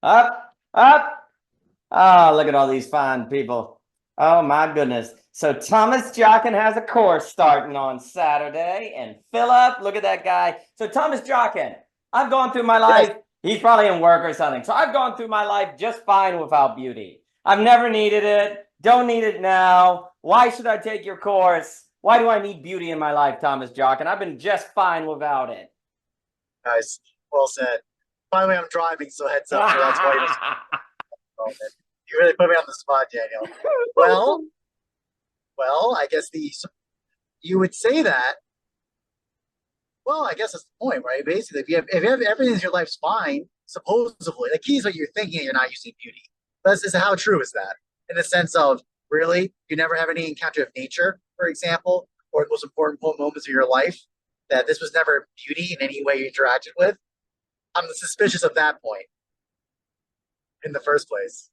Up, up. Oh, look at all these fine people. Oh my goodness. So Thomas Jockin has a course starting on Saturday, and Philip, look at that guy. So Thomas Jockin, I've gone through my Yes, life. He's probably in work or something. So I've gone through my life just fine without beauty. I've never needed it. Don't need it now. Why should I take your course? Why do I need beauty in my life, Thomas Jockin? I've been just fine without it. guys. Well said. Finally, I'm driving, so heads up. So that's why you're oh, man. You really put me on the spot, Daniel. Well, I guess the you would say that. Well, I guess that's the point, right? Basically, if you have everything in your life's fine, supposedly, the key is what you're thinking. You're not using beauty. That's is how true is that? In the sense of really, you never have any encounter of nature, for example, or the most important moments of your life. That this was never beauty in any way you interacted with. I'm suspicious of that point in the first place.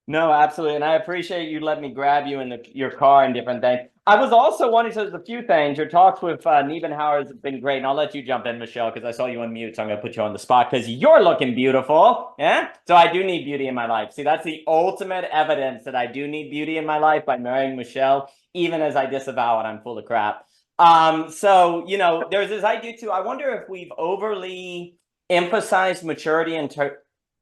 No, absolutely. And I appreciate you letting me grab you in your car and different things. I was also wondering, so there's a few things. Your talks with Niebenhauer has been great. And I'll let you jump in, Michelle, because I saw you on mute. So I'm going to put you on the spot because you're looking beautiful. Yeah. So I do need beauty in my life. See, that's the ultimate evidence that I do need beauty in my life by marrying Michelle, even as I disavow it. I'm full of crap. So, there's this idea too. I wonder if we've overly emphasized maturity in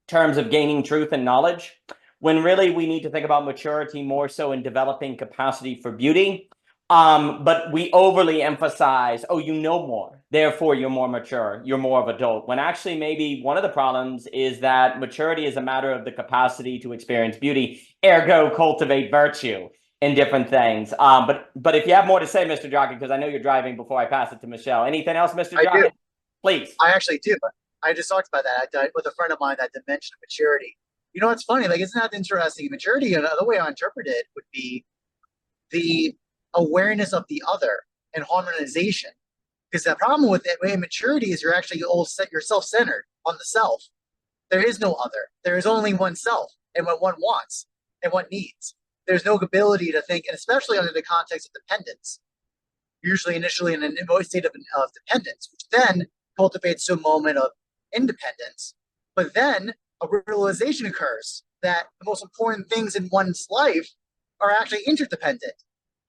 terms of gaining truth and knowledge when really we need to think about maturity more so in developing capacity for beauty. But we overly emphasize, oh, you know more, therefore you're more mature, you're more of adult. When actually maybe one of the problems is that maturity is a matter of the capacity to experience beauty, ergo cultivate virtue in different things. But if you have more to say, Mr. Jockin, because I know you're driving before I pass it to Michelle. Anything else, Mr. I do. Jockin? Please. I actually do. I just talked about that with a friend of mine, that dimension of maturity. You know what's funny? Like, isn't that interesting? Maturity, another way I interpret it would be the awareness of the other and harmonization. Because the problem with it, maturity is you're actually all set, you're self-centered on the self. There is no other. There is only one self and what one wants and what needs. There's no ability to think, and especially under the context of dependence, usually initially in a state of dependence, which then cultivates a moment of independence. But then a realization occurs that the most important things in one's life are actually interdependent.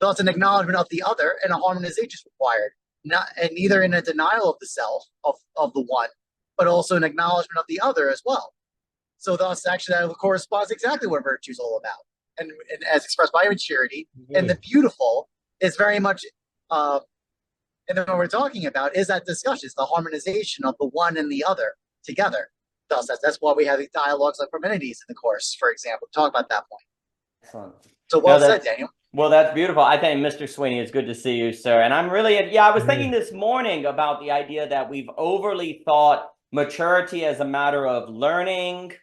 Thus, an acknowledgement of the other and a harmonization is required, not and neither in a denial of the self of the one, but also an acknowledgement of the other as well. So, thus, actually, that corresponds exactly what virtue is all about, and as expressed by maturity. And the beautiful is very much and then what we're talking about is that discussion, is the harmonization of the one and the other together. Thus, that's why we have dialogues like Parmenides in the course, for example. Talk about that point. Excellent. So No, well said, that's Daniel. well, that's beautiful. I think Mr. Sweeney, it's good to see you, sir. And I'm really, yeah, I was thinking this morning about the idea that we've overly thought maturity as a matter of learning,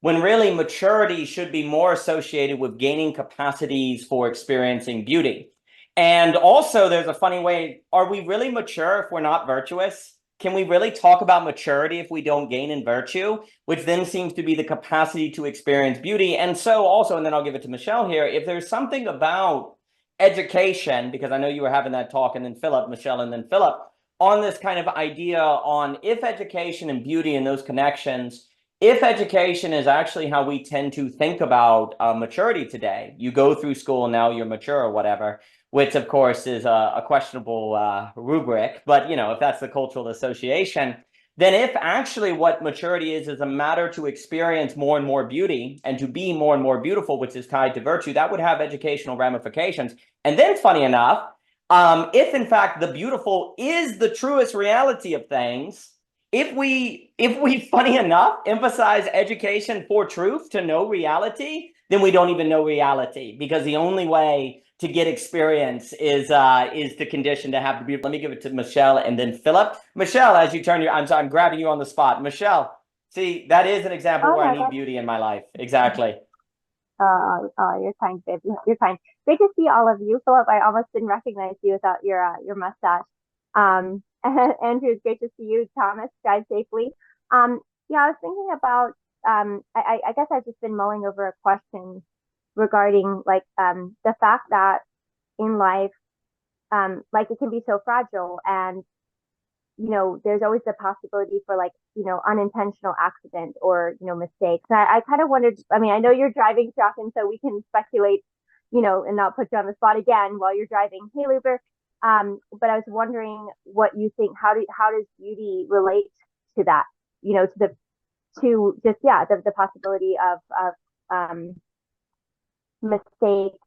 when really maturity should be more associated with gaining capacities for experiencing beauty. And also, there's a funny way, are we really mature if we're not virtuous? Can we really talk about maturity if we don't gain in virtue, which then seems to be the capacity to experience beauty? And so also, and then I'll give it to Michelle here, if there's something about education, because I know you were having that talk, and then Philip, Michelle, and then Philip, on this kind of idea on if education and beauty and those connections, if education is actually how we tend to think about maturity today, you go through school, now you're mature or whatever, which of course is a questionable rubric. But if that's the cultural association, then if actually what maturity is a matter to experience more and more beauty and to be more and more beautiful, which is tied to virtue, that would have educational ramifications. And then, funny enough, if in fact the beautiful is the truest reality of things, if we funny enough emphasize education for truth to know reality, then we don't even know reality, because the only way to get experience is the condition to have the beauty. Let me give it to Michelle and then Philip. Michelle, as you turn your, I'm sorry, I'm grabbing you on the spot. Michelle, see, that is an example Oh where I no, need that's beauty in my life. Exactly. you're kind, babe. You're kind. Great to see all of you, Philip. I almost didn't recognize you without your mustache. Andrew, it's great to see you. Thomas, drive safely. Yeah, I was thinking about I guess I've just been mulling over a question regarding like the fact that in life like it can be so fragile and there's always the possibility for like, unintentional accident or, mistakes. And I kind of wondered, I mean, I know you're driving, Jockin, so we can speculate, and not put you on the spot again while you're driving. Hey, Looper. But I was wondering what you think, how does beauty relate to that, to just, the possibility of mistake.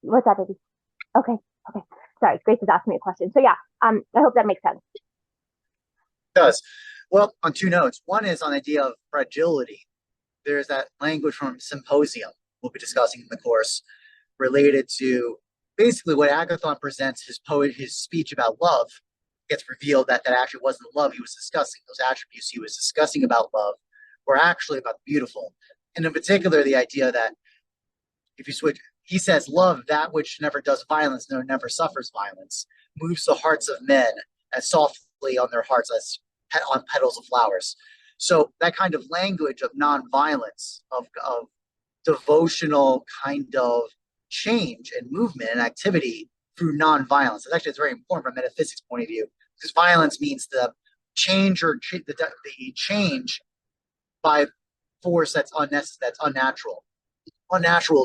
What's that, baby? Okay. Sorry, Grace is asking me a question. So I hope that makes sense. It does. Well, on two notes. One is on the idea of fragility. There's that language from Symposium we'll be discussing in the course related to basically what Agathon presents his speech about love. Gets revealed that actually wasn't love he was discussing. Those attributes he was discussing about love were actually about the beautiful. And in particular, the idea that if you switch, he says, love, that which never does violence, no, never suffers violence, moves the hearts of men as softly on their hearts as on petals of flowers. So that kind of language of nonviolence, of devotional kind of change and movement and activity through nonviolence. It's very important from a metaphysics point of view, because violence means the change or the change by force that's unnatural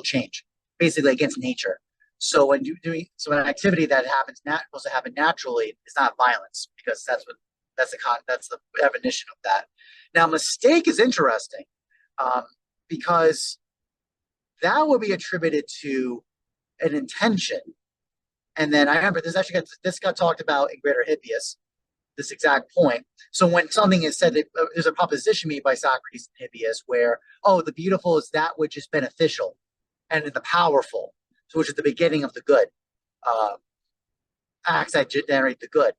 change, basically against nature. So when an activity that happens supposed to happen naturally is not violence, because that's the definition of that. Now, mistake is interesting because that would be attributed to an intention. And then I remember this got talked about in Greater Hippias, this exact point. So when something is said, there's a proposition made by Socrates and Hippias where, the beautiful is that which is beneficial, and the powerful, which is the beginning of the good, acts that generate the good.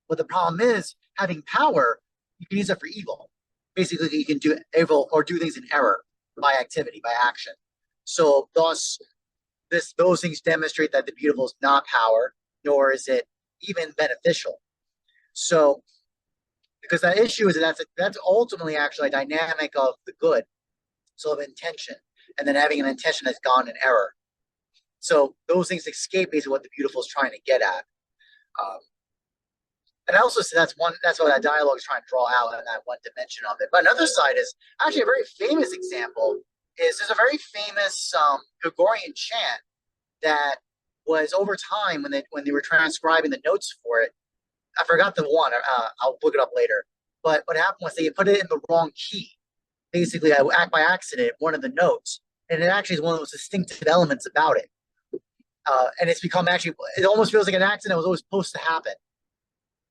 But the problem is, having power, you can use it for evil. Basically, you can do evil or do things in error by activity, by action. So thus, those things demonstrate that the beautiful is not power, nor is it even beneficial. So, because that issue is that's ultimately actually a dynamic of the good, so of intention, and then having an intention that's gone in error. So those things escape basically what the beautiful is trying to get at. And I also say that's what that dialogue is trying to draw out in that one dimension of it. But another side is actually a very famous example. There's a very famous Gregorian chant that was over time when they were transcribing the notes for it. I forgot the one. I'll look it up later. But what happened was they put it in the wrong key. Basically, by accident, one of the notes, and it actually is one of those distinctive elements about it. And it's become it almost feels like an accident that was always supposed to happen,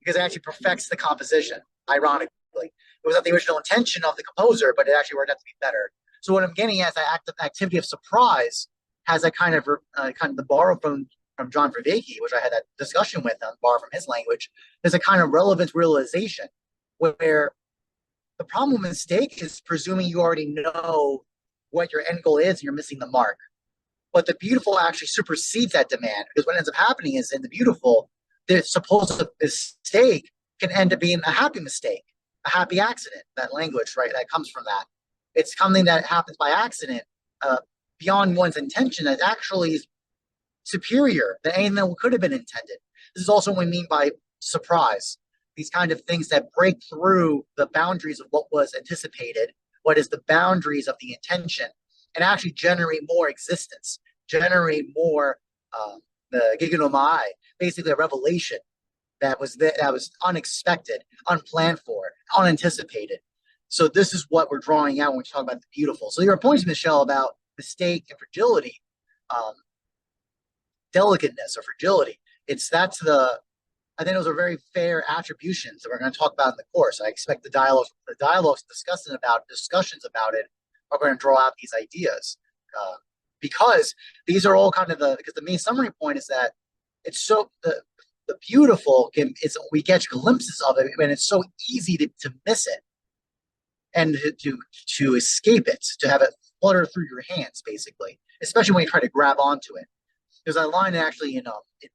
because it actually perfects the composition, ironically. It was not the original intention of the composer, but it actually worked out to be better. So what I'm getting at is that activity of surprise has a kind of the borrow from John Vervaeke, which I had that discussion with him, borrow from his language. There's a kind of relevance realization where the problem with mistake is presuming you already know what your end goal is and you're missing the mark. But the beautiful actually supersedes that demand, because what ends up happening is in the beautiful, the supposed mistake can end up being a happy mistake, a happy accident. That language, right, that comes from that. It's something that happens by accident, beyond one's intention, that's actually superior than anything that could have been intended. This is also what we mean by surprise. These kind of things that break through the boundaries of what was anticipated, what is the boundaries of the intention, and actually generate more existence, generate more the giganomai, basically a revelation that was unexpected, unplanned for, unanticipated. So this is what we're drawing out when we talk about the beautiful. So your points, Michelle, about mistake and fragility, delicateness or fragility, I think those are very fair attributions that we're going to talk about in the course. I expect the dialogues discussions about it are going to draw out these ideas, because these are all kind of because the main summary point is that it's so the beautiful we get glimpses of it, and it's so easy to miss it and to escape it, to have it flutter through your hands, basically, especially when you try to grab onto it. There's a line actually in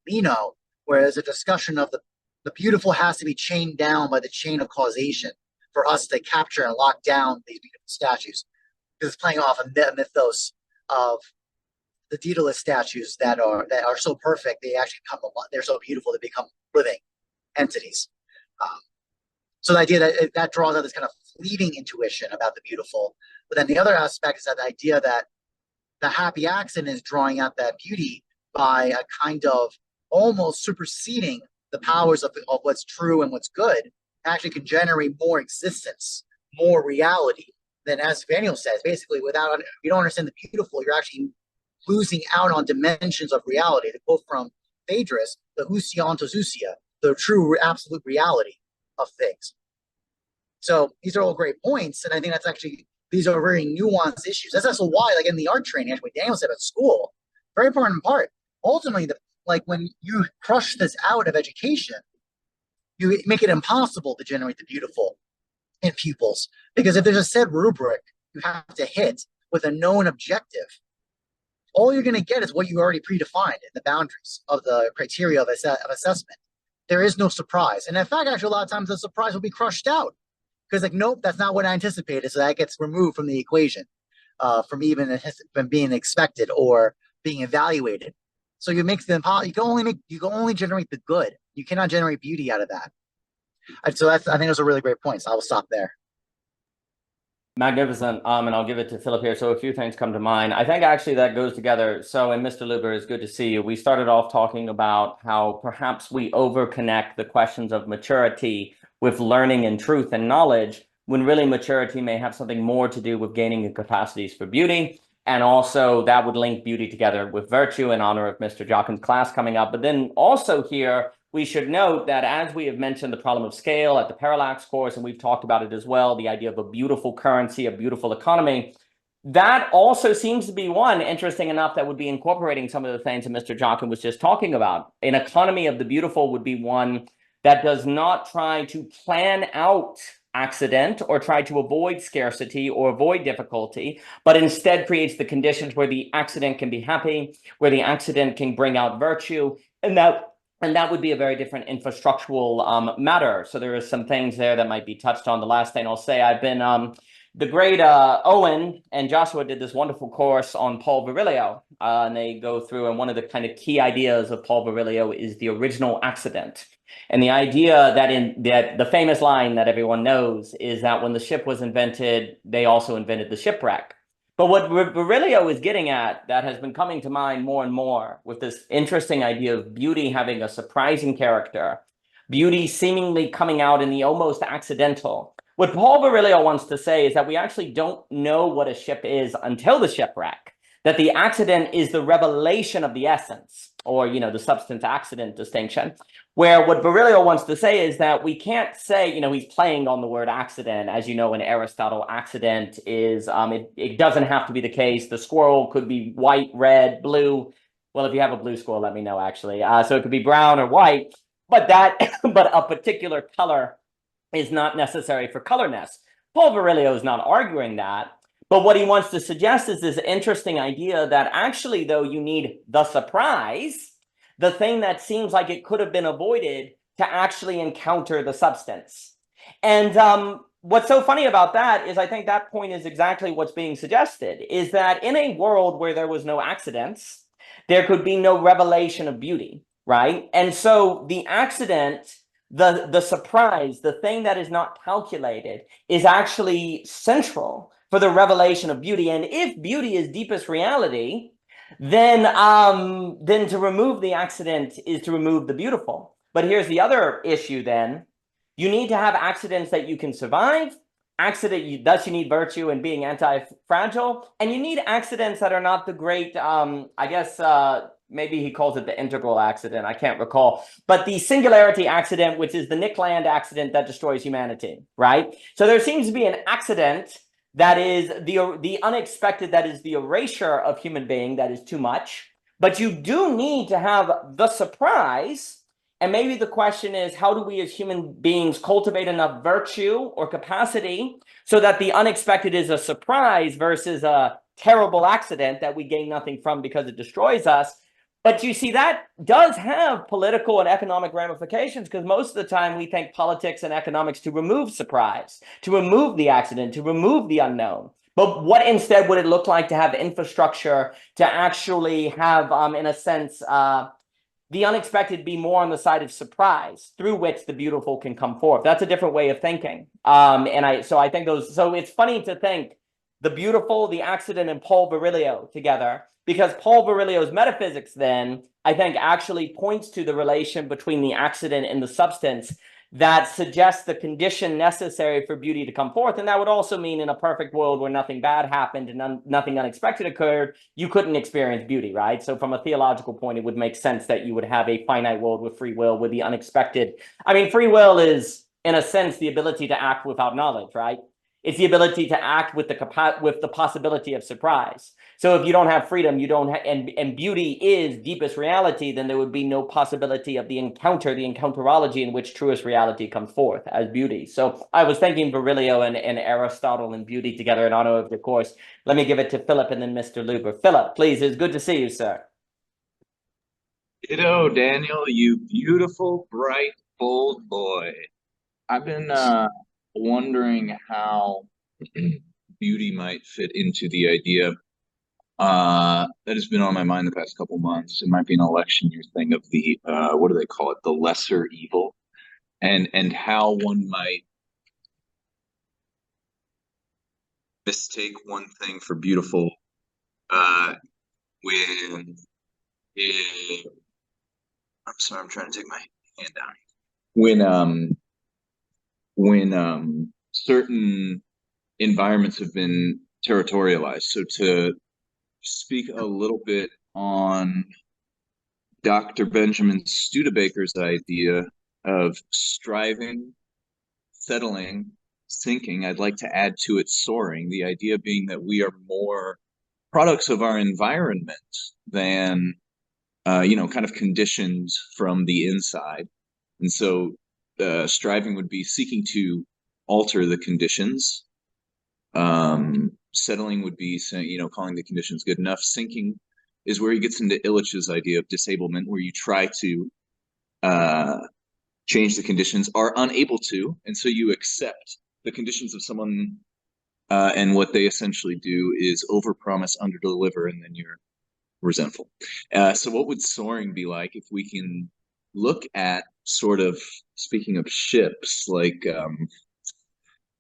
Meno where there's a discussion of the beautiful has to be chained down by the chain of causation for us to capture and lock down these beautiful statues. Because it's playing off a mythos of the Daedalus statues that are so perfect, they actually they're so beautiful, they become living entities. So the idea that that draws out this kind of fleeting intuition about the beautiful. But then the other aspect is that the idea that the happy accident is drawing out that beauty by a kind of almost superseding the powers of what's true and what's good, actually can generate more existence, more reality. Then, as Daniel says, basically, without, if you don't understand the beautiful, you're actually losing out on dimensions of reality. To quote from Phaedrus, the ousion to zousia, the true absolute reality of things. So these are all great points, and I think that's actually, these are very nuanced issues. That's also why, like in the art training, as what Daniel said about school, very important part. Ultimately, like when you crush this out of education, you make it impossible to generate the beautiful in pupils, because if there's a set rubric you have to hit with a known objective, all you're going to get is what you already predefined in the boundaries of the criteria of assessment. There is no surprise, and in fact, actually, a lot of times the surprise will be crushed out because, like, nope, that's not what I anticipated, so that gets removed from the equation, from being expected or being evaluated. So you make them, you can only generate the good. You cannot generate beauty out of that. So I think those are really great points. I will stop there. Magnificent. And I'll give it to Philip here. So a few things come to mind. I think actually that goes together. So, and Mr. Luber, it's good to see you. We started off talking about how perhaps we overconnect the questions of maturity with learning and truth and knowledge, when really maturity may have something more to do with gaining the capacities for beauty. And also that would link beauty together with virtue in honor of Mr. Jockin's class coming up. But then also here, we should note that as we have mentioned the problem of scale at the Parallax course, and we've talked about it as well, the idea of a beautiful currency, a beautiful economy, that also seems to be one, interesting enough, that would be incorporating some of the things that Mr. Jockin was just talking about. An economy of the beautiful would be one that does not try to plan out accident or try to avoid scarcity or avoid difficulty, but instead creates the conditions where the accident can be happy, where the accident can bring out virtue, and that would be a very different infrastructural matter. So there is some things there that might be touched on. The last thing I'll say, I've been, the great Owen and Joshua did this wonderful course on Paul Virilio, and they go through, and one of the kind of key ideas of Paul Virilio is the original accident. And the idea that the famous line that everyone knows is that when the ship was invented, they also invented the shipwreck. But what Virilio is getting at, that has been coming to mind more and more with this interesting idea of beauty having a surprising character, beauty seemingly coming out in the almost accidental. What Paul Virilio wants to say is that we actually don't know what a ship is until the shipwreck, that the accident is the revelation of the essence, or, you know, the substance accident distinction, where what Virilio wants to say is that we can't say, you know, he's playing on the word accident. As you know, in Aristotle, accident is, it doesn't have to be the case. The squirrel could be white, red, blue. Well, if you have a blue squirrel, let me know, actually. So it could be brown or white, but but a particular color is not necessary for colorness. Paul Virilio is not arguing that. But what he wants to suggest is this interesting idea that actually, though, you need the surprise, the thing that seems like it could have been avoided, to actually encounter the substance. And what's so funny about that is I think that point is exactly what's being suggested, is that in a world where there was no accidents, there could be no revelation of beauty, right? And so the accident, the surprise, the thing that is not calculated, is actually central for the revelation of beauty. And if beauty is deepest reality, then to remove the accident is to remove the beautiful. But here's the other issue then. You need to have accidents that you can survive. Thus you need virtue and being anti-fragile. And you need accidents that are not the great, I guess, maybe he calls it the integral accident, I can't recall, but the singularity accident, which is the Nick Land accident that destroys humanity, right? So there seems to be an accident that is the unexpected, that is the erasure of human being, that is too much. But you do need to have the surprise. And maybe the question is, how do we as human beings cultivate enough virtue or capacity so that the unexpected is a surprise versus a terrible accident that we gain nothing from because it destroys us? But you see, that does have political and economic ramifications, because most of the time we think politics and economics to remove surprise, to remove the accident, to remove the unknown. But what instead would it look like to have infrastructure to actually have, in a sense, the unexpected be more on the side of surprise, through which the beautiful can come forth. That's a different way of thinking. So I think those, so it's funny to think the beautiful, the accident, and Paul Virilio together, because Paul Virilio's metaphysics then, I think, actually points to the relation between the accident and the substance that suggests the condition necessary for beauty to come forth. And that would also mean in a perfect world where nothing bad happened and nothing unexpected occurred, you couldn't experience beauty, right? So from a theological point, it would make sense that you would have a finite world with free will, with the unexpected. I mean, free will is, in a sense, the ability to act without knowledge, right? It's the ability to act with the possibility of surprise. So if you don't have freedom, you don't and beauty is deepest reality, then there would be no possibility of the encounter, the encounterology in which truest reality comes forth as beauty. So I was thinking Virilio and Aristotle and beauty together in honor of the course. Let me give it to Philip and then Mr. Luber. Philip, please, it's good to see you, sir. Ditto, Daniel, you beautiful, bright, bold boy. I've been wondering how beauty might fit into the idea that has been on my mind the past couple months. It might be an election year thing of the what do they call it? The lesser evil, and how one might mistake one thing for beautiful when I'm sorry, I'm trying to take my hand down. When certain environments have been territorialized. So to speak a little bit on Dr. Benjamin Studebaker's idea of striving, settling, sinking, I'd like to add to it soaring, the idea being that we are more products of our environment than, kind of conditioned from the inside. And so striving would be seeking to alter the conditions. Settling would be saying, calling the conditions good enough. Sinking is where he gets into Illich's idea of disablement, where you try to change the conditions, are unable to, and so you accept the conditions of someone, and what they essentially do is overpromise, underdeliver, and then you're resentful. So what would soaring be like if we can look at, sort of, speaking of ships, like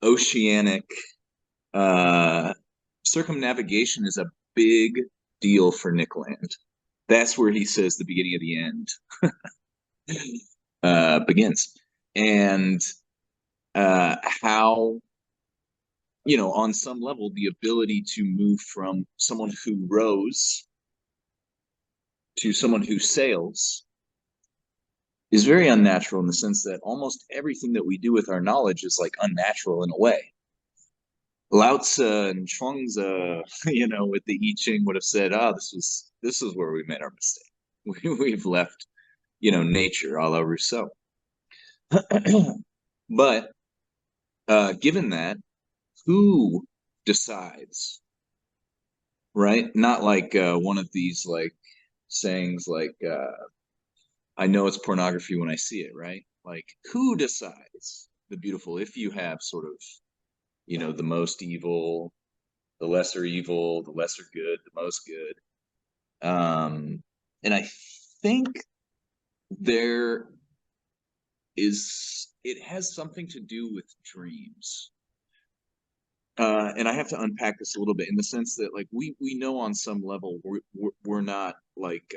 oceanic circumnavigation is a big deal for Nick Land. That's where he says the beginning of the end begins. And how, on some level, the ability to move from someone who rows to someone who sails is very unnatural, in the sense that almost everything that we do with our knowledge is like unnatural in a way. Lao Tzu and Chuang-Tzu, with the I Ching would have said, this is where we made our mistake. We've left, nature, a la Rousseau. But given that, who decides, right? Not like one of these like sayings like, I know it's pornography when I see it, right? Like, who decides the beautiful? If you have sort of, the most evil, the lesser evil, the lesser good, the most good. And I think it has something to do with dreams. And I have to unpack this a little bit, in the sense that, like, we know on some level we're not like,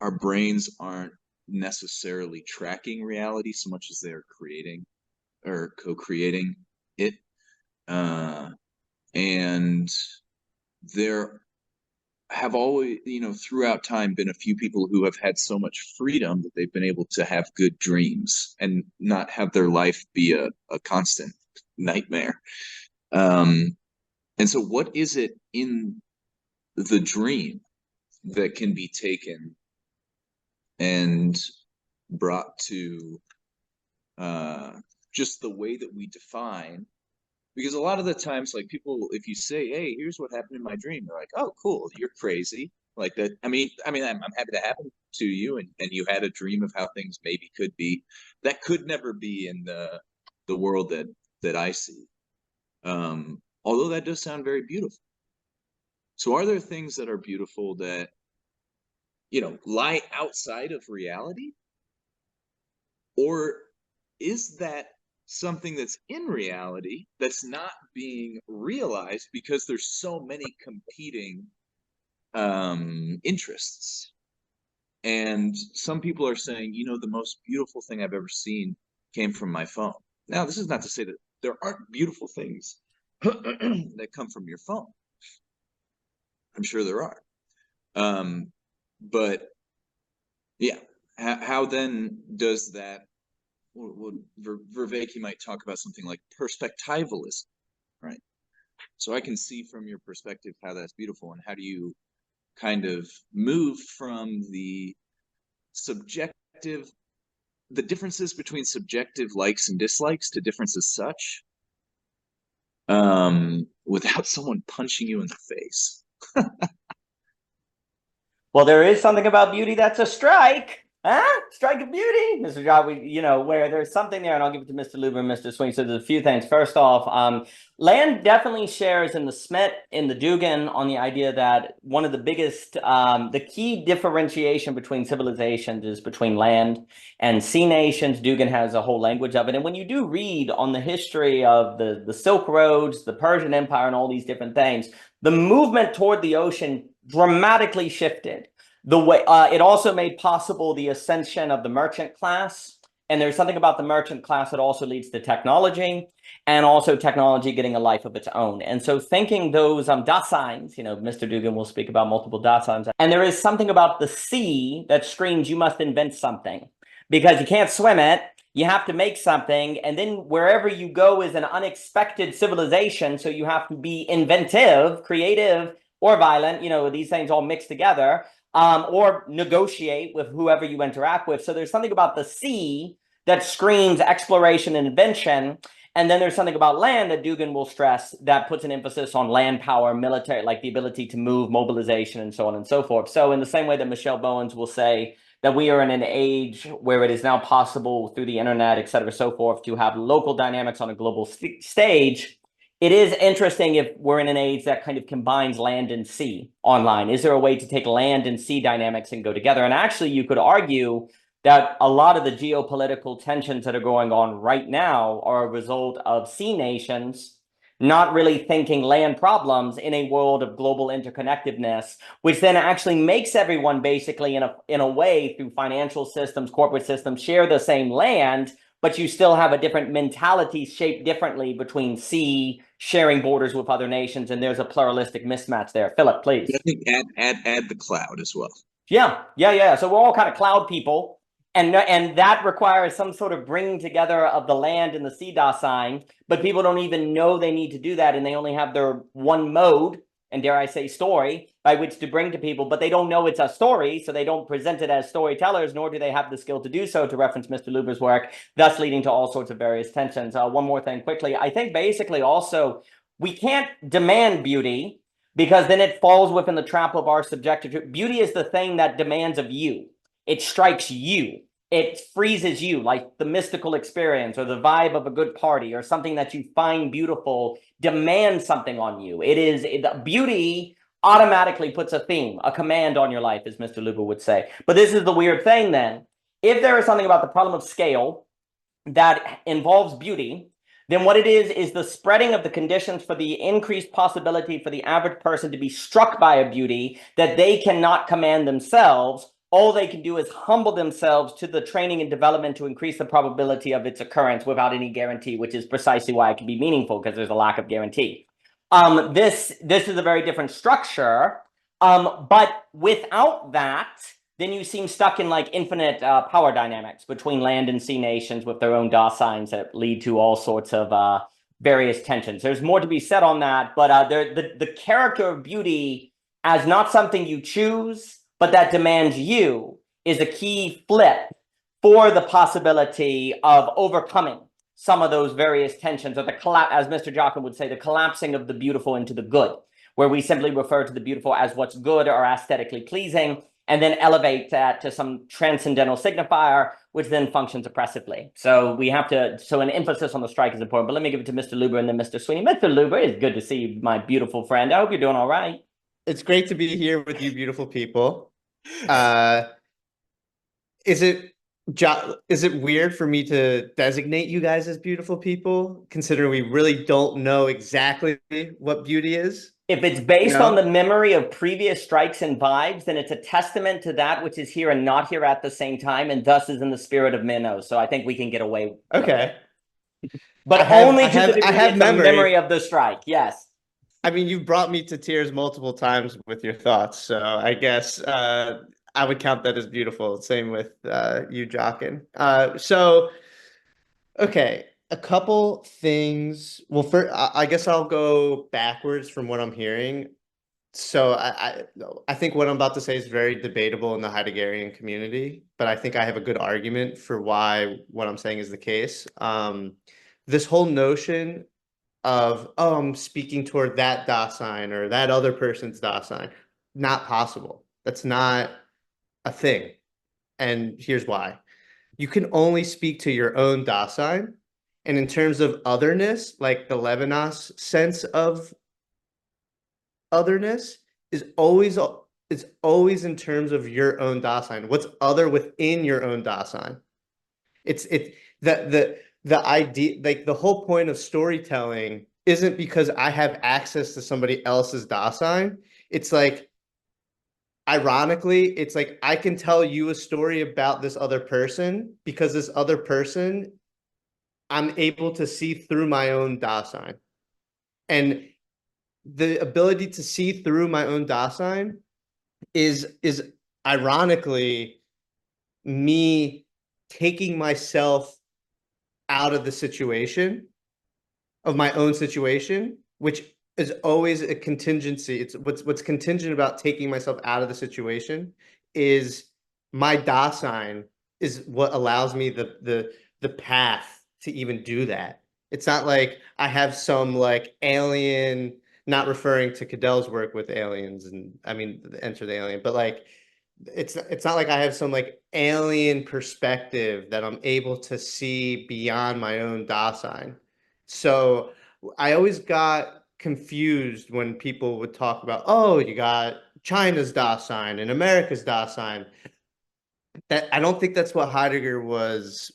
our brains aren't necessarily tracking reality so much as they're creating or co-creating it. And there have always, throughout time, been a few people who have had so much freedom that they've been able to have good dreams and not have their life be a constant nightmare. And so what is it in the dream that can be taken and brought to just the way that we define? Because a lot of the times, like, people, if you say, hey, here's what happened in my dream, they're like, oh, cool, you're crazy. Like that. I mean, I'm happy to happen to you, and you had a dream of how things maybe could be. That could never be in the world that I see. Although that does sound very beautiful. So are there things that are beautiful that lie outside of reality? Or is that something that's in reality that's not being realized because there's so many competing interests? And some people are saying, the most beautiful thing I've ever seen came from my phone. Now, this is not to say that there aren't beautiful things that come from your phone. I'm sure there are. But yeah, how then does that, Vervaeke might talk about something like perspectivalism, right? So I can see from your perspective how that's beautiful, and how do you kind of move from the differences between subjective likes and dislikes to differences such, without someone punching you in the face. Well, there is something about beauty that's a strike. Huh? Strike of beauty, Mr. Job. Where there's something there, and I'll give it to Mr. Luber and Mr. Swing. So there's a few things. First off, Land definitely shares in the Smith, in the Dugan, on the idea that one of the biggest, the key differentiation between civilizations is between land and sea nations. Dugan has a whole language of it. And when you do read on the history of the Silk Roads, the Persian Empire, and all these different things, the movement toward the ocean dramatically shifted. The way it also made possible the ascension of the merchant class. And there's something about the merchant class that also leads to technology, and also technology getting a life of its own. And so thinking those Daseins, Mr. Dugan will speak about multiple Daseins. And there is something about the sea that screams, you must invent something, because you can't swim it. You have to make something. And then wherever you go is an unexpected civilization. So you have to be inventive, creative, or violent, these things all mixed together. Or negotiate with whoever you interact with. So there's something about the sea that screams exploration and invention. And then there's something about land that Dugan will stress that puts an emphasis on land power, military, like the ability to move, mobilization, and so on and so forth. So in the same way that Michelle Bowens will say that we are in an age where it is now possible through the internet, et cetera, so forth, to have local dynamics on a global stage, it is interesting if we're in an age that kind of combines land and sea online. Is there a way to take land and sea dynamics and go together? And actually, you could argue that a lot of the geopolitical tensions that are going on right now are a result of sea nations not really thinking land problems in a world of global interconnectedness, which then actually makes everyone basically in a way through financial systems, corporate systems, share the same land, but you still have a different mentality shaped differently between sea, sharing borders with other nations, and there's a pluralistic mismatch there. Philip, please. I think add the cloud as well. Yeah. So we're all kind of cloud people, and that requires some sort of bringing together of the land and the sea Dasein, but people don't even know they need to do that, and they only have their one mode, and dare I say story, by which to bring to people, but they don't know it's a story, so they don't present it as storytellers, nor do they have the skill to do so, to reference Mr. Luber's work, thus leading to all sorts of various tensions. One more thing quickly. I think basically also, we can't demand beauty, because then it falls within the trap of our subjective. Beauty is the thing that demands of you. It strikes you. It freezes you, like the mystical experience or the vibe of a good party or something that you find beautiful demands something on you. Beauty automatically puts a theme, a command on your life, as Mr. Luber would say. But this is the weird thing then. If there is something about the problem of scale that involves beauty, then what it is the spreading of the conditions for the increased possibility for the average person to be struck by a beauty that they cannot command themselves. All they can do is humble themselves to the training and development to increase the probability of its occurrence without any guarantee, which is precisely why it can be meaningful, because there's a lack of guarantee. This is a very different structure, but without that, then you seem stuck in like infinite power dynamics between land and sea nations with their own Daseins that lead to all sorts of various tensions. There's more to be said on that, but the character of beauty as not something you choose, but that demands you, is a key flip for the possibility of overcoming some of those various tensions, or as Mr. Jockin would say, the collapsing of the beautiful into the good, where we simply refer to the beautiful as what's good or aesthetically pleasing, and then elevate that to some transcendental signifier, which then functions oppressively. So an emphasis on the strike is important. But let me give it to Mr. Luber and then Mr. Sweeny. Mr. Luber, it's good to see you, my beautiful friend. I hope you're doing all right. It's great to be here with you beautiful people. Uh, is it is it weird for me to designate you guys as beautiful people, considering we really don't know exactly what beauty is? If it's based on know? the memory of previous strikes and vibes, then it's a testament to that which is here and not here at the same time, and thus is in the spirit of Minnow. So I think we can get away with Okay. it. But I only to the have degree it's memory. a memory of the strike. Yes. I mean, you brought me to tears multiple times with your thoughts, so I guess I would count that as beautiful. Same with you, Jockin. So, okay, a couple things. Well, first, I guess I'll go backwards from what I'm hearing. So I think what I'm about to say is very debatable in the Heideggerian community, but I think I have a good argument for why what I'm saying is the case. This whole notion of, oh, I'm speaking toward that Dasein or that other person's Dasein. Not possible. That's not a thing. And here's why. You can only speak to your own Dasein. And in terms of otherness, like the Levinas sense of otherness is always in terms of your own Dasein. What's other within your own Dasein? It's the idea, like the whole point of storytelling isn't because I have access to somebody else's Dasein. It's like, ironically, it's like I can tell you a story about this other person because this other person, I'm able to see through my own Dasein. And the ability to see through my own Dasein is ironically me taking myself out of the situation, of my own situation, which is always a contingency. It's what's contingent about taking myself out of the situation is my Dasein is what allows me the path to even do that. It's not like I have some like alien, not referring to Cadell's work with aliens and I mean Enter the Alien, but like it's not like I have some like alien perspective that I'm able to see beyond my own Dasein. So I always got confused when people would talk about, oh, you got China's Dasein and America's Dasein. That I don't think that's what Heidegger was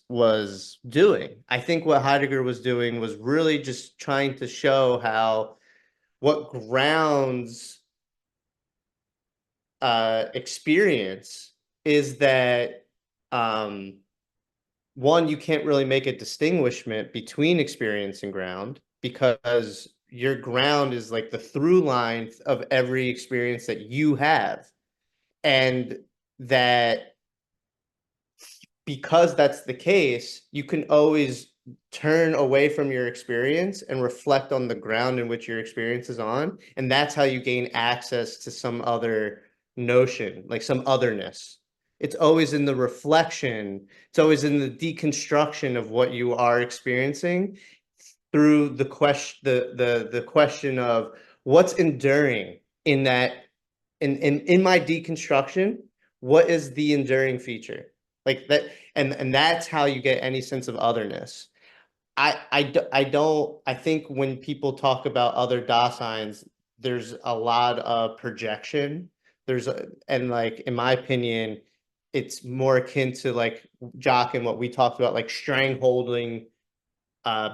doing. I think what Heidegger was doing was really just trying to show how what grounds experience is that one, you can't really make a distinguishment between experience and ground because your ground is like the through line of every experience that you have. And that because that's the case, you can always turn away from your experience and reflect on the ground in which your experience is on. And that's how you gain access to some other notion, like some otherness. It's always in the reflection. It's always in the deconstruction of what you are experiencing through the question of what's enduring in that in my deconstruction, what is the enduring feature? Like that, and that's how you get any sense of otherness. I think when people talk about other Daseins, there's a lot of projection. And like, in my opinion, it's more akin to like Jockin, what we talked about, like strangholding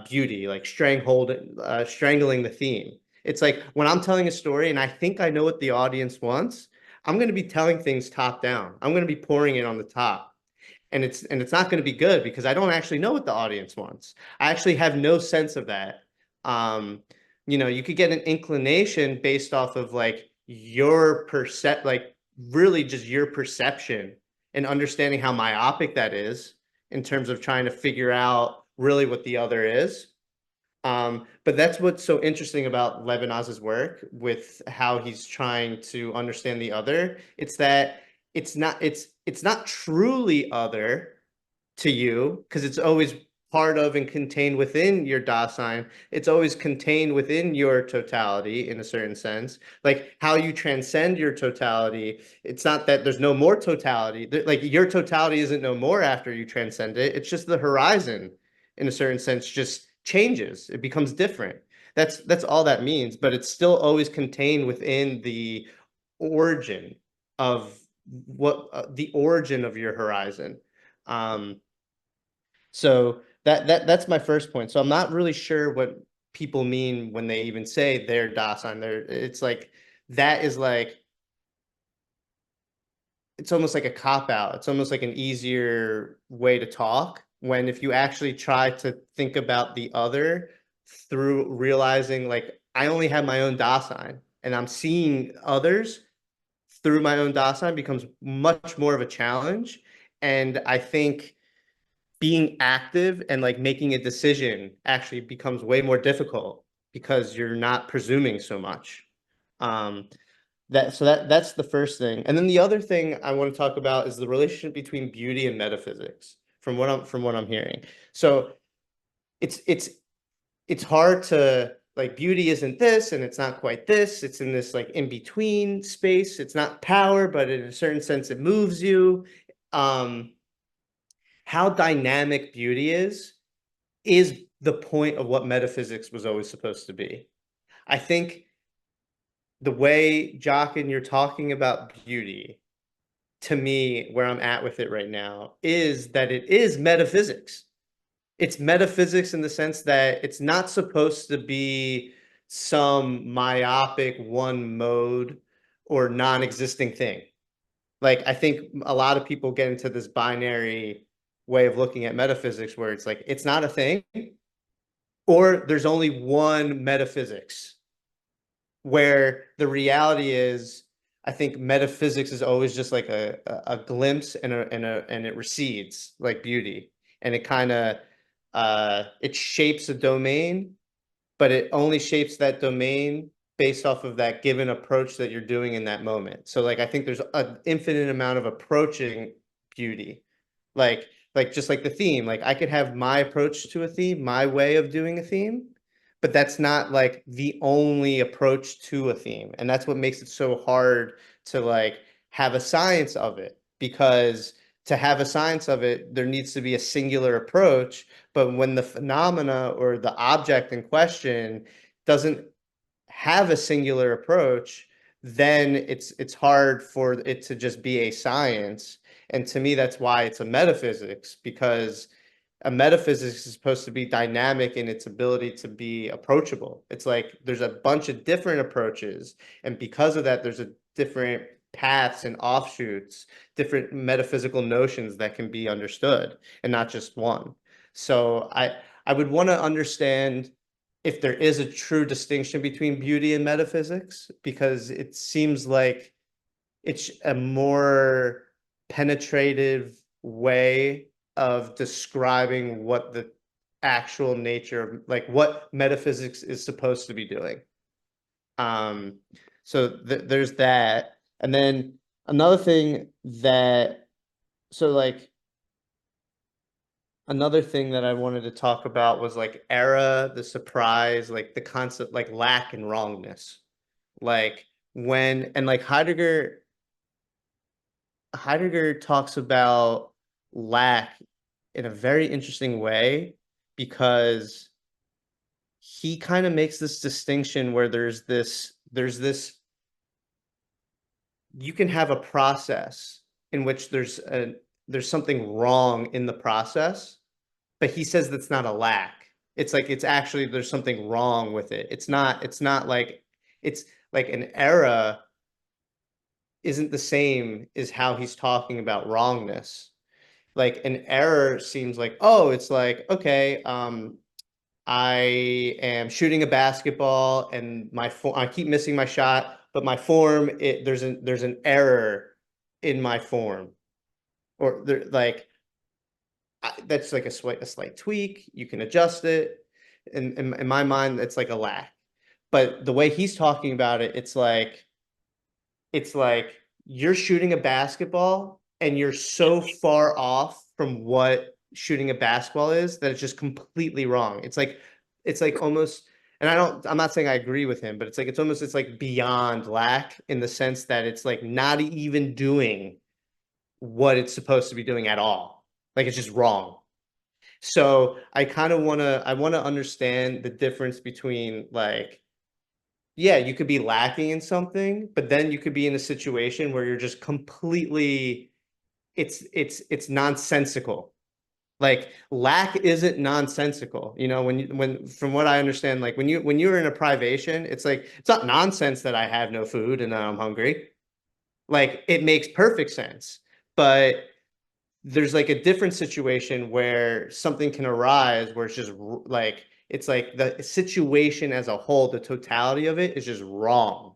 beauty, like strangling the theme. It's like when I'm telling a story and I think I know what the audience wants, I'm going to be telling things top down. I'm going to be pouring it on the top. And it's not going to be good because I don't actually know what the audience wants. I actually have no sense of that. You could get an inclination based off of like like really just your perception and understanding how myopic that is in terms of trying to figure out really what the other is. But that's what's so interesting about Levinas's work with how he's trying to understand the other. It's that it's not truly other to you because it's always part of and contained within your Dasein. It's always contained within your totality in a certain sense. Like how you transcend your totality. It's not that there's no more totality. Like your totality isn't no more after you transcend it. It's just the horizon in a certain sense just changes. It becomes different. That's all that means, but it's still always contained within the origin of the origin of your horizon. So that's my first point. So I'm not really sure what people mean when they even say their Dasein. It's like that is like, it's almost like a cop out. It's almost like an easier way to talk, when if you actually try to think about the other through realizing like I only have my own Dasein and I'm seeing others through my own Dasein becomes much more of a challenge. And I think being active and like making a decision actually becomes way more difficult because you're not presuming so much. That's the first thing. And then the other thing I want to talk about is the relationship between beauty and metaphysics from what I'm hearing. So it's hard to like, beauty isn't this and it's not quite this. It's in this like in between space. It's not power, but in a certain sense it moves you. How dynamic beauty is the point of what metaphysics was always supposed to be. I think the way, Jockin, you're talking about beauty, to me, where I'm at with it right now, is that it is metaphysics. It's metaphysics in the sense that it's not supposed to be some myopic one mode or non-existing thing. Like, I think a lot of people get into this binary way of looking at metaphysics where it's like, it's not a thing, or there's only one metaphysics, where the reality is, I think metaphysics is always just like a glimpse and it recedes like beauty. And it kind of it shapes a domain, but it only shapes that domain based off of that given approach that you're doing in that moment. So like I think there's an infinite amount of approaching beauty. Like just like the theme, like I could have my approach to a theme, my way of doing a theme, but that's not like the only approach to a theme. And that's what makes it so hard to like have a science of it, because to have a science of it, there needs to be a singular approach. But when the phenomena or the object in question doesn't have a singular approach, then it's hard for it to just be a science. And to me, that's why it's a metaphysics, because a metaphysics is supposed to be dynamic in its ability to be approachable. It's like there's a bunch of different approaches, and because of that, there's a different paths and offshoots, different metaphysical notions that can be understood, and not just one. So I would want to understand if there is a true distinction between beauty and metaphysics, because it seems like it's a more penetrative way of describing what the actual nature of like what metaphysics is supposed to be doing. So there's that. And then another thing that, so like another thing that I wanted to talk about was like error, the surprise, like the concept, like lack and wrongness. Like when, and like Heidegger talks about lack in a very interesting way, because he kind of makes this distinction where there's this, you can have a process in which there's something wrong in the process, but he says that's not a lack. It's like, it's actually, there's something wrong with it. It's not like, it's like an error isn't the same as how he's talking about wrongness. Like an error seems like, oh, it's like, okay, I am shooting a basketball and I keep missing my shot, but my form, there's an error in my form, or there, like that's like a slight tweak. You can adjust it. In my mind, it's like a lack. But the way he's talking about it, it's like you're shooting a basketball and you're so far off from what shooting a basketball is that it's just completely wrong. It's like almost, and I'm not saying I agree with him, but it's like beyond lack, in the sense that it's like not even doing what it's supposed to be doing at all. Like it's just wrong. So I want to understand the difference between like, yeah, you could be lacking in something, but then you could be in a situation where you're just completely, it's nonsensical. Like lack isn't nonsensical. You know, when from what I understand, like when you're in a privation, it's like it's not nonsense that I have no food and that I'm hungry. Like it makes perfect sense. But there's like a different situation where something can arise where it's just like it's like the situation as a whole, the totality of it is just wrong.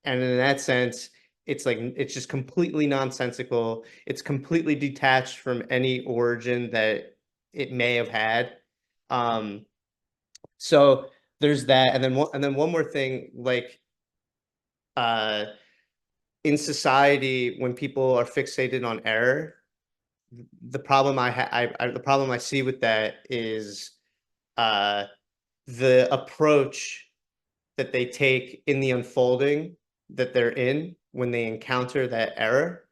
And in that sense, it's like it's just completely nonsensical. It's completely detached from any origin that it may have had. Um, so there's that, and then one more thing, like uh, in society, when people are fixated on error, the problem the problem I see with that is uh, the approach that they take in the unfolding that they're in when they encounter that error.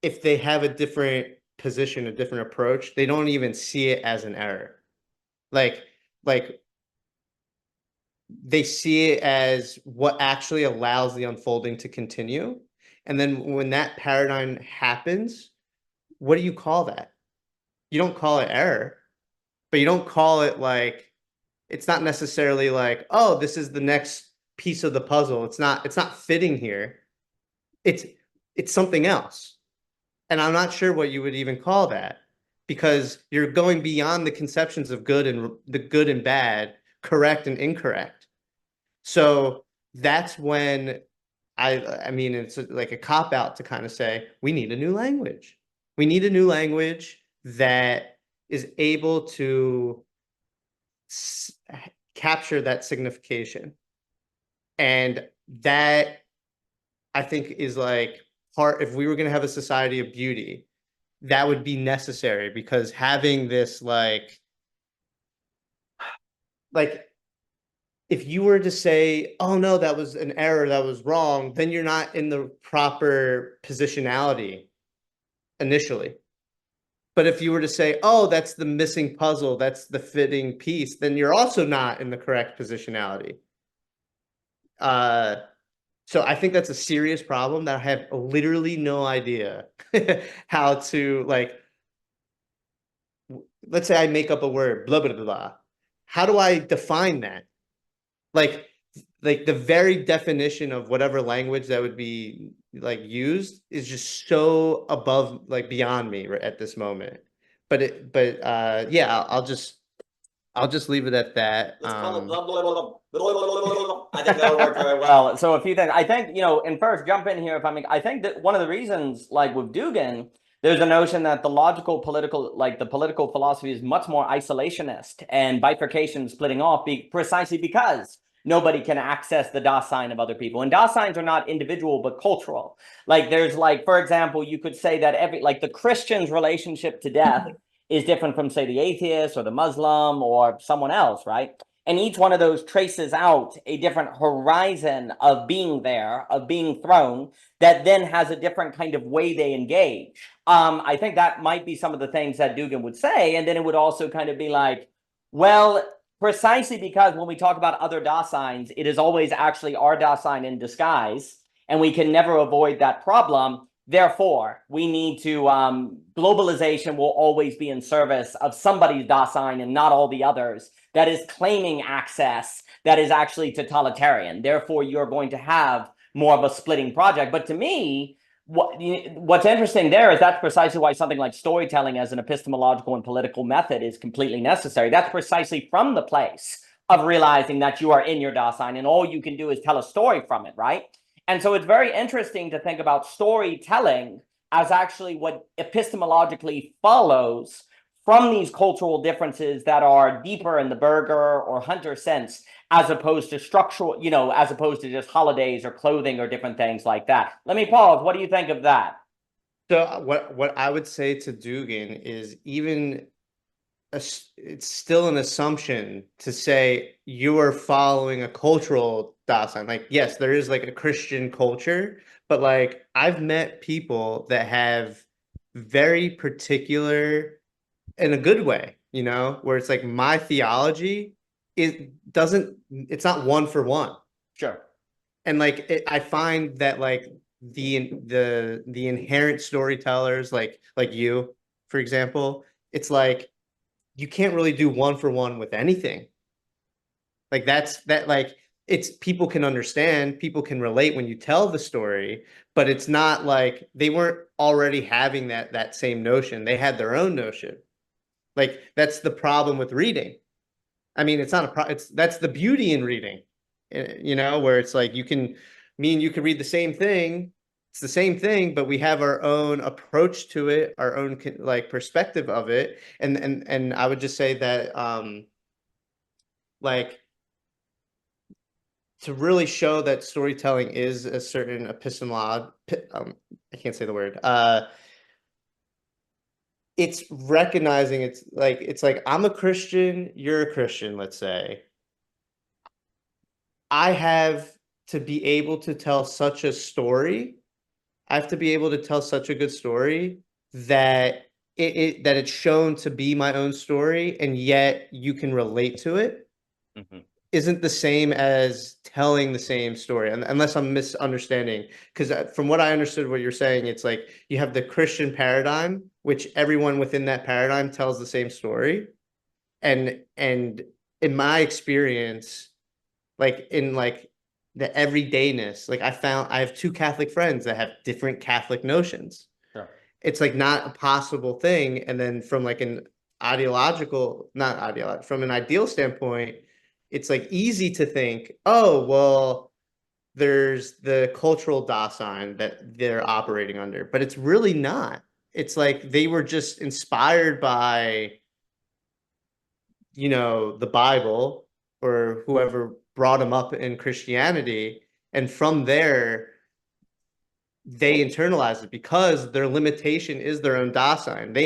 If they have a different position, a different approach, they don't even see it as an error. Like, like they see it as what actually allows the unfolding to continue. And then when that paradigm happens, what do you call that? You don't call it error, but you don't call it like, it's not necessarily like, oh, this is the next piece of the puzzle. It's not fitting here. It's it's something else. And I'm not sure what you would even call that because you're going beyond the conceptions of good and the good and bad, correct and incorrect. So that's when I mean, it's like a cop out to kind of say, we need a new language. We need a new language that is able to capture that signification. And that I think is like part, if we were going to have a society of beauty, that would be necessary because having this like if you were to say, oh no, that was an error, that was wrong, then you're not in the proper positionality initially. But if you were to say, oh, that's the missing puzzle, that's the fitting piece, then you're also not in the correct positionality. So I think that's a serious problem that I have literally no idea how to like, let's say I make up a word, blah, blah, blah, blah. How do I define that? Like the very definition of whatever language that would be like used is just so above, like beyond me right at this moment. But yeah, I'll just leave it at that. Let's call it blah, blah, blah, blah, blah. I think that would work very well. So a few things. I think, and first jump in here if I think that one of the reasons, like with Dugin, there's a notion that the logical political, like the political philosophy is much more isolationist and bifurcation splitting off precisely because nobody can access the Dasein of other people. And Daseins are not individual, but cultural. Like there's like, for example, you could say that like the Christian's relationship to death is different from, say, the atheist or the Muslim or someone else, right? And each one of those traces out a different horizon of being there, of being thrown, that then has a different kind of way they engage. I think that might be some of the things that Dugin would say. And then it would also kind of be like, well, precisely because when we talk about other Daseins, it is always actually our Dasein in disguise, and we can never avoid that problem. Therefore, we need to, globalization will always be in service of somebody's Dasein and not all the others that is claiming access that is actually totalitarian. Therefore, you're going to have more of a splitting project. But to me, what's interesting there is that's precisely why something like storytelling as an epistemological and political method is completely necessary. That's precisely from the place of realizing that you are in your Dasein and all you can do is tell a story from it, right? And so it's very interesting to think about storytelling as actually what epistemologically follows from these cultural differences that are deeper in the Berger or Hunter sense, as opposed to structural, as opposed to just holidays or clothing or different things like that. Let me pause. What do you think of that? So what I would say to Dugin is it's still an assumption to say you are following a cultural Dasein. Like, yes, there is like a Christian culture, but like I've met people that have very particular, in a good way, where it's like my theology it's not one for one. Sure. And like I find that like the inherent storytellers like you, for example, it's like you can't really do one for one with anything. Like like it's people can understand, people can relate when you tell the story, but it's not like they weren't already having that same notion. They had their own notion. Like that's the problem with reading. I mean, it's not that's the beauty in reading, you know, where it's like me and you can read the same thing. It's the same thing, but we have our own approach to it, our own like perspective of it. And I would just say that, like, to really show that storytelling is a certain epistemology, I can't say the word, it's recognizing it's like I'm a Christian, you're a Christian, let's say. I have to be able to tell such a story. I have to be able to tell such a good story that that it's shown to be my own story, and yet you can relate to it. Mm-hmm. Isn't the same as telling the same story, unless I'm misunderstanding. Because from what I understood what you're saying, it's like you have the Christian paradigm, which everyone within that paradigm tells the same story. And in my experience, like in like the everydayness, like I have two Catholic friends that have different Catholic notions. Sure. It's like not a possible thing. And then from like an from an ideal standpoint, it's like easy to think, oh, well, there's the cultural Dasein that they're operating under, but it's really not. It's like they were just inspired by, you know, the Bible or whoever brought them up in Christianity. And from there, they internalize it because their limitation is their own Dasein.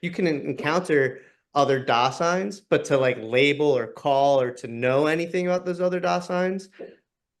You can encounter other Daseins, but to like label or call or to know anything about those other Daseins,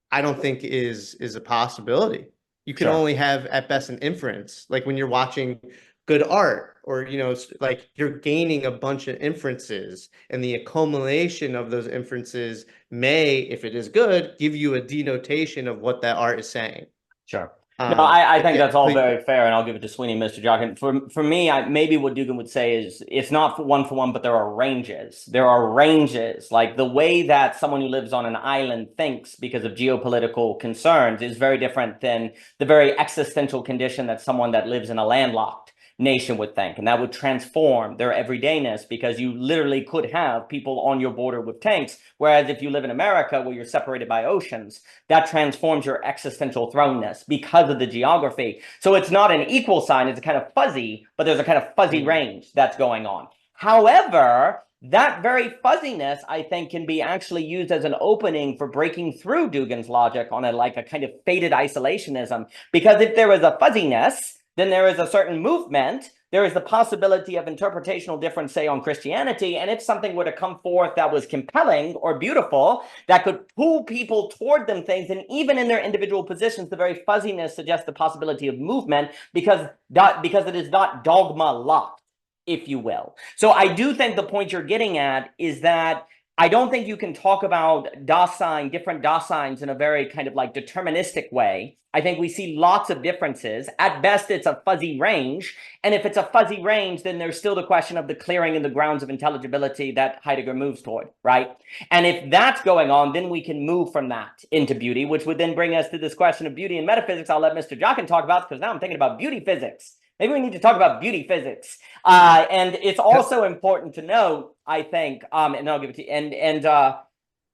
I don't think is a possibility. You can Sure. only have at best an inference, like when you're watching good art, or you know, like you're gaining a bunch of inferences, and the accumulation of those inferences may, if it is good, give you a denotation of what that art is saying. Sure. No, I think Yeah, that's all please. very fair, and I'll give it to Sweeny, Mr. Jockin. For me, maybe what Dugan would say is it's not for one, but there are ranges. There are ranges. Like the way that someone who lives on an island thinks because of geopolitical concerns is very different than the very existential condition that someone that lives in a landlocked nation would think, and that would transform their everydayness, because you literally could have people on your border with tanks, whereas if you live in America where you're separated by oceans, that transforms your existential thrownness because of the geography. So it's not an equal sign, it's a kind of fuzzy, but there's a kind of fuzzy range that's going on. However, that very fuzziness, I think, can be actually used as an opening for breaking through Dugan's logic on a kind of faded isolationism, because if there is a fuzziness, then there is a certain movement. There is the possibility of interpretational difference, say, on Christianity. And if something were to come forth that was compelling or beautiful, that could pull people toward them things, and even in their individual positions, the very fuzziness suggests the possibility of movement because it is not dogma locked, if you will. So I do think the point you're getting at is that I don't think you can talk about different Daseins in a very kind of like deterministic way. I think we see lots of differences. At best, it's a fuzzy range. And if it's a fuzzy range, then there's still the question of the clearing and the grounds of intelligibility that Heidegger moves toward, right? And if that's going on, then we can move from that into beauty, which would then bring us to this question of beauty and metaphysics. I'll let Mr. Jockin talk about, because now I'm thinking about beauty physics. Maybe we need to talk about beauty physics. And it's also important to note, I think, and I'll give it to you,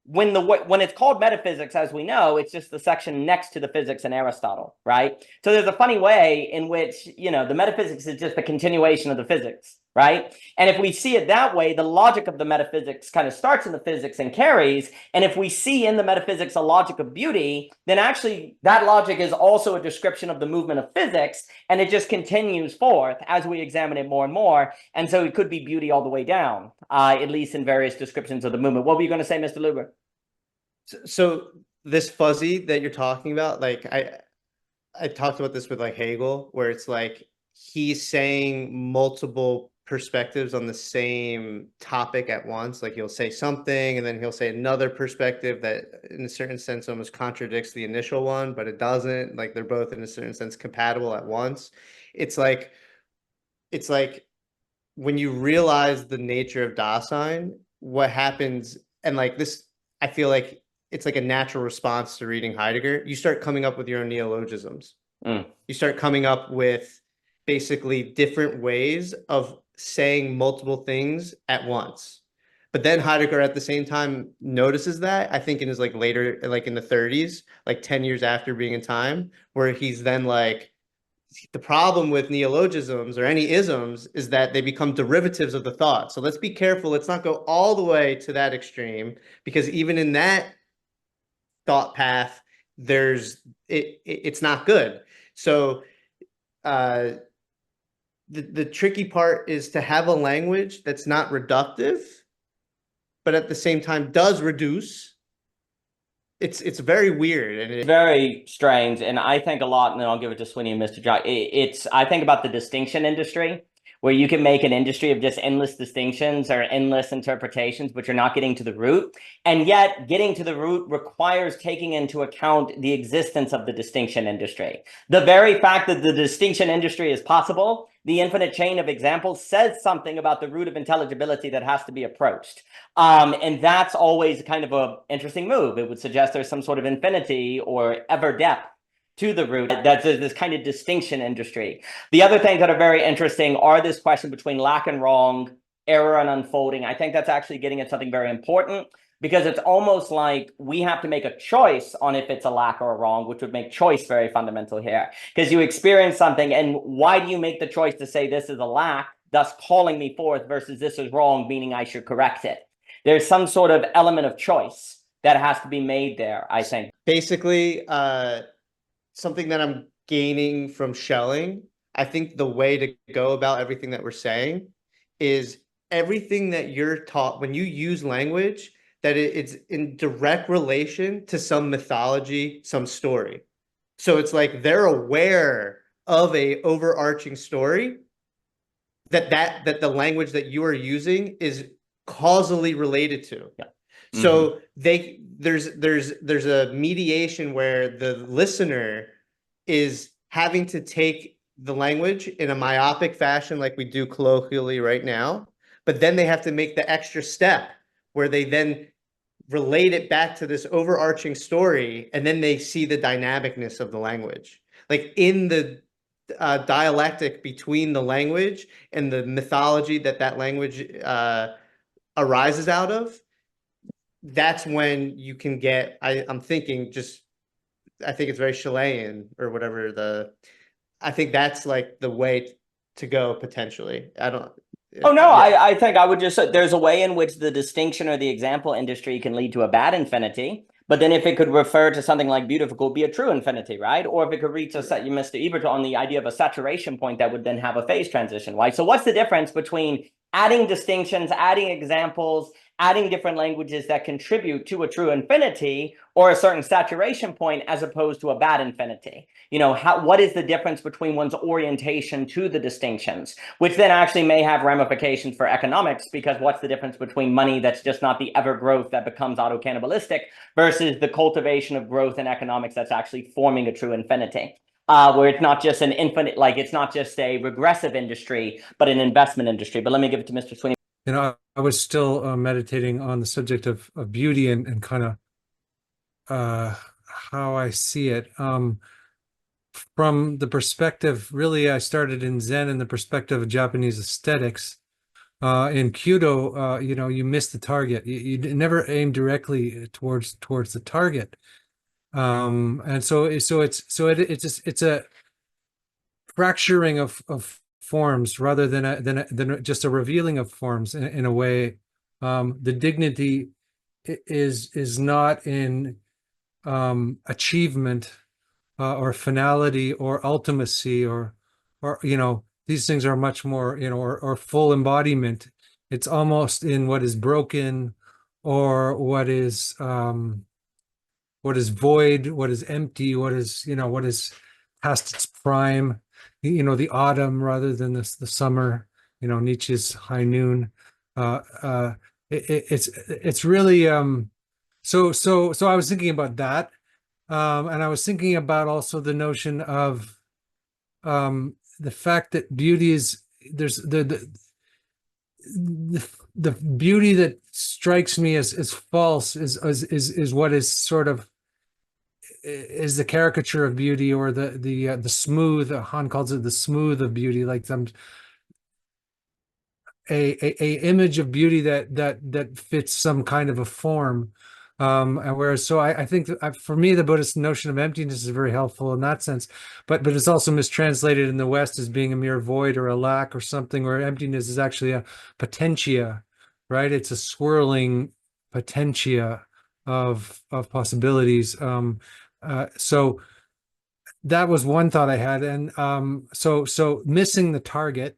when it's called metaphysics, as we know, it's just the section next to the physics in Aristotle, right? So there's a funny way in which, you know, the metaphysics is just the continuation of the physics, right? And if we see it that way, the logic of the metaphysics kind of starts in the physics and carries. And if we see in the metaphysics a logic of beauty, then actually that logic is also a description of the movement of physics, and it just continues forth as we examine it more and more. And so it could be beauty all the way down, at least in various descriptions of the movement. What were you going to say, Mr. Luber? So this fuzzy that you're talking about, like I talked about this with like Hegel, where it's like he's saying multiple perspectives on the same topic at once. Like, he'll say something and then he'll say another perspective that in a certain sense almost contradicts the initial one, but it doesn't. Like, they're both in a certain sense compatible at once. It's like when you realize the nature of Dasein, what happens, and like this, I feel like it's like a natural response to reading Heidegger. You start coming up with your own neologisms. You start coming up with basically different ways of saying multiple things at once. But then Heidegger at the same time notices that, I think in his like later, like in the 30s, like 10 years after being in time, where he's then like, the problem with neologisms or any isms is that they become derivatives of the thought. So let's be careful. Let's not go all the way to that extreme, because even in that thought path, it's not good. So the tricky part is to have a language that's not reductive, but at the same time does reduce. It's very weird, and it's very strange. And I think a lot, and then I'll give it to Sweeny and Mr. Jock. I think about the distinction industry, where you can make an industry of just endless distinctions or endless interpretations, but you're not getting to the root. And yet getting to the root requires taking into account the existence of the distinction industry. The very fact that the distinction industry is possible, the infinite chain of examples, says something about the root of intelligibility that has to be approached. And that's always kind of an interesting move. It would suggest there's some sort of infinity or ever depth to the root. That's this kind of distinction industry. The other things that are very interesting are this question between lack and wrong, error and unfolding. I think that's actually getting at something very important, because it's almost like we have to make a choice on if it's a lack or a wrong, which would make choice very fundamental here. Because you experience something, and why do you make the choice to say this is a lack, thus calling me forth, versus this is wrong, meaning I should correct it? There's some sort of element of choice that has to be made there, I think. basically something that I'm gaining from Schelling. I think the way to go about everything that we're saying is everything that you're taught when you use language, that it's in direct relation to some mythology, some story. So it's like they're aware of a overarching story that the language that you are using is causally related to. Yeah. So there's a mediation where the listener is having to take the language in a myopic fashion, like we do colloquially right now, but then they have to make the extra step where they then relate it back to this overarching story, and then they see the dynamicness of the language, like in the dialectic between the language and the mythology that language arises out of. That's when you can get, I'm thinking just, I think it's very Chilean or whatever I think that's like the way to go potentially. I don't. Oh, no, Yeah. I think I would just say there's a way in which the distinction or the example industry can lead to a bad infinity. But then if it could refer to something like beautiful, it would be a true infinity, right? Or if it could reach Mr. Ebert on the idea of a saturation point that would then have a phase transition, right? So what's the difference between adding distinctions, adding examples, adding different languages that contribute to a true infinity or a certain saturation point as opposed to a bad infinity? You know, what is the difference between one's orientation to the distinctions, which then actually may have ramifications for economics, because what's the difference between money that's just not the ever growth that becomes auto-cannibalistic versus the cultivation of growth in economics that's actually forming a true infinity? Where it's not just an infinite, like it's not just a regressive industry, but an investment industry. But let me give it to Mr. Sweeny. You know, I was still meditating on the subject of beauty and kind of how I see it. From the perspective, really, I started in Zen in the perspective of Japanese aesthetics. In Kyudo, you know, you miss the target. You never aim directly towards the target. And so it's a fracturing of forms rather than just a revealing of forms in a way. The dignity is not in achievement or finality or ultimacy or you know, these things are much more, you know, or full embodiment. It's almost in what is broken or what is void, what is empty, what is, you know, what is past its prime, you know, the autumn rather than the summer. Nietzsche's High Noon. It's really so I was thinking about that, and I was thinking about also the notion of the fact that beauty is there's the beauty that strikes me as false is what is sort of is the caricature of beauty, or the smooth. Han calls it the smooth of beauty, like some a image of beauty that fits some kind of a form. And whereas, so I think that for me, the Buddhist notion of emptiness is very helpful in that sense, but it's also mistranslated in the West as being a mere void or a lack or something, where emptiness is actually a potentia, right? It's a swirling potentia of possibilities. So that was one thought I had, and so missing the target.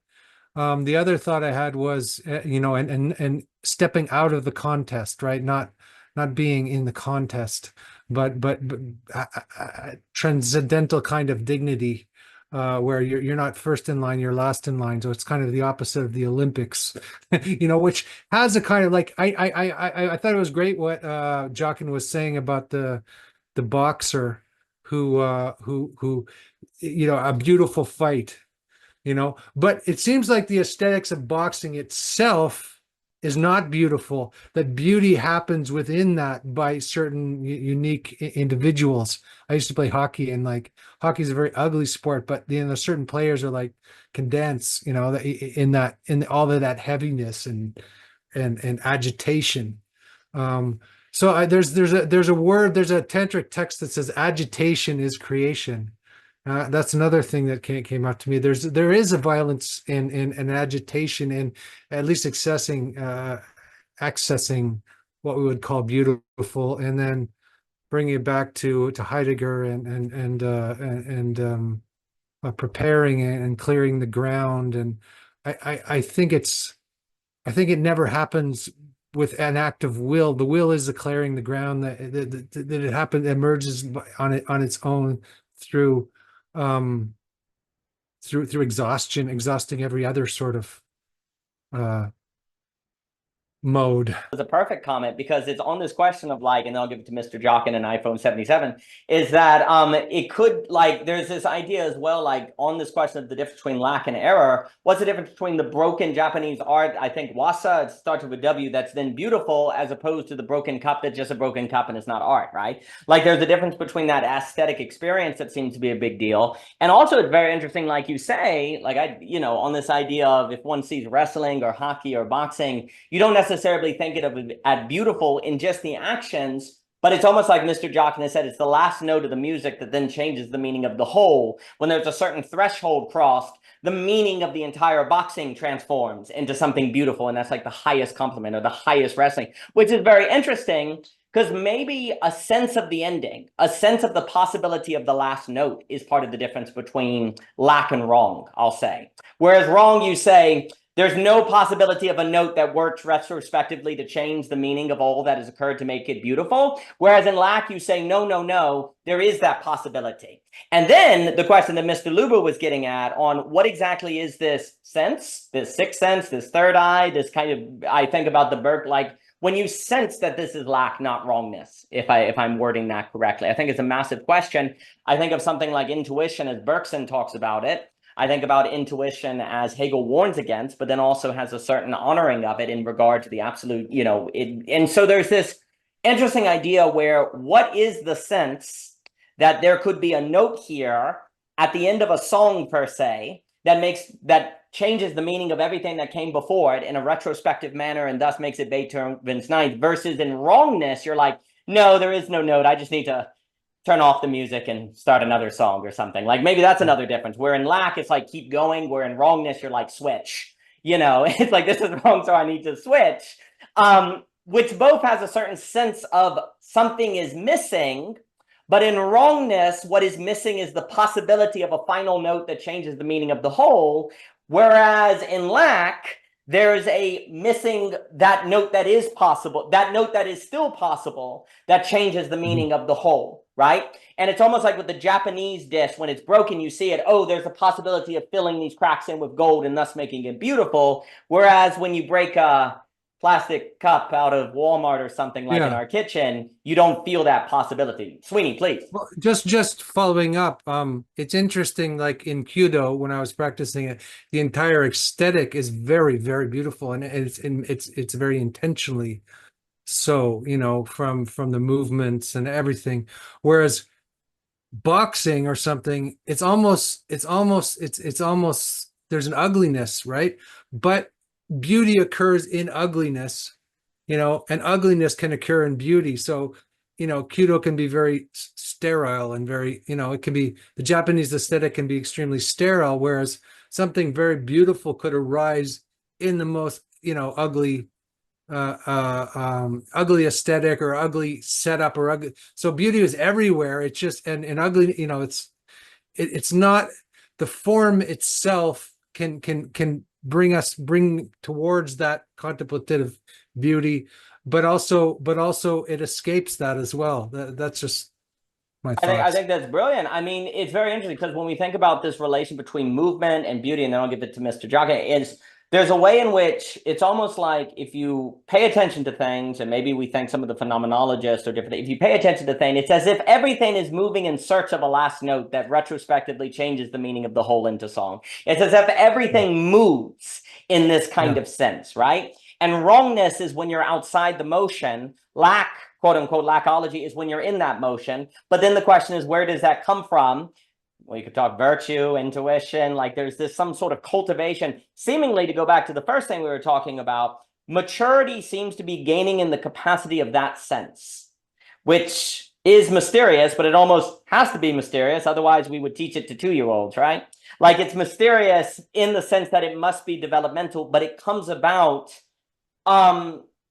The other thought I had was, and stepping out of the contest, right? Not being in the contest, but transcendental kind of dignity, where you're not first in line, you're last in line. So it's kind of the opposite of the Olympics, which has a kind of like I thought it was great what Jockin was saying about the boxer who a beautiful fight. But it seems like the aesthetics of boxing itself is not beautiful, that beauty happens within that by certain unique individuals. I used to play hockey, and like hockey is a very ugly sport, but certain players are like can dance, in all of that heaviness and agitation. So there's a word, there's a tantric text that says agitation is creation. That's another thing that came out to me. There is a violence and an agitation in at least accessing what we would call beautiful, and then bringing it back to Heidegger and preparing and clearing the ground. And I think it never happens with an act of will. The will is the clearing the ground that it happens, emerges on its own through exhausting every other sort of mode. It's a perfect comment, because it's on this question of like, and I'll give it to Mr. Jockin and iPhone 77, is that it could, like, there's this idea as well, like on this question of the difference between lack and error. What's the difference between the broken Japanese art, I think wasa, it starts with a W, that's then beautiful, as opposed to the broken cup that's just a broken cup and it's not art, right? Like there's a difference between that aesthetic experience that seems to be a big deal. And also it's very interesting, like you say, like on this idea of if one sees wrestling or hockey or boxing, you don't necessarily think of it as beautiful in just the actions, but it's almost like Mr. Jockin has said, it's the last note of the music that then changes the meaning of the whole. When there's a certain threshold crossed, the meaning of the entire boxing transforms into something beautiful, and that's like the highest compliment or the highest wrestling, which is very interesting, because maybe a sense of the ending, a sense of the possibility of the last note is part of the difference between lack and wrong, I'll say. Whereas wrong, you say, there's no possibility of a note that works retrospectively to change the meaning of all that has occurred to make it beautiful. Whereas in lack, you say, no, there is that possibility. And then the question that Mr. Luba was getting at on what exactly is this sense, this sixth sense, this third eye, this kind of, I think about the Burke, like when you sense that this is lack, not wrongness, if I'm wording that correctly. I think it's a massive question. I think of something like intuition as Bergson talks about it. I think about intuition as Hegel warns against, but then also has a certain honoring of it in regard to the absolute, and so there's this interesting idea where what is the sense that there could be a note here at the end of a song per se that changes the meaning of everything that came before it in a retrospective manner and thus makes it Beethoven's ninth, versus in wrongness, you're like, no, there is no note. I just need to turn off the music and start another song or something. Like maybe that's another difference. Where in lack, it's like keep going. Where in wrongness, you're like switch. It's like this is wrong, so I need to switch. Which both has a certain sense of something is missing, but in wrongness, what is missing is the possibility of a final note that changes the meaning of the whole. Whereas in lack, there's a missing that note that is possible, that note that is still possible, that changes the meaning of the whole. right? And it's almost like with the Japanese dish, when it's broken, you see it, oh, there's a possibility of filling these cracks in with gold and thus making it beautiful. Whereas when you break a plastic cup out of Walmart or something like in our kitchen, you don't feel that possibility. Sweeny, please. Well, just following up, it's interesting, like in Kyudo, when I was practicing it, the entire aesthetic is very, very beautiful, and it's very intentionally so, you know, from the movements and everything. Whereas boxing or something, it's almost there's an ugliness, right? But beauty occurs in ugliness, you know, and ugliness can occur in beauty. So, you know, Kyudo can be very sterile and very, you know, it can be, the Japanese aesthetic can be extremely sterile, whereas something very beautiful could arise in the most, you know, ugly ugly aesthetic or ugly setup or ugly. So beauty is everywhere. It's just, and ugly, you know, it's not, the form itself can bring towards that contemplative beauty, but also it escapes that as well. That's just my thoughts. I think that's brilliant. I mean, it's very interesting because when we think about this relation between movement and beauty, and then I'll give it to Mr. Jockin, is there's a way in which it's almost like if you pay attention to things, and maybe we think some of the phenomenologists are different, if you pay attention to things, it's as if everything is moving in search of a last note that retrospectively changes the meaning of the whole into song. It's as if everything moves in this kind of sense, right? And wrongness is when you're outside the motion. Lack, quote unquote, lackology is when you're in that motion. But then the question is, where does that come from? Well, you could talk virtue, intuition, like there's this some sort of cultivation, seemingly to go back to the first thing we were talking about. Maturity seems to be gaining in the capacity of that sense, which is mysterious, but it almost has to be mysterious. Otherwise, we would teach it to 2-year-olds, right? Like it's mysterious in the sense that it must be developmental, but it comes about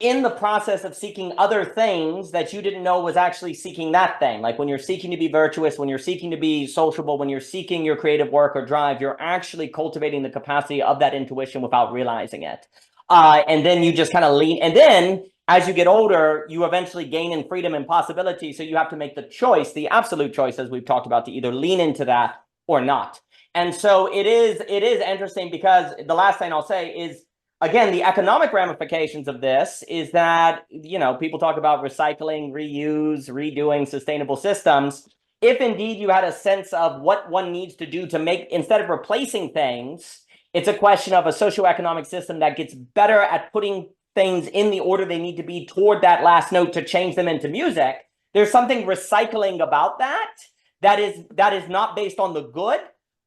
in the process of seeking other things that you didn't know was actually seeking that thing. Like when you're seeking to be virtuous, when you're seeking to be sociable, when you're seeking your creative work or drive, you're actually cultivating the capacity of that intuition without realizing it. And then you just kind of lean. And then as you get older, you eventually gain in freedom and possibility. So you have to make the choice, the absolute choice, as we've talked about, to either lean into that or not. And so it is interesting because the last thing I'll say is, again, the economic ramifications of this is that, you know, people talk about recycling, reuse, redoing sustainable systems. If indeed you had a sense of what one needs to do to make, instead of replacing things, it's a question of a socioeconomic system that gets better at putting things in the order they need to be toward that last note to change them into music. There's something recycling about that is not based on the good,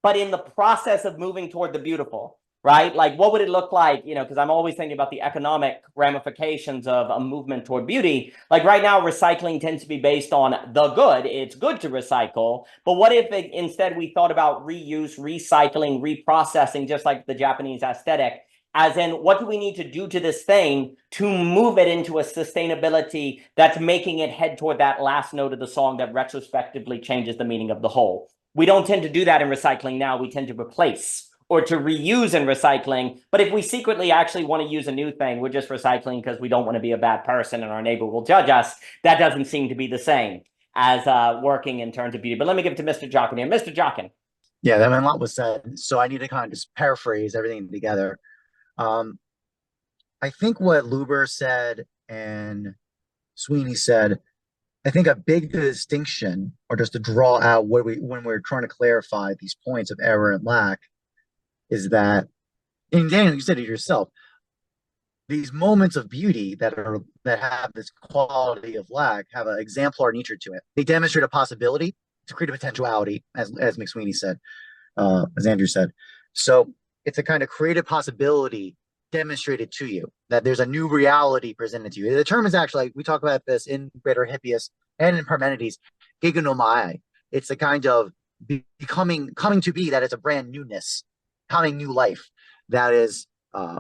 but in the process of moving toward the beautiful. Right? Like, what would it look like? You know, because I'm always thinking about the economic ramifications of a movement toward beauty. Like right now, recycling tends to be based on the good. It's good to recycle. But what if instead we thought about reuse, recycling, reprocessing, just like the Japanese aesthetic, as in what do we need to do to this thing to move it into a sustainability that's making it head toward that last note of the song that retrospectively changes the meaning of the whole? We don't tend to do that in recycling now. We tend to replace or to reuse in recycling. But if we secretly actually want to use a new thing, we're just recycling because we don't want to be a bad person and our neighbor will judge us. That doesn't seem to be the same as working in terms of beauty. But let me give it to Mr. Jockin here. Mr. Jockin. Yeah, that meant a lot was said. So I need to kind of just paraphrase everything together. I think what Luber said and Sweeny said, I think a big distinction, or just to draw out what when we're trying to clarify these points of error and lack, is that, and Daniel, you said it yourself, these moments of beauty that have this quality of lack have an exemplar nature to it. They demonstrate a possibility to create a potentiality, as McSweeney said, as Andrew said. So it's a kind of creative possibility demonstrated to you, that there's a new reality presented to you. The term is actually, we talk about this in Greater Hippias and in Parmenides, gigonomai. It's a kind of coming to be, that it's a brand newness, having new life that is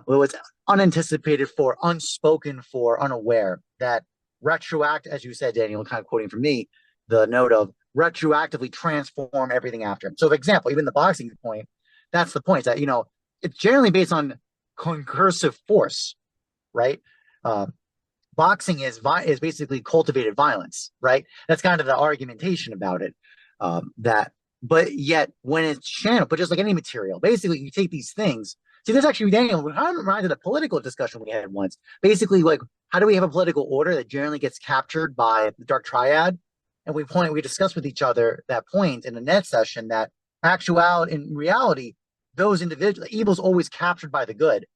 it's unanticipated for, unspoken for, unaware, that retroact, as you said, Daniel, kind of quoting from me, the note of retroactively transform everything after. So, for example, even the boxing point, that's the point, that, you know, it's generally based on concursive force, right? boxing is basically cultivated violence, right? That's kind of the argumentation about it. But yet when it's channeled, but just like any material, basically you take these things. See, there's actually, Daniel, kind of reminded a political discussion we had once. Basically, like, how do we have a political order that generally gets captured by the dark triad? And we discussed with each other that point in the net session that in reality, those individual evil's always captured by the good,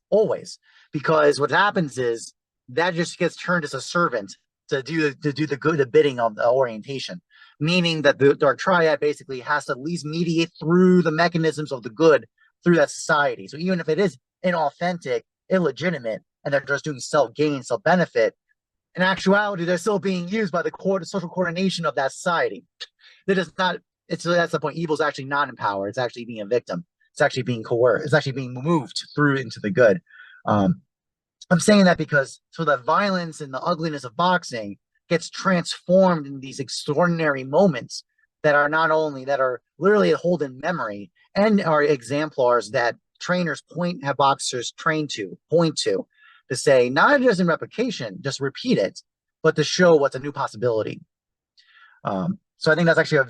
always, because what happens is that just gets turned as a servant to do the good, the bidding of the orientation, meaning that the dark triad basically has to at least mediate through the mechanisms of the good through that society. So even if it is inauthentic, illegitimate, and they're just doing self-gain, self-benefit, in actuality, they're still being used by the social coordination of that society. That's the point. Evil's actually not in power. It's actually being a victim. It's actually being coerced. It's actually being moved through into the good. I'm saying that because the violence and the ugliness of boxing gets transformed in these extraordinary moments that are literally hold in memory and are exemplars that trainers have boxers point to say, not just in replication, just repeat it, but to show what's a new possibility. So I think that's actually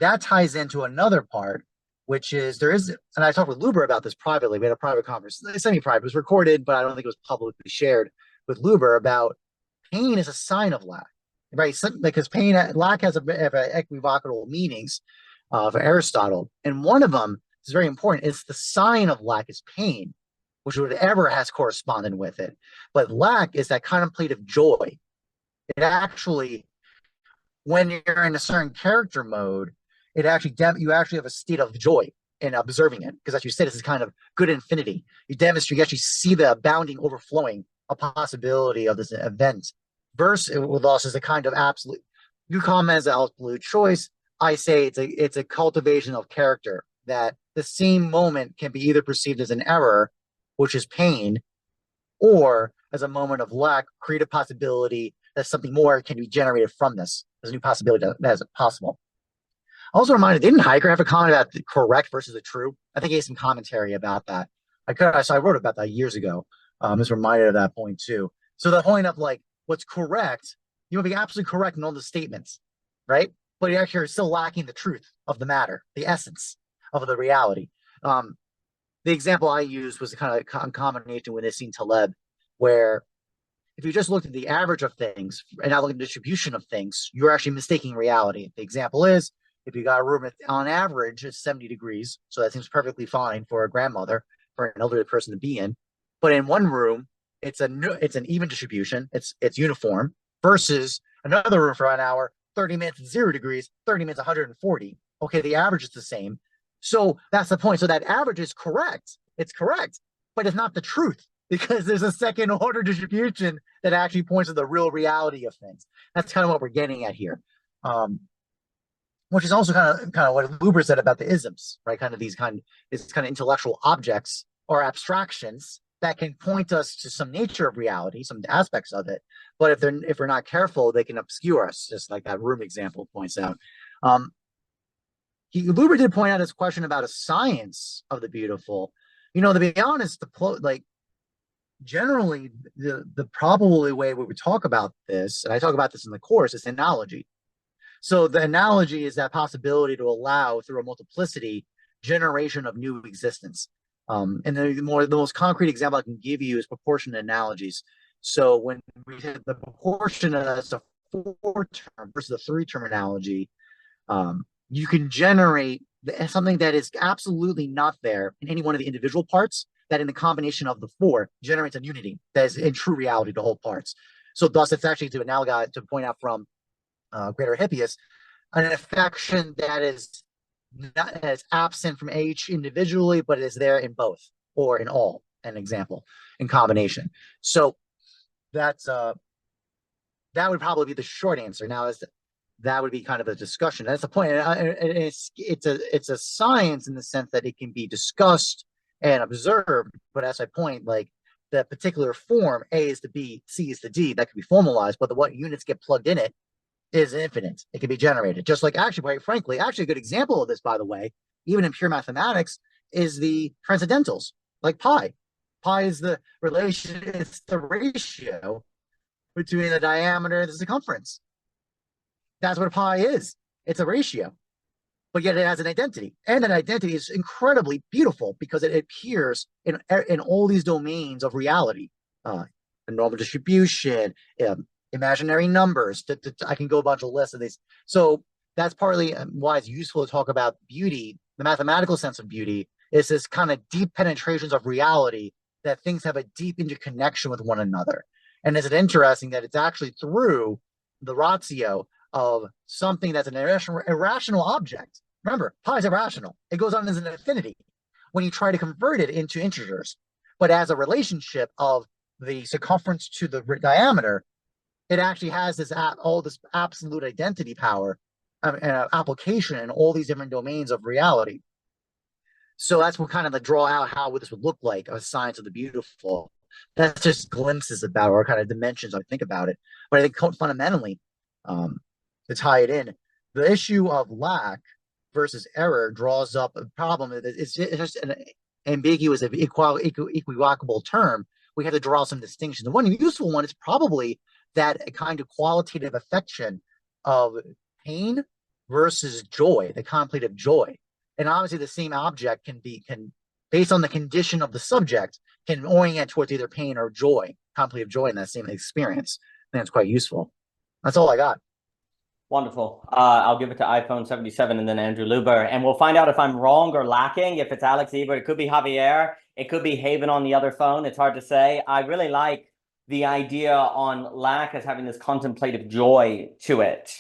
that ties into another part, which is and I talked with Luber about this privately. We had a private conversation, semi-private, it was recorded, but I don't think it was publicly shared with Luber about pain is a sign of lack, right? Because lack has equivocal meanings for Aristotle, and one of them is very important. It's the sign of lack is pain, which whatever has corresponded with it. But lack is that contemplative joy. It actually, when you're in a certain character mode, you actually have a state of joy in observing it, because as you said, this is kind of good infinity. You actually see the abounding, overflowing a possibility of this event. Versus with us is a kind of absolute. You comment as an absolute choice. I say it's a cultivation of character, that the same moment can be either perceived as an error, which is pain, or as a moment of lack, create a possibility that something more can be generated from this. There's a new possibility that is possible. Also reminded, didn't Hiker have a comment about the correct versus the true? I think he had some commentary about that. I wrote about that years ago. I was reminded of that point too. So the point of like, what's correct, you will be absolutely correct in all the statements, right? But you actually are still lacking the truth of the matter, the essence of the reality. The example I used was kind of a combination with Nassim Taleb, where if you just looked at the average of things and not look at the distribution of things, you're actually mistaking reality. The example is, if you got a room on average, it's 70 degrees. So that seems perfectly fine for a grandmother, for an elderly person to be in. But in one room, it's an even distribution. It's uniform, versus another room for an hour, 30 minutes at 0 degrees, 30 minutes 140. Okay, the average is the same. So that's the point. So that average is correct. It's correct, but it's not the truth, because there's a second order distribution that actually points to the real reality of things. That's kind of what we're getting at here. Which is also kind of what Luber said about the isms, right? These kind of intellectual objects or abstractions that can point us to some nature of reality, some aspects of it. But if we're not careful, they can obscure us, just like that room example points out. Luber did point out his question about a science of the beautiful. To be honest, generally the probable way we would talk about this, and I talk about this in the course, is analogy. So the analogy is that possibility to allow, through a multiplicity, generation of new existence. And the most concrete example I can give you is proportionate analogies. So when we hit the proportion as a 4-term versus a 3-term analogy, you can generate something that is absolutely not there in any one of the individual parts, that in the combination of the 4 generates a unity that is in true reality the whole parts. So thus it's actually to analogize, to point out from Greater Hippias, an affection that is not as absent from each individually, but is there in both or in all, an example, in combination. So that would probably be the short answer. Now, that would be kind of a discussion. That's the point. It's a science in the sense that it can be discussed and observed, but as I point, like the particular form, A is to B, C is to D, that can be formalized, but what units get plugged in it is infinite. It can be generated. Just like, actually, quite frankly, a good example of this, by the way, even in pure mathematics, is the transcendentals, like pi. Pi is the relation, it's the ratio between the diameter and the circumference. That's what pi is. It's a ratio, but yet it has an identity, and that identity is incredibly beautiful because it appears in all these domains of reality, the normal distribution, imaginary numbers. I can go a bunch of lists of these. So that's partly why it's useful to talk about beauty. The mathematical sense of beauty is this kind of deep penetrations of reality, that things have a deep interconnection with one another. And is it interesting that it's actually through the ratio of something that's an irrational object. Remember, pi is irrational. It goes on as an infinity when you try to convert it into integers. But as a relationship of the circumference to the diameter, it actually has this all this absolute identity power and application in all these different domains of reality. So that's what kind of draw out how this would look like, a science of the beautiful. That's just glimpses about, or kind of dimensions I think about it. But I think fundamentally, to tie it in, the issue of lack versus error draws up a problem. It's just an ambiguous, equivocable term. We have to draw some distinctions. The one useful one is probably that a kind of qualitative affection of pain versus joy, the contemplative joy. And obviously the same object can based on the condition of the subject, can orient towards either pain or joy, contemplative joy in that same experience. I think it's quite useful. That's all I got. Wonderful. I'll give it to iPhone 77 and then Andrew Luber, and we'll find out if I'm wrong or lacking. If it's Alex Ebert, it could be Javier, it could be Haven on the other phone. It's hard to say. I really like the idea on lack as having this contemplative joy to it,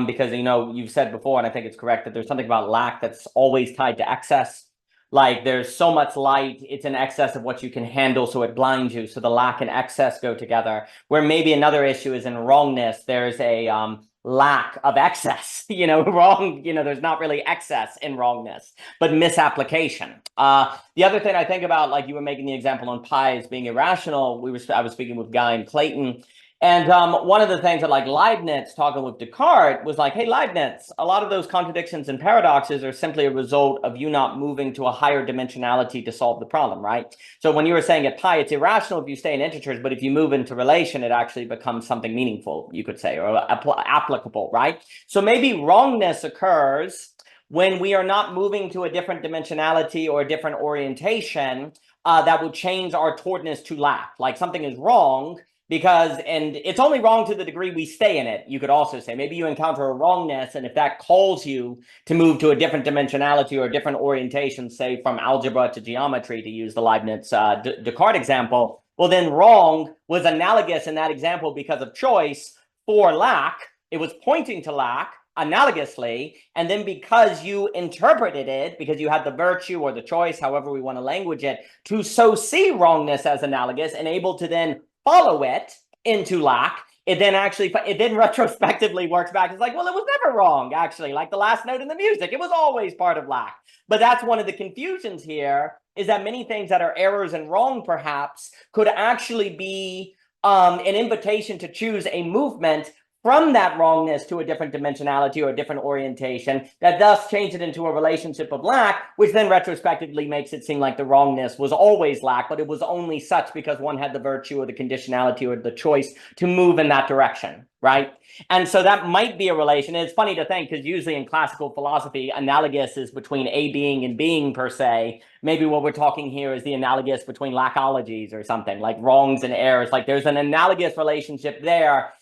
because, you know, you've said before, and I think it's correct, that there's something about lack that's always tied to excess. Like there's so much light, it's in excess of what you can handle, so it blinds you. So the lack and excess go together. Where maybe another issue is in wrongness, there's a lack of excess, you know, wrong, you know, there's not really excess in wrongness, but misapplication. The other thing I think about, like you were making the example on pi as being irrational, I was speaking with Guy and Clayton, and one of the things that, like, Leibniz talking with Descartes was like, hey, Leibniz, a lot of those contradictions and paradoxes are simply a result of you not moving to a higher dimensionality to solve the problem, right? So when you were saying at pi, it's irrational if you stay in integers, but if you move into relation, it actually becomes something meaningful, you could say, or applicable, right? So maybe wrongness occurs when we are not moving to a different dimensionality or a different orientation that will change our towardness to lack. Like something is wrong, because, and it's only wrong to the degree we stay in it. You could also say maybe you encounter a wrongness, and if that calls you to move to a different dimensionality or a different orientation, say from algebra to geometry, to use the Leibniz Descartes example, well, then wrong was analogous in that example because of choice for lack. It was pointing to lack analogously, and then because you interpreted it, because you had the virtue or the choice, however we want to language it, to so see wrongness as analogous and able to then follow it into lack, it then retrospectively works back. It's like, well, it was never wrong, actually, like the last note in the music. It was always part of lack. But that's one of the confusions here, is that many things that are errors and wrong, perhaps, could actually be an invitation to choose a movement from that wrongness to a different dimensionality or a different orientation, that thus change it into a relationship of lack, which then retrospectively makes it seem like the wrongness was always lack, but it was only such because one had the virtue or the conditionality or the choice to move in that direction, right? And so that might be a relation. And it's funny to think, because usually in classical philosophy, analogous is between a being and being per se. Maybe what we're talking here is the analogous between lackologies or something, like wrongs and errors. Like there's an analogous relationship there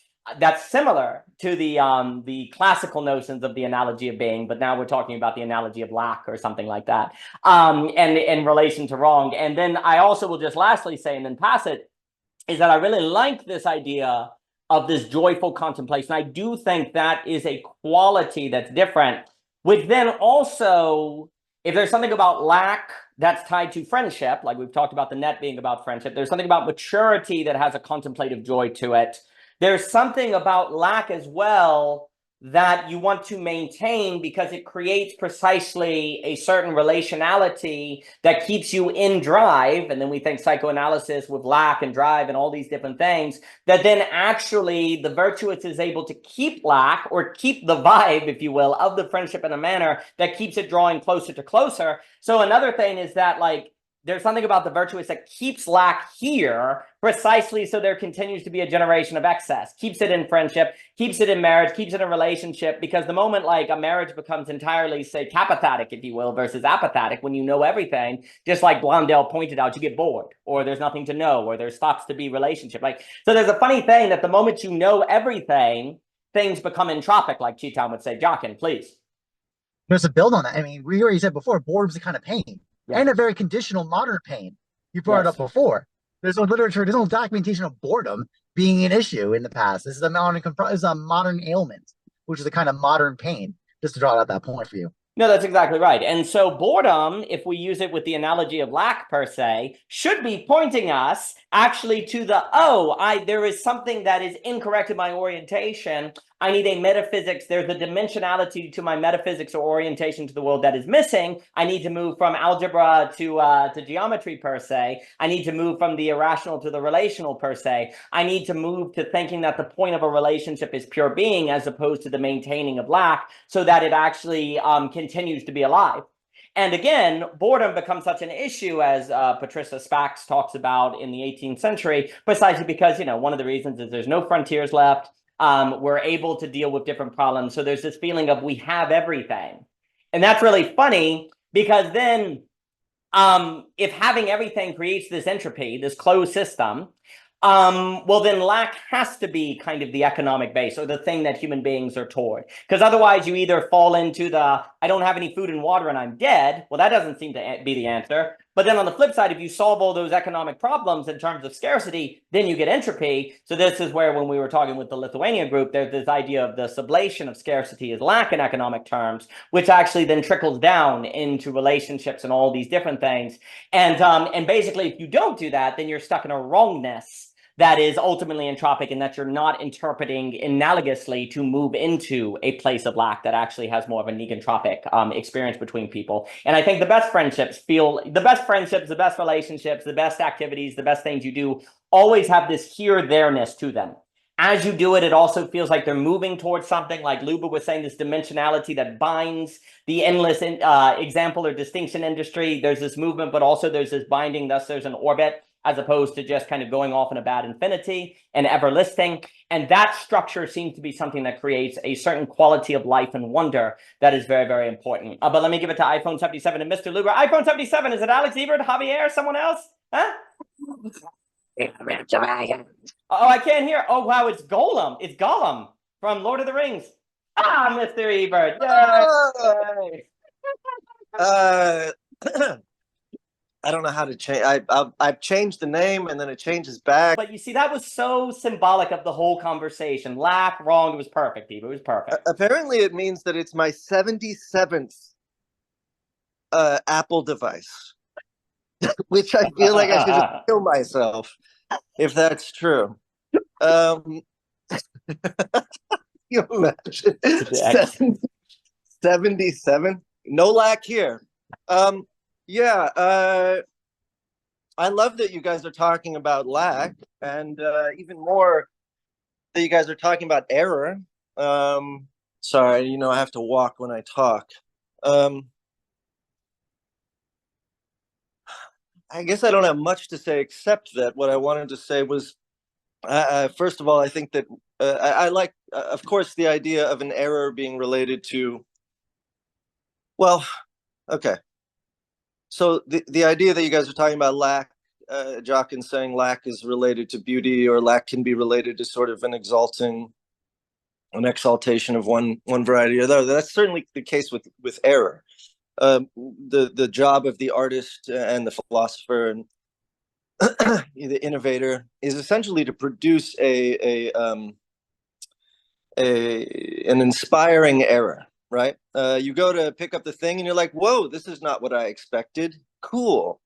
that's similar to the classical notions of the analogy of being, but now we're talking about the analogy of lack or something like that, and in relation to wrong. And then I also will just lastly say, and then pass it, is that I really like this idea of this joyful contemplation. I do think that is a quality that's different, which then also, if there's something about lack that's tied to friendship, like we've talked about the net being about friendship, there's something about maturity that has a contemplative joy to it. There's something about lack as well that you want to maintain, because it creates precisely a certain relationality that keeps you in drive. And then we think psychoanalysis with lack and drive and all these different things, that then actually the virtuous is able to keep lack, or keep the vibe, if you will, of the friendship in a manner that keeps it drawing closer to closer. So another thing is that, like, there's something about the virtuous that keeps lack here precisely so there continues to be a generation of excess, keeps it in friendship, keeps it in marriage, keeps it in relationship, because the moment like a marriage becomes entirely, say, capathetic, if you will, versus apathetic, when you know everything, just like Blondell pointed out, you get bored, or there's nothing to know, or there stops to be relationship. Like, so there's a funny thing that the moment you know everything, things become entropic, like Cheetown would say. Jockin, please. Just to build on that, I mean, we already said before, boredom's a kind of pain. Yeah. And a very conditional modern pain. You brought it up before. There's no literature, there's no documentation of boredom being an issue in the past. This is a modern ailment, which is a kind of modern pain. Just to draw out that point for you. No, that's exactly right. And so boredom, if we use it with the analogy of lack per se, should be pointing us actually to the, there is something that is incorrect in my orientation. I need a metaphysics. There's a dimensionality to my metaphysics or orientation to the world that is missing. I need to move from algebra to geometry per se. I need to move from the irrational to the relational per se. I need to move to thinking that the point of a relationship is pure being as opposed to the maintaining of lack, so that it actually continues to be alive. And again, boredom becomes such an issue, as Patricia Spax talks about in the 18th century, precisely because, one of the reasons is there's no frontiers left. We're able to deal with different problems. So there's this feeling of we have everything. And that's really funny, because then if having everything creates this entropy, this closed system, well, then lack has to be kind of the economic base, or the thing that human beings are toward. Because otherwise you either fall into the, I don't have any food and water and I'm dead. Well, that doesn't seem to be the answer. But then on the flip side, if you solve all those economic problems in terms of scarcity, then you get entropy. So this is where, when we were talking with the Lithuania group, there's this idea of the sublation of scarcity as lack in economic terms, which actually then trickles down into relationships and all these different things. And basically, if you don't do that, then you're stuck in a wrongness that is ultimately entropic, and that you're not interpreting analogously to move into a place of lack that actually has more of a negentropic experience between people. And I think the best friendships, the best relationships, the best activities, the best things you do always have this here-there-ness to them. As you do it, it also feels like they're moving towards something, like Luba was saying, this dimensionality that binds the endless example or distinction industry. There's this movement, but also there's this binding, thus there's an orbit, as opposed to just kind of going off in a bad infinity and ever listing. And that structure seems to be something that creates a certain quality of life and wonder that is very, very important. But let me give it to iPhone 77 and Mr. Luber. iPhone 77, is it Alex Ebert, Javier, someone else? Huh? Oh, I can't hear. Oh, wow, it's Golem. It's Gollum from Lord of the Rings. Ah, Mr. Ebert. Yay. I don't know how to change. I've changed the name, and then it changes back. But you see, that was so symbolic of the whole conversation. Laugh, wrong. It was perfect, Eva. It was perfect. Apparently, it means that it's my 77th Apple device, which I feel like I should just kill myself if that's true. You imagine 77? No lack here. Yeah, I love that you guys are talking about lack, and even more that you guys are talking about error. Sorry, I have to walk when I talk. I guess I don't have much to say, except that what I wanted to say was, first of all, I think that I like, of course, the idea of an error being related to, well, okay. So the idea that you guys are talking about lack, Jockin saying lack is related to beauty, or lack can be related to sort of an exaltation of one variety or the other. That's certainly the case with error. The job of the artist and the philosopher and the innovator is essentially to produce an inspiring error. Right? You go to pick up the thing and you're like, whoa, this is not what I expected. Cool.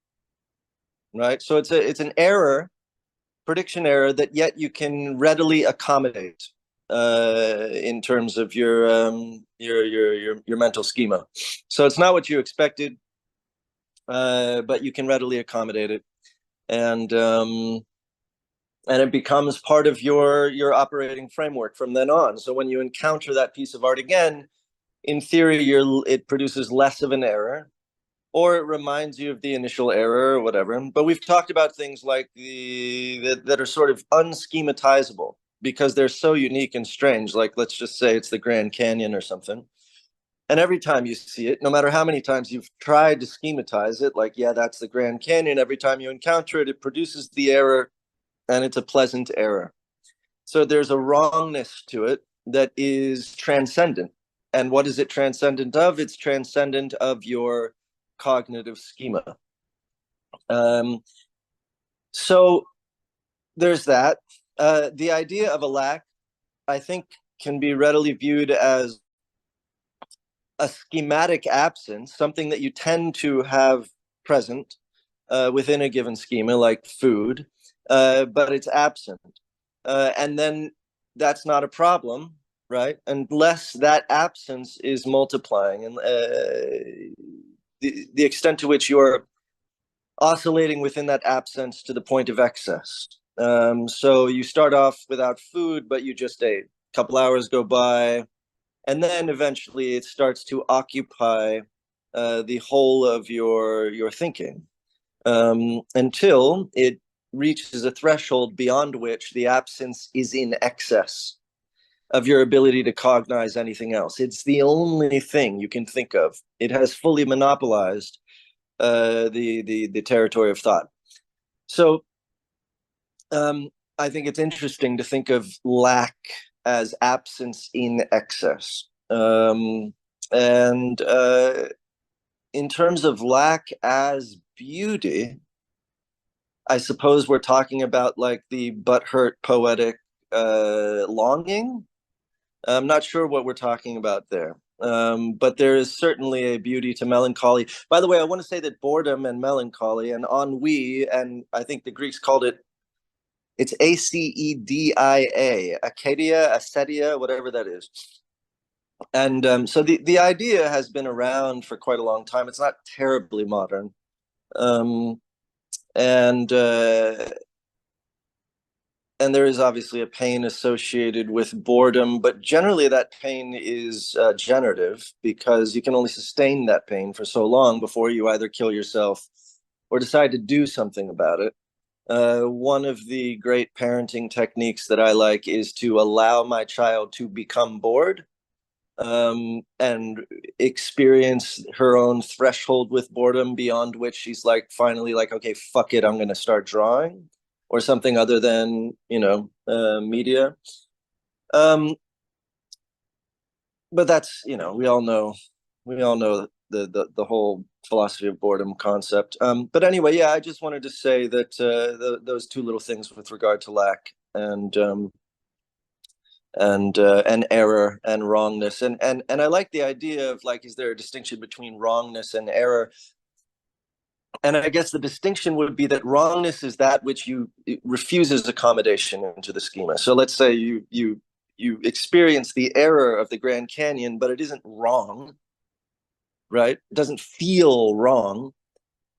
Right? So it's an error, prediction error, that yet you can readily accommodate in terms of your mental schema. So it's not what you expected, but you can readily accommodate it. And it becomes part of your operating framework from then on. So when you encounter that piece of art again, in theory, it produces less of an error, or it reminds you of the initial error or whatever. But we've talked about things like that are sort of unschematizable because they're so unique and strange. Like, let's just say it's the Grand Canyon or something. And every time you see it, no matter how many times you've tried to schematize it, like, yeah, that's the Grand Canyon, every time you encounter it, it produces the error, and it's a pleasant error. So there's a wrongness to it that is transcendent. And what is it transcendent of? It's transcendent of your cognitive schema. So there's that. The idea of a lack, I think, can be readily viewed as a schematic absence, something that you tend to have present within a given schema, like food, but it's absent. And then that's not a problem, right? Unless that absence is multiplying, and the extent to which you're oscillating within that absence to the point of excess. So you start off without food, but you just ate. A couple hours go by, and then eventually it starts to occupy the whole of your thinking, until it reaches a threshold beyond which the absence is in excess of your ability to cognize anything else. It's the only thing you can think of. It has fully monopolized the territory of thought. So I think it's interesting to think of lack as absence in excess. And in terms of lack as beauty, I suppose we're talking about like the butthurt poetic longing. I'm not sure what we're talking about there. But there is certainly a beauty to melancholy. By the way, I want to say that boredom and melancholy and ennui, and I think the Greeks called it, it's acedia, acedia, whatever that is. And so the idea has been around for quite a long time. It's not terribly modern. And there is obviously a pain associated with boredom, but generally that pain is generative, because you can only sustain that pain for so long before you either kill yourself or decide to do something about it. One of the great parenting techniques that I like is to allow my child to become bored, and experience her own threshold with boredom, beyond which she's like finally like, okay, fuck it, I'm going to start drawing or something other than, media. But that's, we all know the whole philosophy of boredom concept. But anyway, yeah, I just wanted to say that those two little things with regard to lack and error and wrongness, and I like the idea of like, is there a distinction between wrongness and error? And I guess the distinction would be that wrongness is that which it refuses accommodation into the schema. So let's say you experience the error of the Grand Canyon, but it isn't wrong, right? It doesn't feel wrong.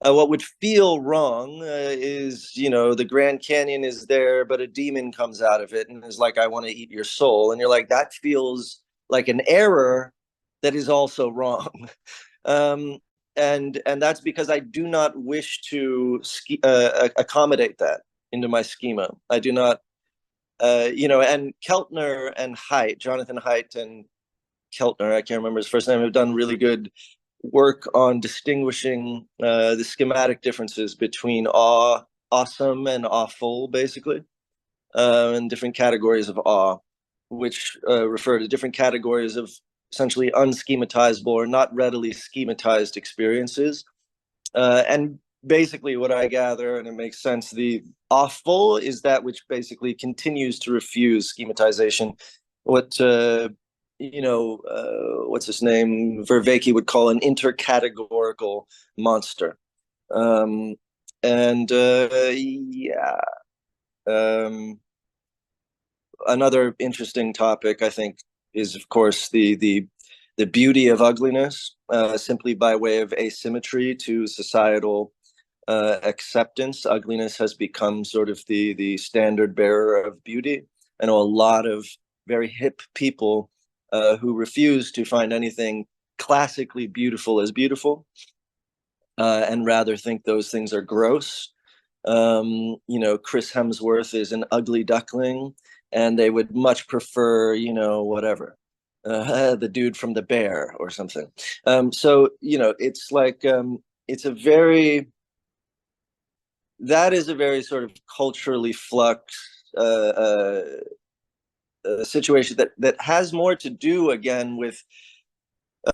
What would feel wrong is, the Grand Canyon is there, but a demon comes out of it and is like, I want to eat your soul. And you're like, that feels like an error that is also wrong. And that's because I do not wish to accommodate that into my schema. I do not, and Keltner and Haidt, Jonathan Haidt and Keltner, I can't remember his first name, have done really good work on distinguishing the schematic differences between awesome and awful, basically, and different categories of awe, which refer to different categories of essentially unschematizable or not readily schematized experiences. And basically what I gather, and it makes sense, the awful is that which basically continues to refuse schematization. What what's his name, Vervaeke would call an intercategorical monster. Another interesting topic, I think, is of course the beauty of ugliness, simply by way of asymmetry to societal acceptance. Ugliness has become sort of the standard bearer of beauty. I know a lot of very hip people who refuse to find anything classically beautiful as beautiful. and rather think those things are gross. You know, Chris Hemsworth is an ugly duckling, and they would much prefer, you know, whatever, the dude from The Bear or something. So, you know, it's like, it's a very, that is a very sort of culturally flux situation that has more to do, again, with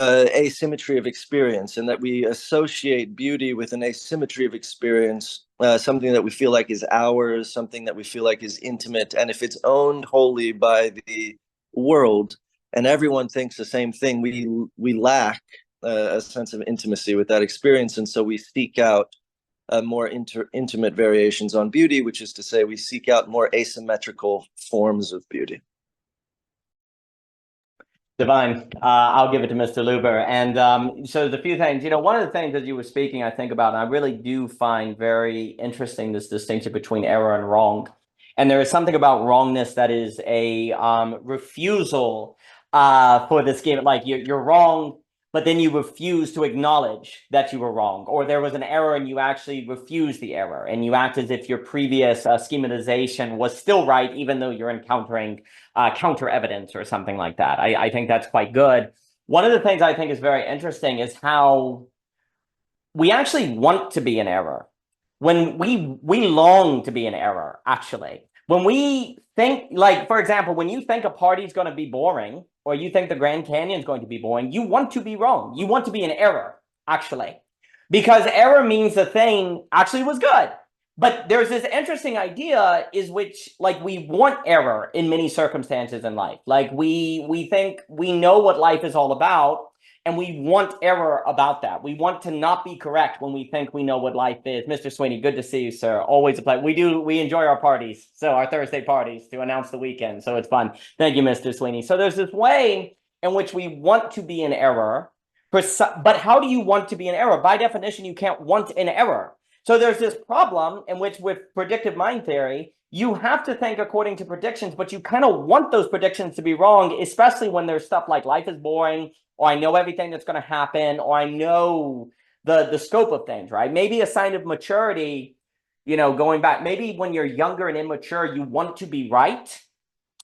asymmetry of experience, and that we associate beauty with an asymmetry of experience, something that we feel like is ours, something that we feel like is intimate. And if it's owned wholly by the world and everyone thinks the same thing, we lack a sense of intimacy with that experience. And so we seek out more intimate variations on beauty, which is to say we seek out more asymmetrical forms of beauty. Divine. I'll give it to Mr. Luber. And so the few things, you know, one of the things that you were speaking, I think about, and I really do find very interesting, this distinction between error and wrong. And there is something about wrongness that is a refusal for this game. Like you're wrong, but then you refuse to acknowledge that you were wrong, or there was an error and you actually refuse the error, and you act as if your previous schematization was still right, even though you're encountering counter evidence or something like that. I think that's quite good. One of the things I think is very interesting is how we actually want to be in error. When we long to be in error, actually. When we think, like, for example, when you think a party's going to be boring, or you think the Grand Canyon is going to be boring, you want to be wrong. You want to be in error, actually. Because error means the thing actually was good. But there's this interesting idea is which, like, we want error in many circumstances in life. Like, we think we know what life is all about, and we want error about that. We want to not be correct when we think we know what life is. Mr. Sweeny, good to see you, sir. Always a pleasure. We enjoy our parties, so our Thursday parties to announce the weekend. So it's fun. Thank you, Mr. Sweeny. So there's this way in which we want to be in error, but how do you want to be in error? By definition, you can't want an error. So there's this problem in which, with predictive mind theory, you have to think according to predictions, but you kind of want those predictions to be wrong, especially when there's stuff like life is boring, or I know everything that's going to happen, or I know the scope of things, right? Maybe a sign of maturity, you know, going back, maybe when you're younger and immature, you want to be right.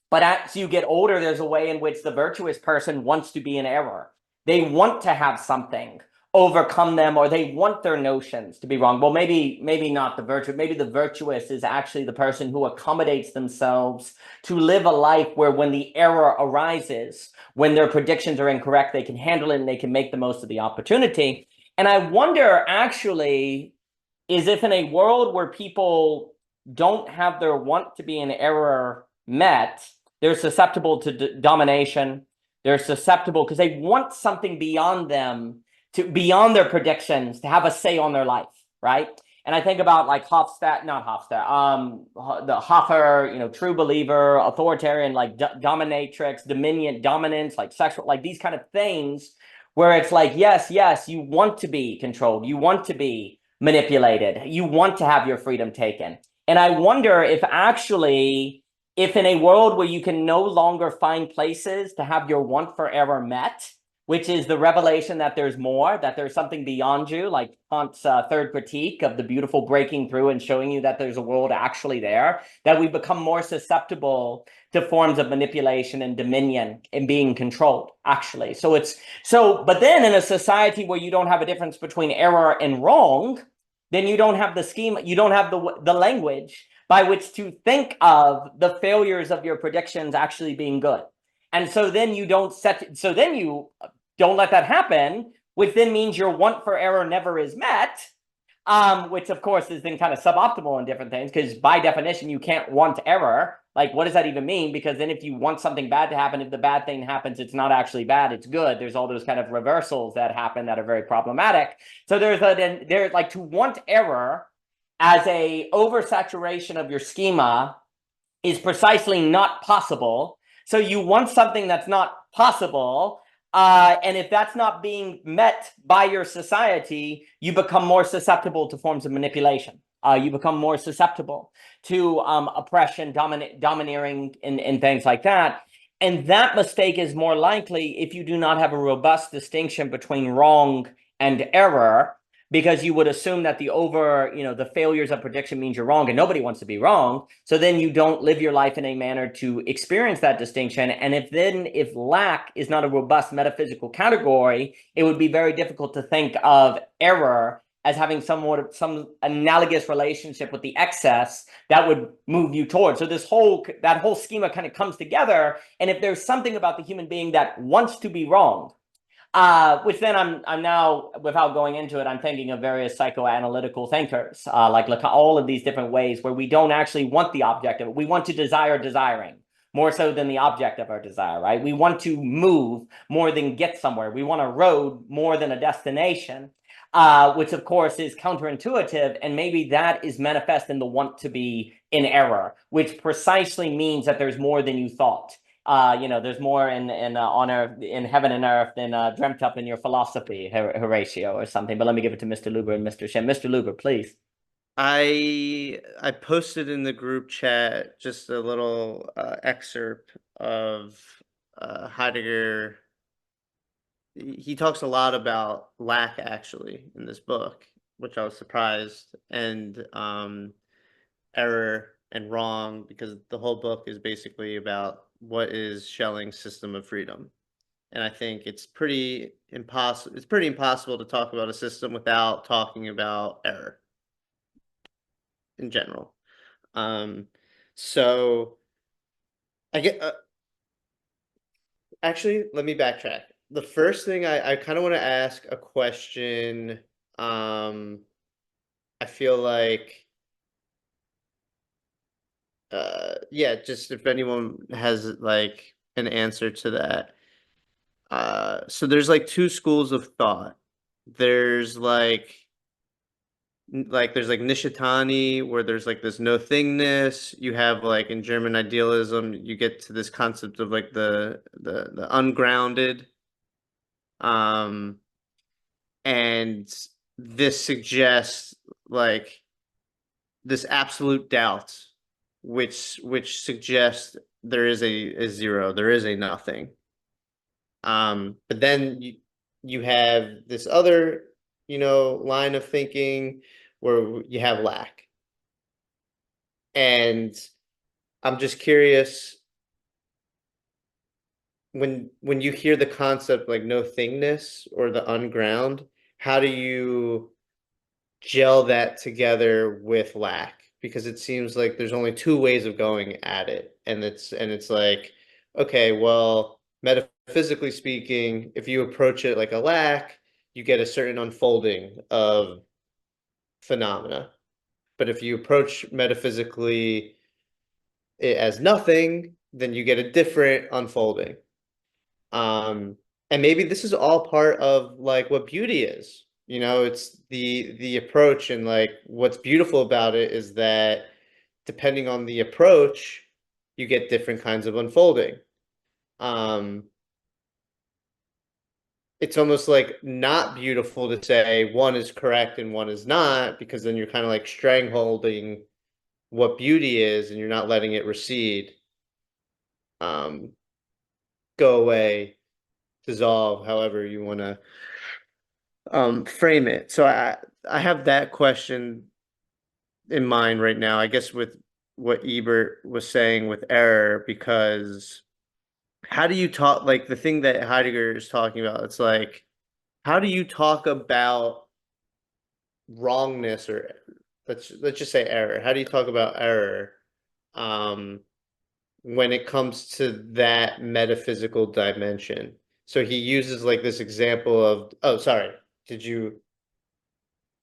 But as you get older, there's a way in which the virtuous person wants to be in error. They want to have something overcome them, or they want their notions to be wrong. Well, maybe not the virtuous. Maybe the virtuous is actually the person who accommodates themselves to live a life where when the error arises, when their predictions are incorrect, they can handle it and they can make the most of the opportunity. And I wonder, actually, is if in a world where people don't have their want to be in error met, they're susceptible to domination. They're susceptible because they want something beyond them, to beyond their predictions, to have a say on their life, right? And I think about like the Hoffer, you know, true believer, authoritarian, like dominatrix, dominance, like sexual, like these kind of things where it's like, yes, you want to be controlled. You want to be manipulated. You want to have your freedom taken. And I wonder if actually, if in a world where you can no longer find places to have your want for error met, which is the revelation that there's more, that there's something beyond you, like Kant's third critique of the beautiful breaking through and showing you that there's a world actually there, that we become more susceptible to forms of manipulation and dominion and being controlled, actually. But then in a society where you don't have a difference between error and wrong, then you don't have the schema, you don't have the language by which to think of the failures of your predictions actually being good. And so then you don't let that happen, which then means your want for error never is met, which of course is then kind of suboptimal in different things, because by definition, you can't want error. Like, what does that even mean? Because then if you want something bad to happen, if the bad thing happens, it's not actually bad, it's good. There's all those kind of reversals that happen that are very problematic. So there's like, to want error as a oversaturation of your schema is precisely not possible. So you want something that's not possible, and if that's not being met by your society, you become more susceptible to forms of manipulation. You become more susceptible to oppression, domineering, and things like that. And that mistake is more likely if you do not have a robust distinction between wrong and error, because you would assume that the failures of prediction means you're wrong, and nobody wants to be wrong. So then you don't live your life in a manner to experience that distinction. And if lack is not a robust metaphysical category, it would be very difficult to think of error as having some analogous relationship with the excess that would move you towards. So that whole schema kind of comes together. And if there's something about the human being that wants to be wrong, which then I'm now, without going into it, I'm thinking of various psychoanalytical thinkers, like all of these different ways where we don't actually want the object of it. We want to desire desiring more so than the object of our desire, right? We want to move more than get somewhere. We want a road more than a destination. Which of course is counterintuitive, and maybe that is manifest in the want to be in error, which precisely means that there's more than you thought. There's more in heaven and earth than dreamt up in your philosophy, Horatio, or something. But let me give it to Mr. Luber and Mr. Shinn. Mr. Luber, please. I posted in the group chat just a little excerpt of Heidegger. He talks a lot about lack actually in this book, which I was surprised, and error and wrong, because the whole book is basically about what is Schelling's system of freedom. And I think it's pretty impossible to talk about a system without talking about error in general. So I get actually, let me backtrack. The first thing I kind of want to ask a question. I feel like, just if anyone has like an answer to that. So there's like two schools of thought. There's like there's like Nishitani, where there's like this no thingness. You have like in German idealism, you get to this concept of like the ungrounded. And this suggests like this absolute doubt, which suggests there is a zero, there is a nothing. But then you have this other, line of thinking where you have lack. And I'm just curious, when you hear the concept like no thingness or the unground, how do you gel that together with lack? Because it seems like there's only two ways of going at it, and it's like, okay, well, metaphysically speaking, if you approach it like a lack, you get a certain unfolding of phenomena. But if you approach metaphysically it as nothing, then you get a different unfolding. And maybe this is all part of like what beauty is. It's the approach, and like what's beautiful about it is that depending on the approach, you get different kinds of unfolding. It's almost like not beautiful to say one is correct and one is not, because then you're kind of like strangholding what beauty is, and you're not letting it recede, go away, dissolve, however you want to frame it. So I have that question in mind right now, I guess, with what Ebert was saying with error, because how do you talk, like the thing that Heidegger is talking about, it's like, how do you talk about wrongness, or let's just say error? How do you talk about error when it comes to that metaphysical dimension? So he uses like this example of, oh, sorry, did you?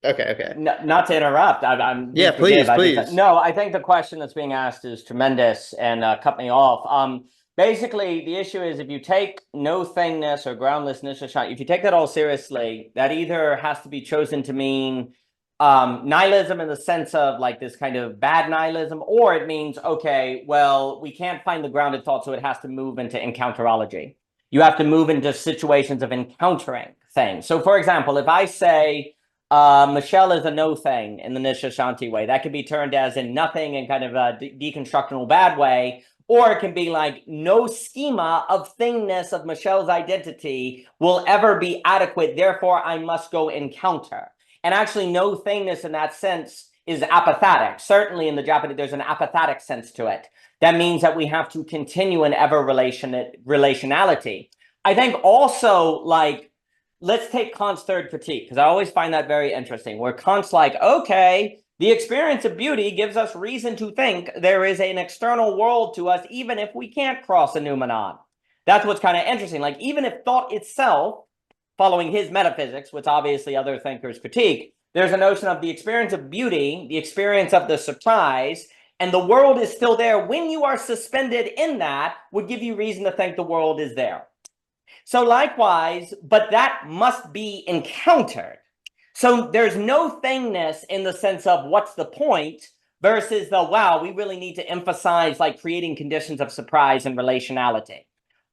Okay. Not to interrupt. I'm yeah, please. No, I think the question that's being asked is tremendous, and cut me off. Basically, the issue is, if you take no thingness or groundlessness, if you take that all seriously, that either has to be chosen to mean nihilism in the sense of like this kind of bad nihilism, or it means, okay, well, we can't find the grounded thought, so it has to move into encounterology. You have to move into situations of encountering things. So, for example, if I say Michelle is a no thing in the Nishashanti way, that could be turned as in nothing in kind of a deconstructional bad way. Or it can be like, no schema of thingness of Michelle's identity will ever be adequate, therefore I must go encounter. And actually, no thingness in that sense is apathatic. Certainly in the Japanese, there's an apathatic sense to it. That means that we have to continue an ever relationality. I think also, like, let's take Kant's third critique, because I always find that very interesting, where Kant's like, okay, the experience of beauty gives us reason to think there is an external world to us, even if we can't cross a noumenon. That's what's kind of interesting. Like, even if thought itself, following his metaphysics, which obviously other thinkers critique, there's a notion of the experience of beauty, the experience of the surprise, and the world is still there when you are suspended in that would give you reason to think the world is there. So likewise, but that must be encountered. So there's no thingness in the sense of what's the point versus the, wow, we really need to emphasize like creating conditions of surprise and relationality.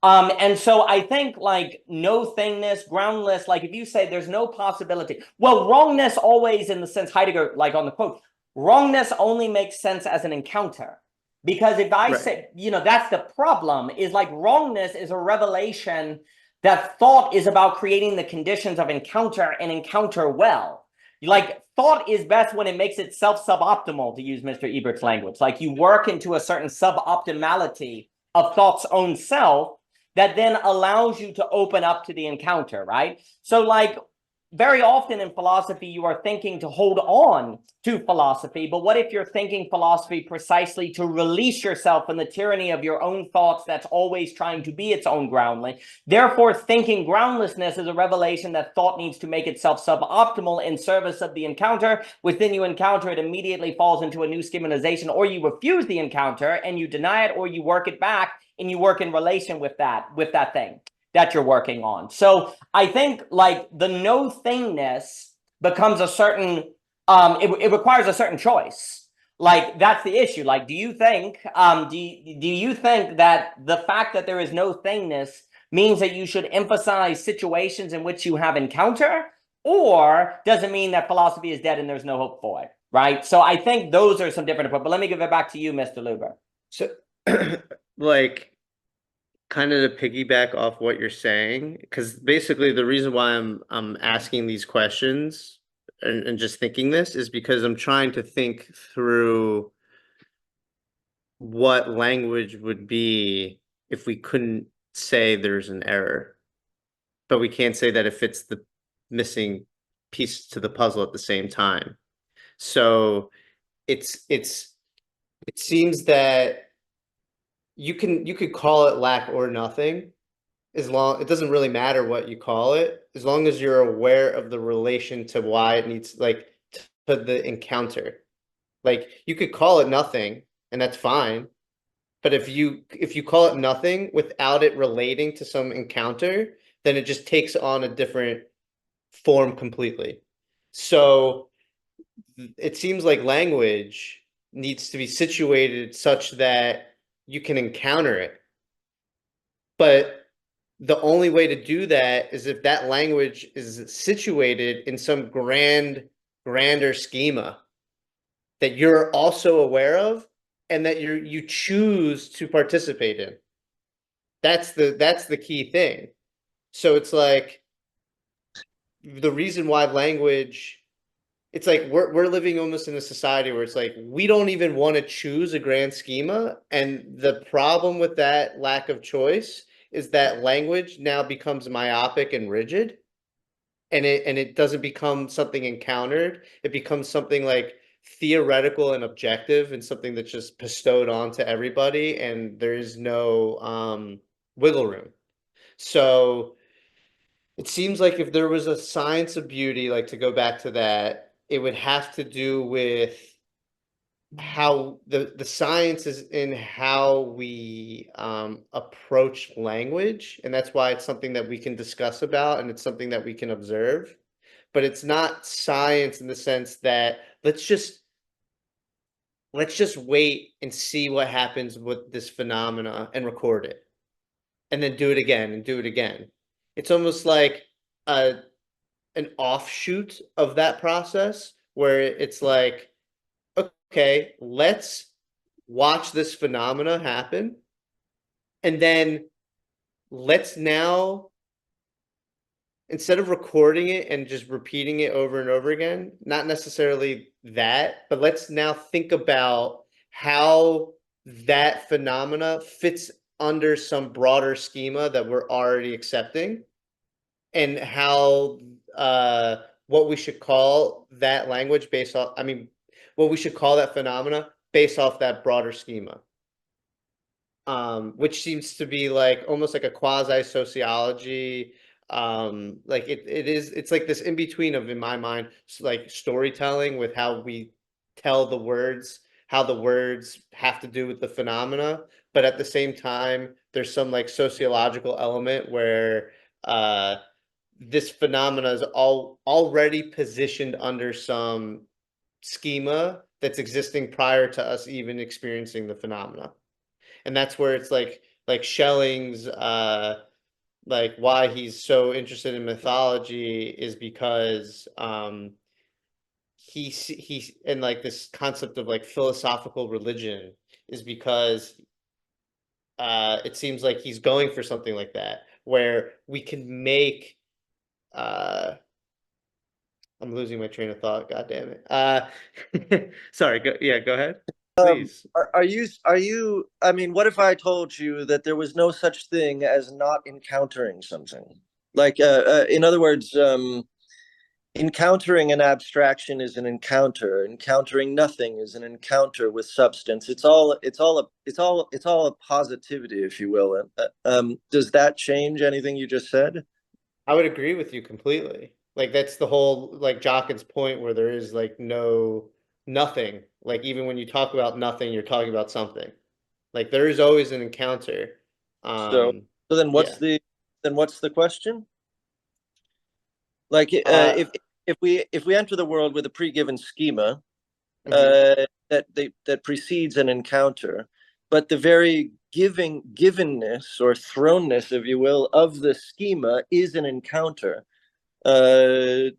And so I think like no thingness, groundless, like if you say there's no possibility, well, wrongness always in the sense Heidegger, like on the quote, wrongness only makes sense as an encounter. Because if I say, you know, that's the problem, is like wrongness is a revelation that thought is about creating the conditions of encounter and encounter well. Like thought is best when it makes itself suboptimal, to use Mr. Ebert's language. Like you work into a certain suboptimality of thought's own self that then allows you to open up to the encounter, right? So like very often in philosophy, you are thinking to hold on to philosophy, but what if you're thinking philosophy precisely to release yourself from the tyranny of your own thoughts that's always trying to be its own groundling? Therefore, thinking groundlessness is a revelation that thought needs to make itself suboptimal in service of the encounter. Within you encounter, it immediately falls into a new schematization, or you refuse the encounter and you deny it, or you work it back and you work in relation with that thing that you're working on. So I think like the no thingness becomes a certain, it requires a certain choice. Like that's the issue. Like, do you think that the fact that there is no thingness means that you should emphasize situations in which you have encounter, or does it mean that philosophy is dead and there's no hope for it? Right. So I think those are some different approaches. But let me give it back to you, Mr. Luber. So like kind of to piggyback off what you're saying, because basically the reason why I'm asking these questions and just thinking this is because I'm trying to think through what language would be if we couldn't say there's an error, but we can't say that it fits the missing piece to the puzzle at the same time. So it seems that you could call it lack or nothing, as long it doesn't really matter what you call it, as long as you're aware of the relation to why it needs, like, to the encounter. Like you could call it nothing and that's fine, but if you call it nothing without it relating to some encounter, then it just takes on a different form completely. So it seems like language needs to be situated such that you can encounter it. But the only way to do that is if that language is situated in some grander schema that you're also aware of and that you choose to participate in. That's the key thing. So it's like the reason why language, it's like we're living almost in a society where it's like we don't even want to choose a grand schema, and the problem with that lack of choice is that language now becomes myopic and rigid, and it doesn't become something encountered. It becomes something like theoretical and objective, and something that's just bestowed on to everybody, and there is no wiggle room. So it seems like if there was a science of beauty, like to go back to that, it would have to do with how the science is in how we approach language, and that's why it's something that we can discuss about, and it's something that we can observe. But it's not science in the sense that let's just wait and see what happens with this phenomena and record it, and then do it again and do it again. It's almost like an offshoot of that process where it's like, okay, let's watch this phenomena happen, and then let's now instead of recording it and just repeating it over and over again, not necessarily that, but let's now think about how that phenomena fits under some broader schema that we're already accepting, and how what we should call that language based off, I mean, what we should call that phenomena based off that broader schema. Which seems to be like almost like a quasi sociology. Like it's like this in between of, in my mind, like storytelling with how we tell the words, how the words have to do with the phenomena, but at the same time there's some like sociological element where this phenomena is already positioned under some schema that's existing prior to us even experiencing the phenomena. And that's where it's like Schelling's like why he's so interested in mythology is because he's and like this concept of like philosophical religion is because it seems like he's going for something like that, where we can make I'm losing my train of thought, god damn it. Sorry, go ahead, please. Are you, I mean, what if I told you that there was no such thing as not encountering something? Like, in other words, encountering an abstraction is an encounter. Encountering nothing is an encounter with substance. It's all a positivity, if you will. Does that change anything you just said? I would agree with you completely. Like that's the whole like Jockin's point where there is like nothing. Like even when you talk about nothing, you're talking about something. Like there is always an encounter. So then yeah. what's the question? Like if we enter the world with a pre-given schema that precedes an encounter, but the very givenness or thrownness, if you will, of the schema is an encounter. I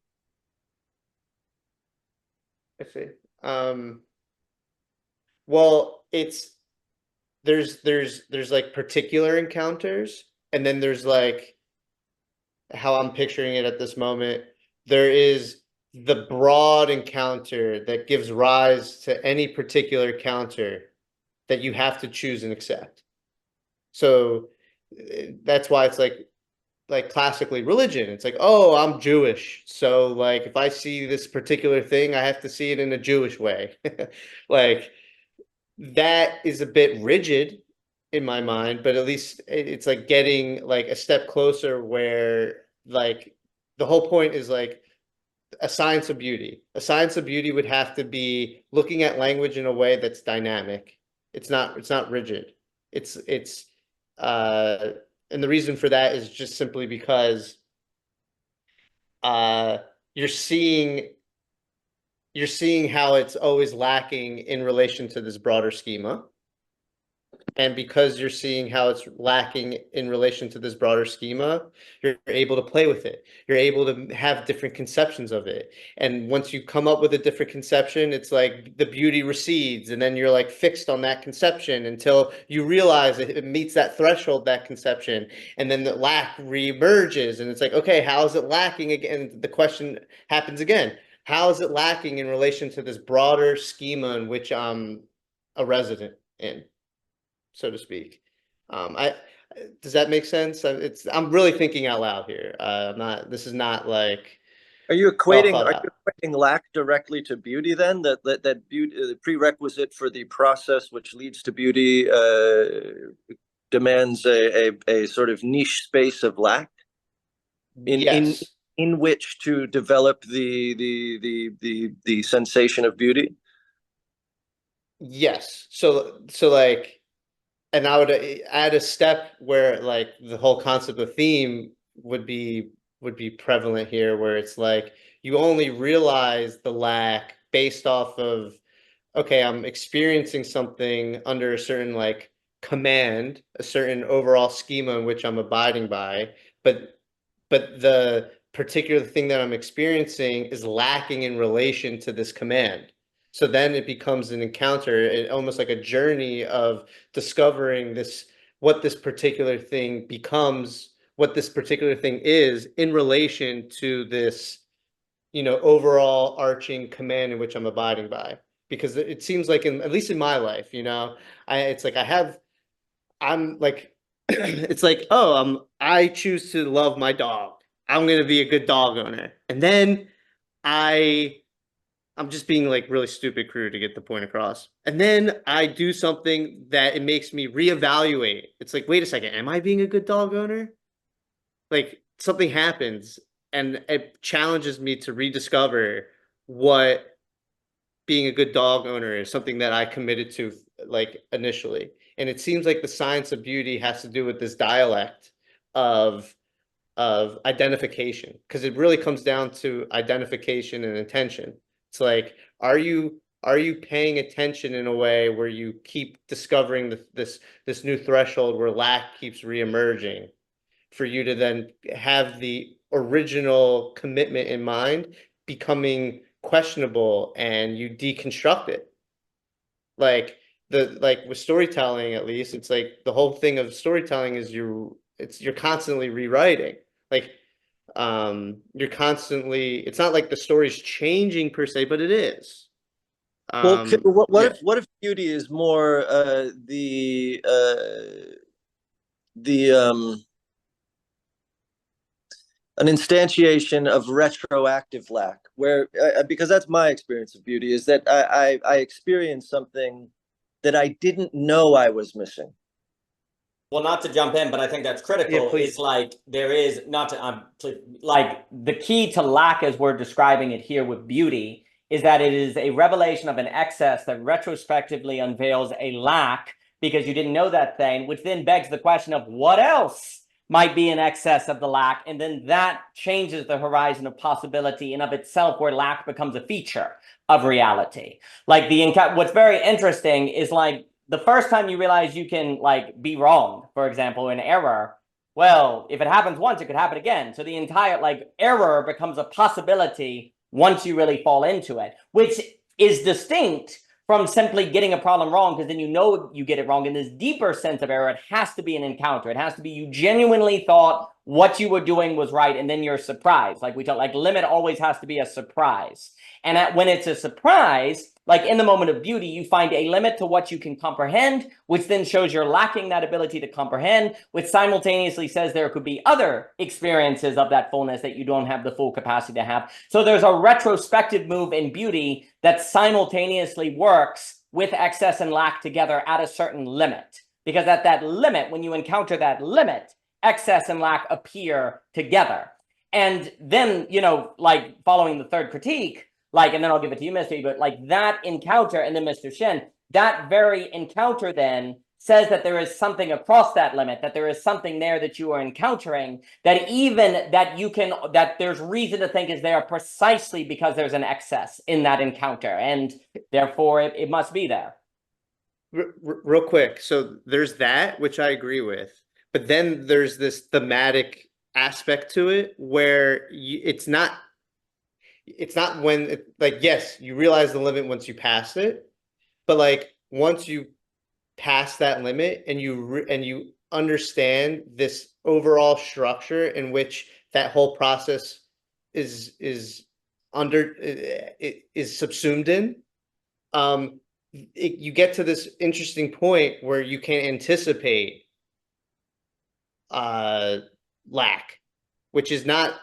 see. Well, there's like particular encounters, and then there's like how I'm picturing it at this moment. There is the broad encounter that gives rise to any particular counter that you have to choose and accept. So that's why it's like classically religion. It's like, oh, I'm Jewish. So like if I see this particular thing, I have to see it in a Jewish way. Like that is a bit rigid in my mind, but at least it's like getting like a step closer where like the whole point is like a science of beauty. A science of beauty would have to be looking at language in a way that's dynamic. It's not rigid. It's and the reason for that is just simply because uh you're seeing how it's always lacking in relation to this broader schema. And because you're seeing how it's lacking in relation to this broader schema, you're able to play with it. You're able to have different conceptions of it. And once you come up with a different conception, it's like the beauty recedes, and then you're like fixed on that conception until you realize it meets that threshold, that conception, and then the lack reemerges. And it's like, okay, how is it lacking again? The question happens again. How is it lacking in relation to this broader schema in which I'm a resident in, so to speak? I does that make sense? I'm really thinking out loud here. I'm not. This is not like Are you well equating thought out. lack directly to beauty then? That beauty, the prerequisite for the process which leads to beauty demands a sort of niche space of lack Yes. in which to develop the sensation of beauty. Yes. So like, and I would add a step where like the whole concept of theme would be prevalent here, where it's like you only realize the lack based off of, okay, I'm experiencing something under a certain like command, a certain overall schema in which I'm abiding by, but the particular thing that I'm experiencing is lacking in relation to this command. So then it becomes an encounter, almost like a journey of discovering this, what this particular thing becomes what this particular thing is in relation to this, overall arching command in which I'm abiding by. Because it seems like, at least in my life, it's like I'm like, it's like, oh, I choose to love my dog. I'm gonna be a good dog owner, and then I'm just being like really stupid crude to get the point across. And then I do something that it makes me reevaluate. It's like, wait a second, am I being a good dog owner? Like something happens and it challenges me to rediscover what being a good dog owner is, something that I committed to like initially. And it seems like the science of beauty has to do with this dialect of identification, because it really comes down to identification and intention. It's like, are you paying attention in a way where you keep discovering this new threshold where lack keeps reemerging, for you to then have the original commitment in mind becoming questionable and you deconstruct it. Like with storytelling, at least, it's like the whole thing of storytelling is you're constantly rewriting. Like you're constantly, it's not like the story's changing per se, but it is. Well, what yeah. if beauty is more the an instantiation of retroactive lack, where because that's my experience of beauty, is that I experienced something that I didn't know I was missing. Well, not to jump in, but I think that's critical. please. It's like there is not to like the key to lack, as we're describing it here with beauty, is that it is a revelation of an excess that retrospectively unveils a lack because you didn't know that thing, which then begs the question of what else might be in excess of the lack, and then that changes the horizon of possibility in of itself, where lack becomes a feature of reality. Like what's very interesting is like the first time you realize you can like be wrong, for example, in error, well, if it happens once, it could happen again. So the entire like error becomes a possibility once you really fall into it, which is distinct from simply getting a problem wrong, because then you know you get it wrong. In this deeper sense of error, it has to be an encounter. It has to be you genuinely thought what you were doing was right, and then you're surprised. Like we talk, like limit always has to be a surprise. And when it's a surprise, like in the moment of beauty, you find a limit to what you can comprehend, which then shows you're lacking that ability to comprehend, which simultaneously says there could be other experiences of that fullness that you don't have the full capacity to have. So there's a retrospective move in beauty that simultaneously works with excess and lack together at a certain limit. Because at that limit, when you encounter that limit, excess and lack appear together. And then, like following the third critique, like, and then I'll give it to you, Mr. E, but like that encounter, and then Mr. Shinn, that very encounter then says that there is something across that limit, that there is something there that you are encountering, that even that there's reason to think is there precisely because there's an excess in that encounter, and therefore it must be there. Real quick, so there's that, which I agree with, but then there's this thematic aspect to it where it's not when like, yes, you realize the limit once you pass it, but like once you pass that limit and you understand this overall structure in which that whole process is subsumed in, you get to this interesting point where you can anticipate lack, which is not,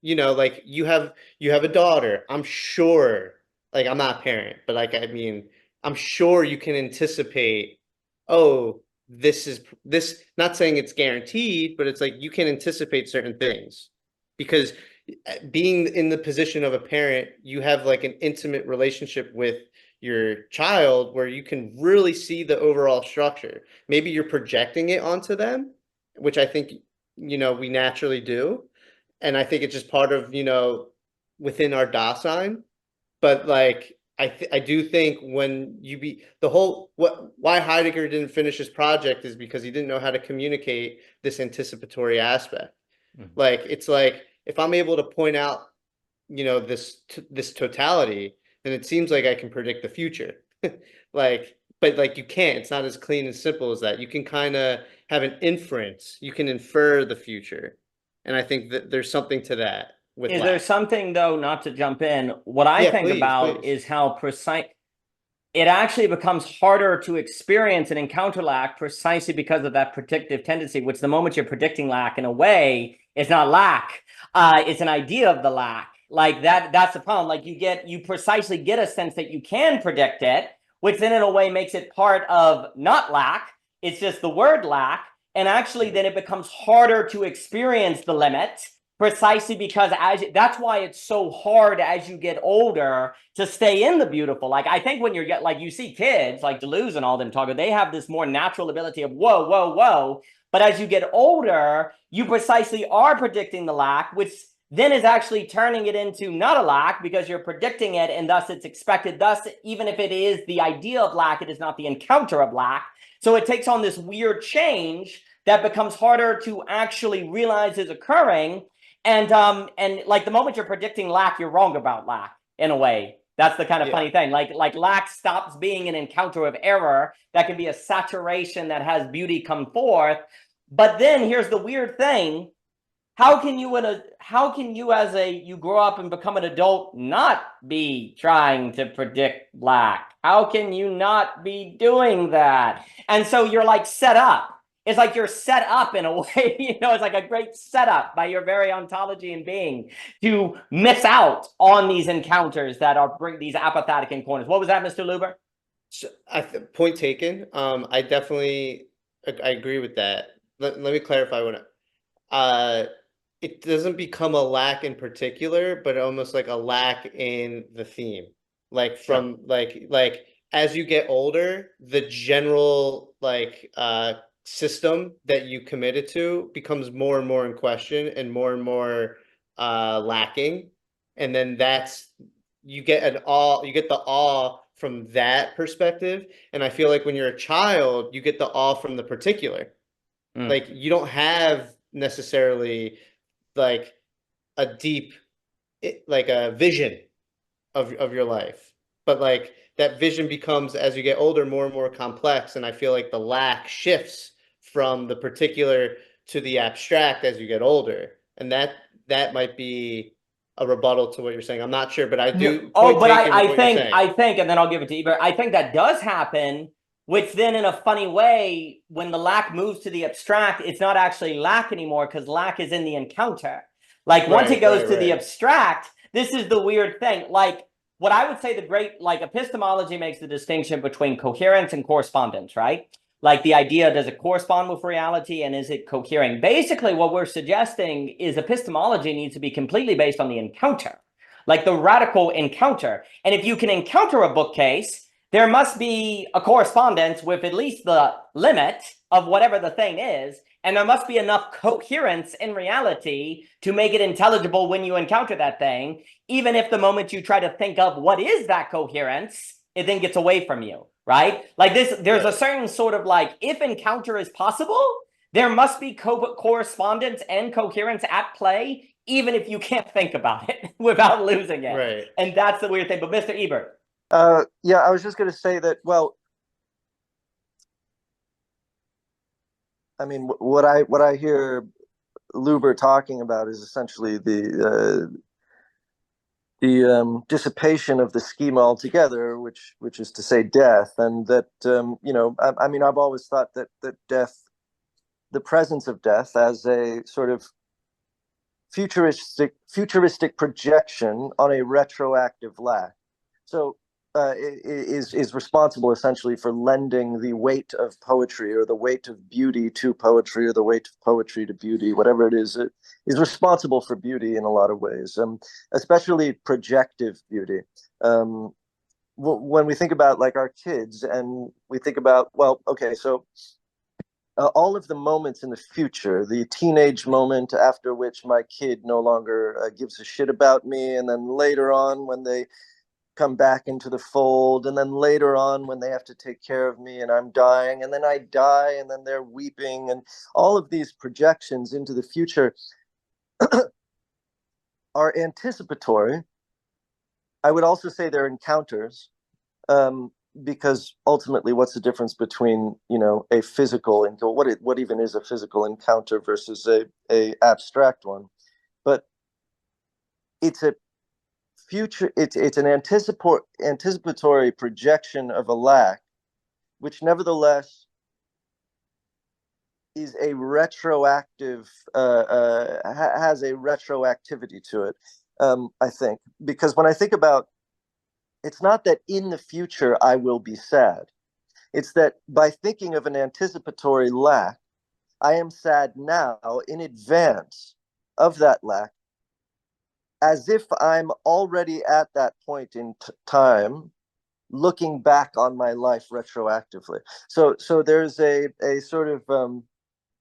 like you have a daughter. I'm sure, like I'm not a parent, but like, I mean, I'm sure you can anticipate, oh, this, not saying it's guaranteed, but it's like you can anticipate certain things, because being in the position of a parent, you have like an intimate relationship with your child where you can really see the overall structure. Maybe you're projecting it onto them, which I think, we naturally do. And I think it's just part of, within our Dasein. But like, I do think when why Heidegger didn't finish his project is because he didn't know how to communicate this anticipatory aspect. Mm-hmm. Like, it's like, if I'm able to point out, this totality, then it seems like I can predict the future. But like you can't, it's not as clean and simple as that. You can kind of have an inference. You can infer the future. And I think that there's something to that with Is there lack. something though, not to jump in, what I Yeah, think please, about please. is how precise it actually becomes harder to experience and encounter lack precisely because of that predictive tendency, which the moment you're predicting lack in a way, it's not lack. It's an idea of the lack. Like that's the problem. Like you precisely get a sense that you can predict it, which then in a way makes it part of not lack. It's just the word lack. And actually then it becomes harder to experience the limit precisely because that's why it's so hard as you get older to stay in the beautiful. Like I think when you're like you see kids like Deleuze and all them talk, they have this more natural ability of whoa, whoa, whoa. But as you get older, you precisely are predicting the lack, which then is actually turning it into not a lack because you're predicting it and thus it's expected. Thus, even if it is the idea of lack, it is not the encounter of lack. So it takes on this weird change that becomes harder to actually realize is occurring. And like the moment you're predicting lack, you're wrong about lack in a way. That's the kind of funny thing. Like lack stops being an encounter of error that can be a saturation that has beauty come forth. But then here's the weird thing. How can you as you grow up and become an adult not be trying to predict lack? How can you not be doing that? And so you're like set up. It's like you're set up in a way, it's like a great setup by your very ontology and being to miss out on these encounters that bring these apathetic encounters. What was that, Mr. Luber? So, point taken. I definitely I agree with that. Let me clarify what it doesn't become a lack in particular, but almost like a lack in the theme. Like from like as you get older, the general system that you committed to becomes more and more in question and more lacking. And then you get the awe from that perspective. And I feel like when you're a child, you get the awe from the particular. Like you don't have necessarily like a deep like a vision of your life, but like that vision becomes, as you get older, more and more complex. And I feel like the lack shifts from the particular to the abstract as you get older, and that might be a rebuttal to what you're saying. I'm not sure, but I do. I think, and then I'll give it to Ebert. I think that does happen, which then in a funny way, when the lack moves to the abstract, it's not actually lack anymore because lack is in the encounter. Like once it goes to the abstract, this is the weird thing. Like what I would say the great, like epistemology makes the distinction between coherence and correspondence, right? Like the idea, does it correspond with reality and is it cohering? Basically, what we're suggesting is epistemology needs to be completely based on the encounter, like the radical encounter. And if you can encounter a bookcase, there must be a correspondence with at least the limit of whatever the thing is. And there must be enough coherence in reality to make it intelligible when you encounter that thing, even if the moment you try to think of what is that coherence, it then gets away from you, right? Like there's a certain sort of like, if encounter is possible, there must be correspondence and coherence at play, even if you can't think about it without losing it. Right. And that's the weird thing. But Mr. Ebert. Yeah, I was just going to say that, well, I mean, what I hear Luber talking about is essentially the dissipation of the schema altogether, which is to say death, and that I mean, I've always thought that death, the presence of death as a sort of futuristic projection on a retroactive lack. So is responsible essentially for lending the weight of poetry or the weight of beauty to poetry or the weight of poetry to beauty, whatever it is responsible for beauty in a lot of ways, especially projective beauty. When we think about like our kids and we think about, well, okay, so all of the moments in the future, the teenage moment after which my kid no longer gives a shit about me, and then later on when they come back into the fold, and then later on when they have to take care of me and I'm dying, and then I die, and then they're weeping, and all of these projections into the future are anticipatory. I would also say they're encounters, because ultimately, what's the difference between, you know, a physical and what even is a physical encounter versus a abstract one? But it's a future. It's an anticipatory projection of a lack, which nevertheless is a retroactive, has a retroactivity to it. I think, because when I think about, it's not that in the future I will be sad. It's that by thinking of an anticipatory lack, I am sad now in advance of that lack, as if I'm already at that point in time, looking back on my life retroactively. So there's a sort of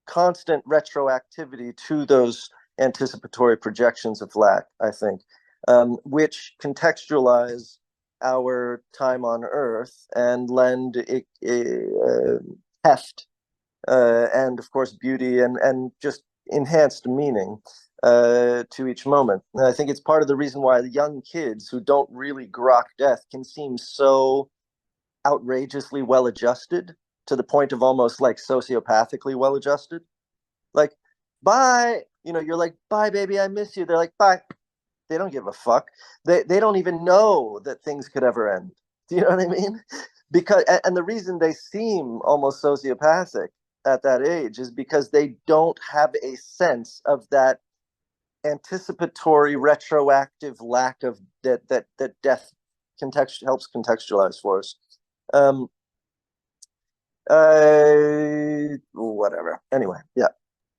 constant retroactivity to those anticipatory projections of lack, I think, which contextualize our time on Earth and lend heft and, of course, beauty and just enhanced meaning to each moment. And I think it's part of the reason why the young kids who don't really grok death can seem so outrageously well adjusted, to the point of almost like sociopathically well adjusted. Like, bye, you know, you're like, bye, baby, I miss you. They're like, bye. They don't give a fuck. They don't even know that things could ever end. Do you know what I mean? Because, and the reason they seem almost sociopathic at that age is because they don't have a sense of that anticipatory retroactive lack of that death helps contextualize for us. Whatever. Anyway, yeah.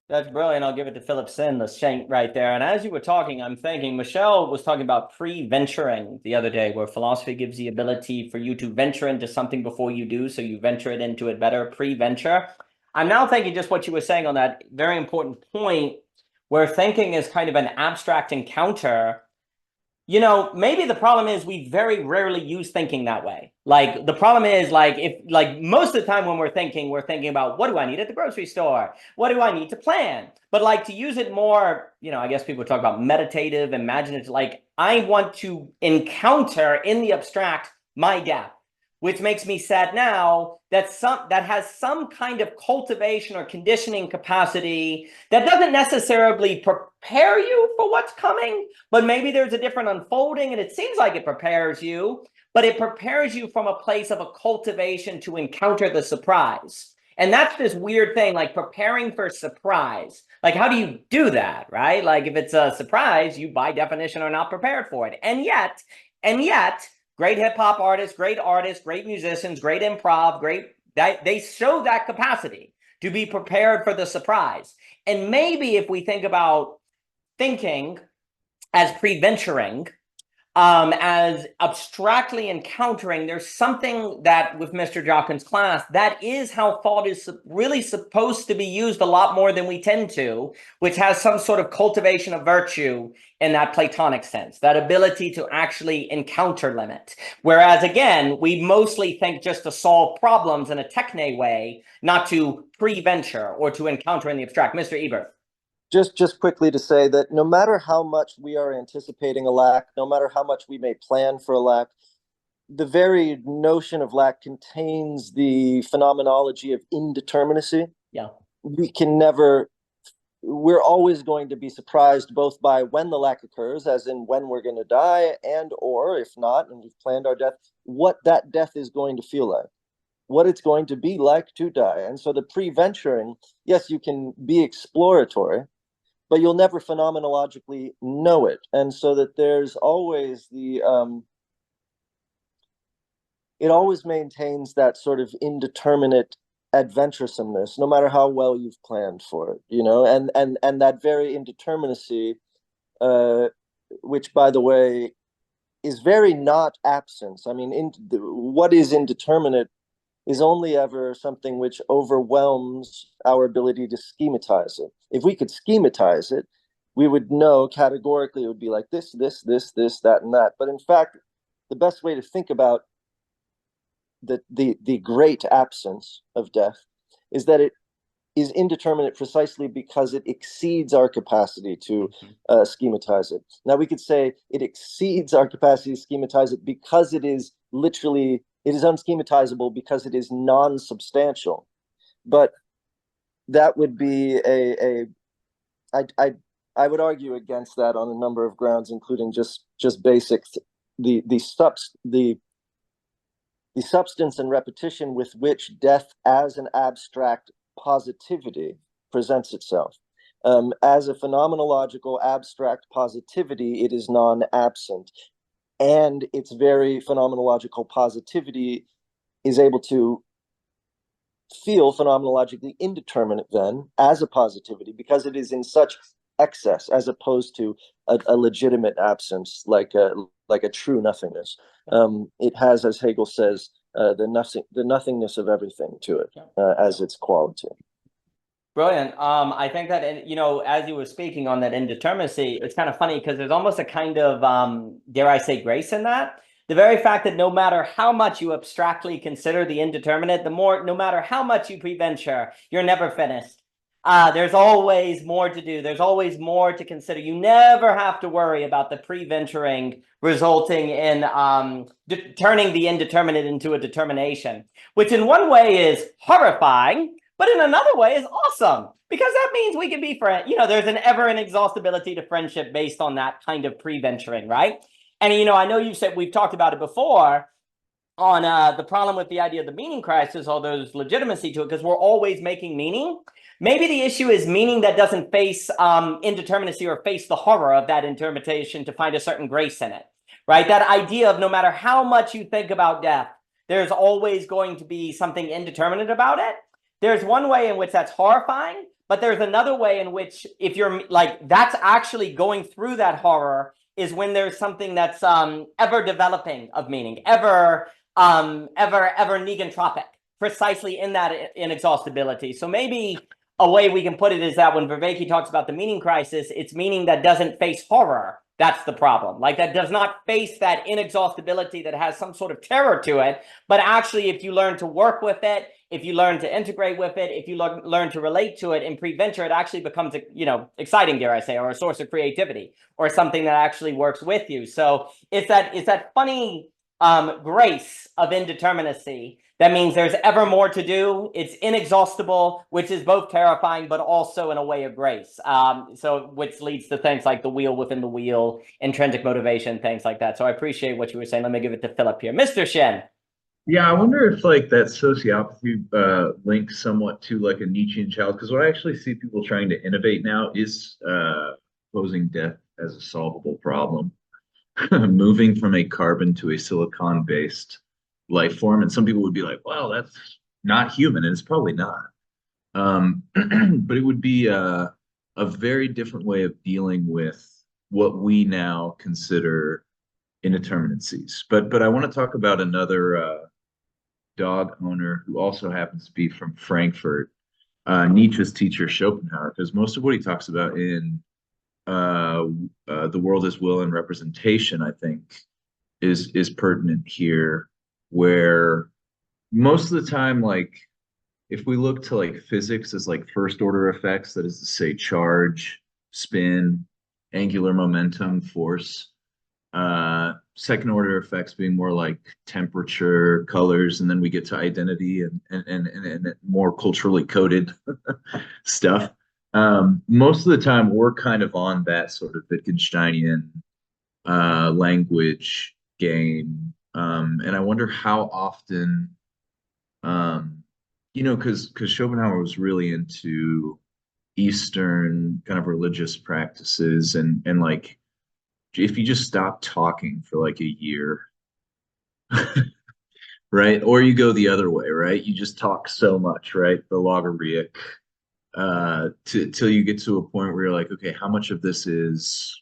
That's brilliant. I'll give it to Philip Sin, the shank right there. And as you were talking, I'm thinking Michelle was talking about pre-venturing the other day, where philosophy gives the ability for you to venture into something before you do, so you venture it into it better, pre-venture. I'm now thinking just what you were saying on that very important point, where thinking is kind of an abstract encounter. You know, maybe the problem is we very rarely use thinking that way. Like, the problem is, like, if, like, most of the time when we're thinking about, what do I need at the grocery store? What do I need to plan? But, like, to use it more, you know, I guess people talk about meditative, imaginative, like, I want to encounter in the abstract my death, which makes me sad now that has some kind of cultivation or conditioning capacity that doesn't necessarily prepare you for what's coming, but maybe there's a different unfolding, and it seems like it prepares you, but it prepares you from a place of a cultivation to encounter the surprise. And that's this weird thing, like preparing for surprise. Like, how do you do that, right? Like, if it's a surprise, you by definition are not prepared for it. And yet, great hip-hop artists, great musicians, great improv, they show that capacity to be prepared for the surprise. And maybe if we think about thinking as pre-venturing, as abstractly encountering, there's something that with Mr. Jockin's class, that is how thought is really supposed to be used a lot more than we tend to, which has some sort of cultivation of virtue in that Platonic sense, that ability to actually encounter limit. Whereas, again, we mostly think just to solve problems in a techne way, not to pre-venture or to encounter in the abstract. Mr. Ebert. Just quickly to say that no matter how much we are anticipating a lack, no matter how much we may plan for a lack, the very notion of lack contains the phenomenology of indeterminacy. Yeah. We're always going to be surprised both by when the lack occurs, as in when we're going to die, and or if not, and we've planned our death, what that death is going to feel like, what it's going to be like to die. And so the pre-venturing, yes, you can be exploratory, but you'll never phenomenologically know it. And so that there's always it always maintains that sort of indeterminate adventuresomeness, no matter how well you've planned for it, you know, and that very indeterminacy, which, by the way, is very not absence. I mean, what is indeterminate is only ever something which overwhelms our ability to schematize it. If we could schematize it, we would know categorically it would be like this, that, and that. But in fact, the best way to think about the great absence of death is that it is indeterminate precisely because it exceeds our capacity to schematize it. Now, we could say it exceeds our capacity to schematize it because it is literally It is unschematizable because it is non-substantial. But that would be I would argue against that on a number of grounds, including just basic the substance and repetition with which death as an abstract positivity presents itself. As a phenomenological abstract positivity, it is non-absent, and its very phenomenological positivity is able to feel phenomenologically indeterminate then as a positivity, because it is in such excess as opposed to a legitimate absence, like a true nothingness. It has, as Hegel says, the nothingness of everything to it as its quality. Brilliant. I think that, you know, as you were speaking on that indeterminacy, it's kind of funny because there's almost a kind of, dare I say, grace in that. The very fact that no matter how much you abstractly consider the indeterminate, no matter how much you preventure, you're never finished. There's always more to do. There's always more to consider. You never have to worry about the preventuring resulting in turning the indeterminate into a determination, which in one way is horrifying, but in another way is awesome, because that means we can be friends. You know, there's an ever inexhaustibility to friendship based on that kind of preventuring, right? And, you know, I know you said we've talked about it before on the problem with the idea of the meaning crisis, although there's legitimacy to it because we're always making meaning. Maybe the issue is meaning that doesn't face indeterminacy or face the horror of that interpretation to find a certain grace in it, right? That idea of no matter how much you think about death, there's always going to be something indeterminate about it. There's one way in which that's horrifying, but there's another way in which if you're like, that's actually going through that horror is when there's something that's ever developing of meaning, ever negantropic, precisely in that inexhaustibility. So maybe a way we can put it is that when Vervaeke talks about the meaning crisis, it's meaning that doesn't face horror. That's the problem. Like, that does not face that inexhaustibility that has some sort of terror to it. But actually, if you learn to work with it, if you learn to integrate with it, if you learn to relate to it in Preventure, it actually becomes, you know, exciting, dare I say, or a source of creativity, or something that actually works with you. So it's that funny grace of indeterminacy that means there's ever more to do. It's inexhaustible, which is both terrifying, but also in a way of grace. So which leads to things like the wheel within the wheel, intrinsic motivation, things like that. So I appreciate what you were saying. Let me give it to Philip here. Mr. Shinn. Yeah, I wonder if like that sociopathy links somewhat to like a Nietzschean child, because what I actually see people trying to innovate now is posing death as a solvable problem, moving from a carbon to a silicon-based life form. And some people would be like, well, that's not human, and it's probably not. But it would be a very different way of dealing with what we now consider indeterminacies. But I want to talk about another dog owner who also happens to be from Frankfurt, Nietzsche's teacher Schopenhauer, because most of what he talks about in The World as Will and Representation, I think, is pertinent here, where most of the time, like, if we look to like physics as like first order effects, that is to say charge, spin, angular momentum, force, second order effects being more like temperature, colors, and then we get to identity and more culturally coded stuff. Most of the time we're kind of on that sort of Wittgensteinian language game. And I wonder how often, you know, because Schopenhauer was really into Eastern kind of religious practices, and like, if you just stop talking for like a year, right? Or you go the other way, right? You just talk so much, right? The logorrheic, till you get to a point where you're like, okay, how much of this is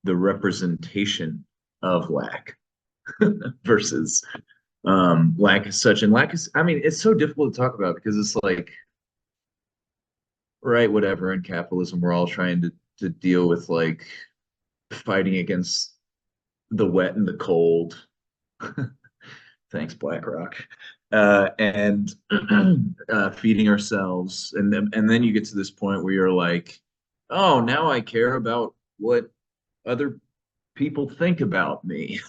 the representation of lack versus lack as such? And lack is, I mean, it's so difficult to talk about because it's like, right, whatever, in capitalism, we're all trying to deal with like fighting against the wet and the cold. Thanks, BlackRock. And feeding ourselves. And then you get to this point where you're like, oh, now I care about what other people think about me?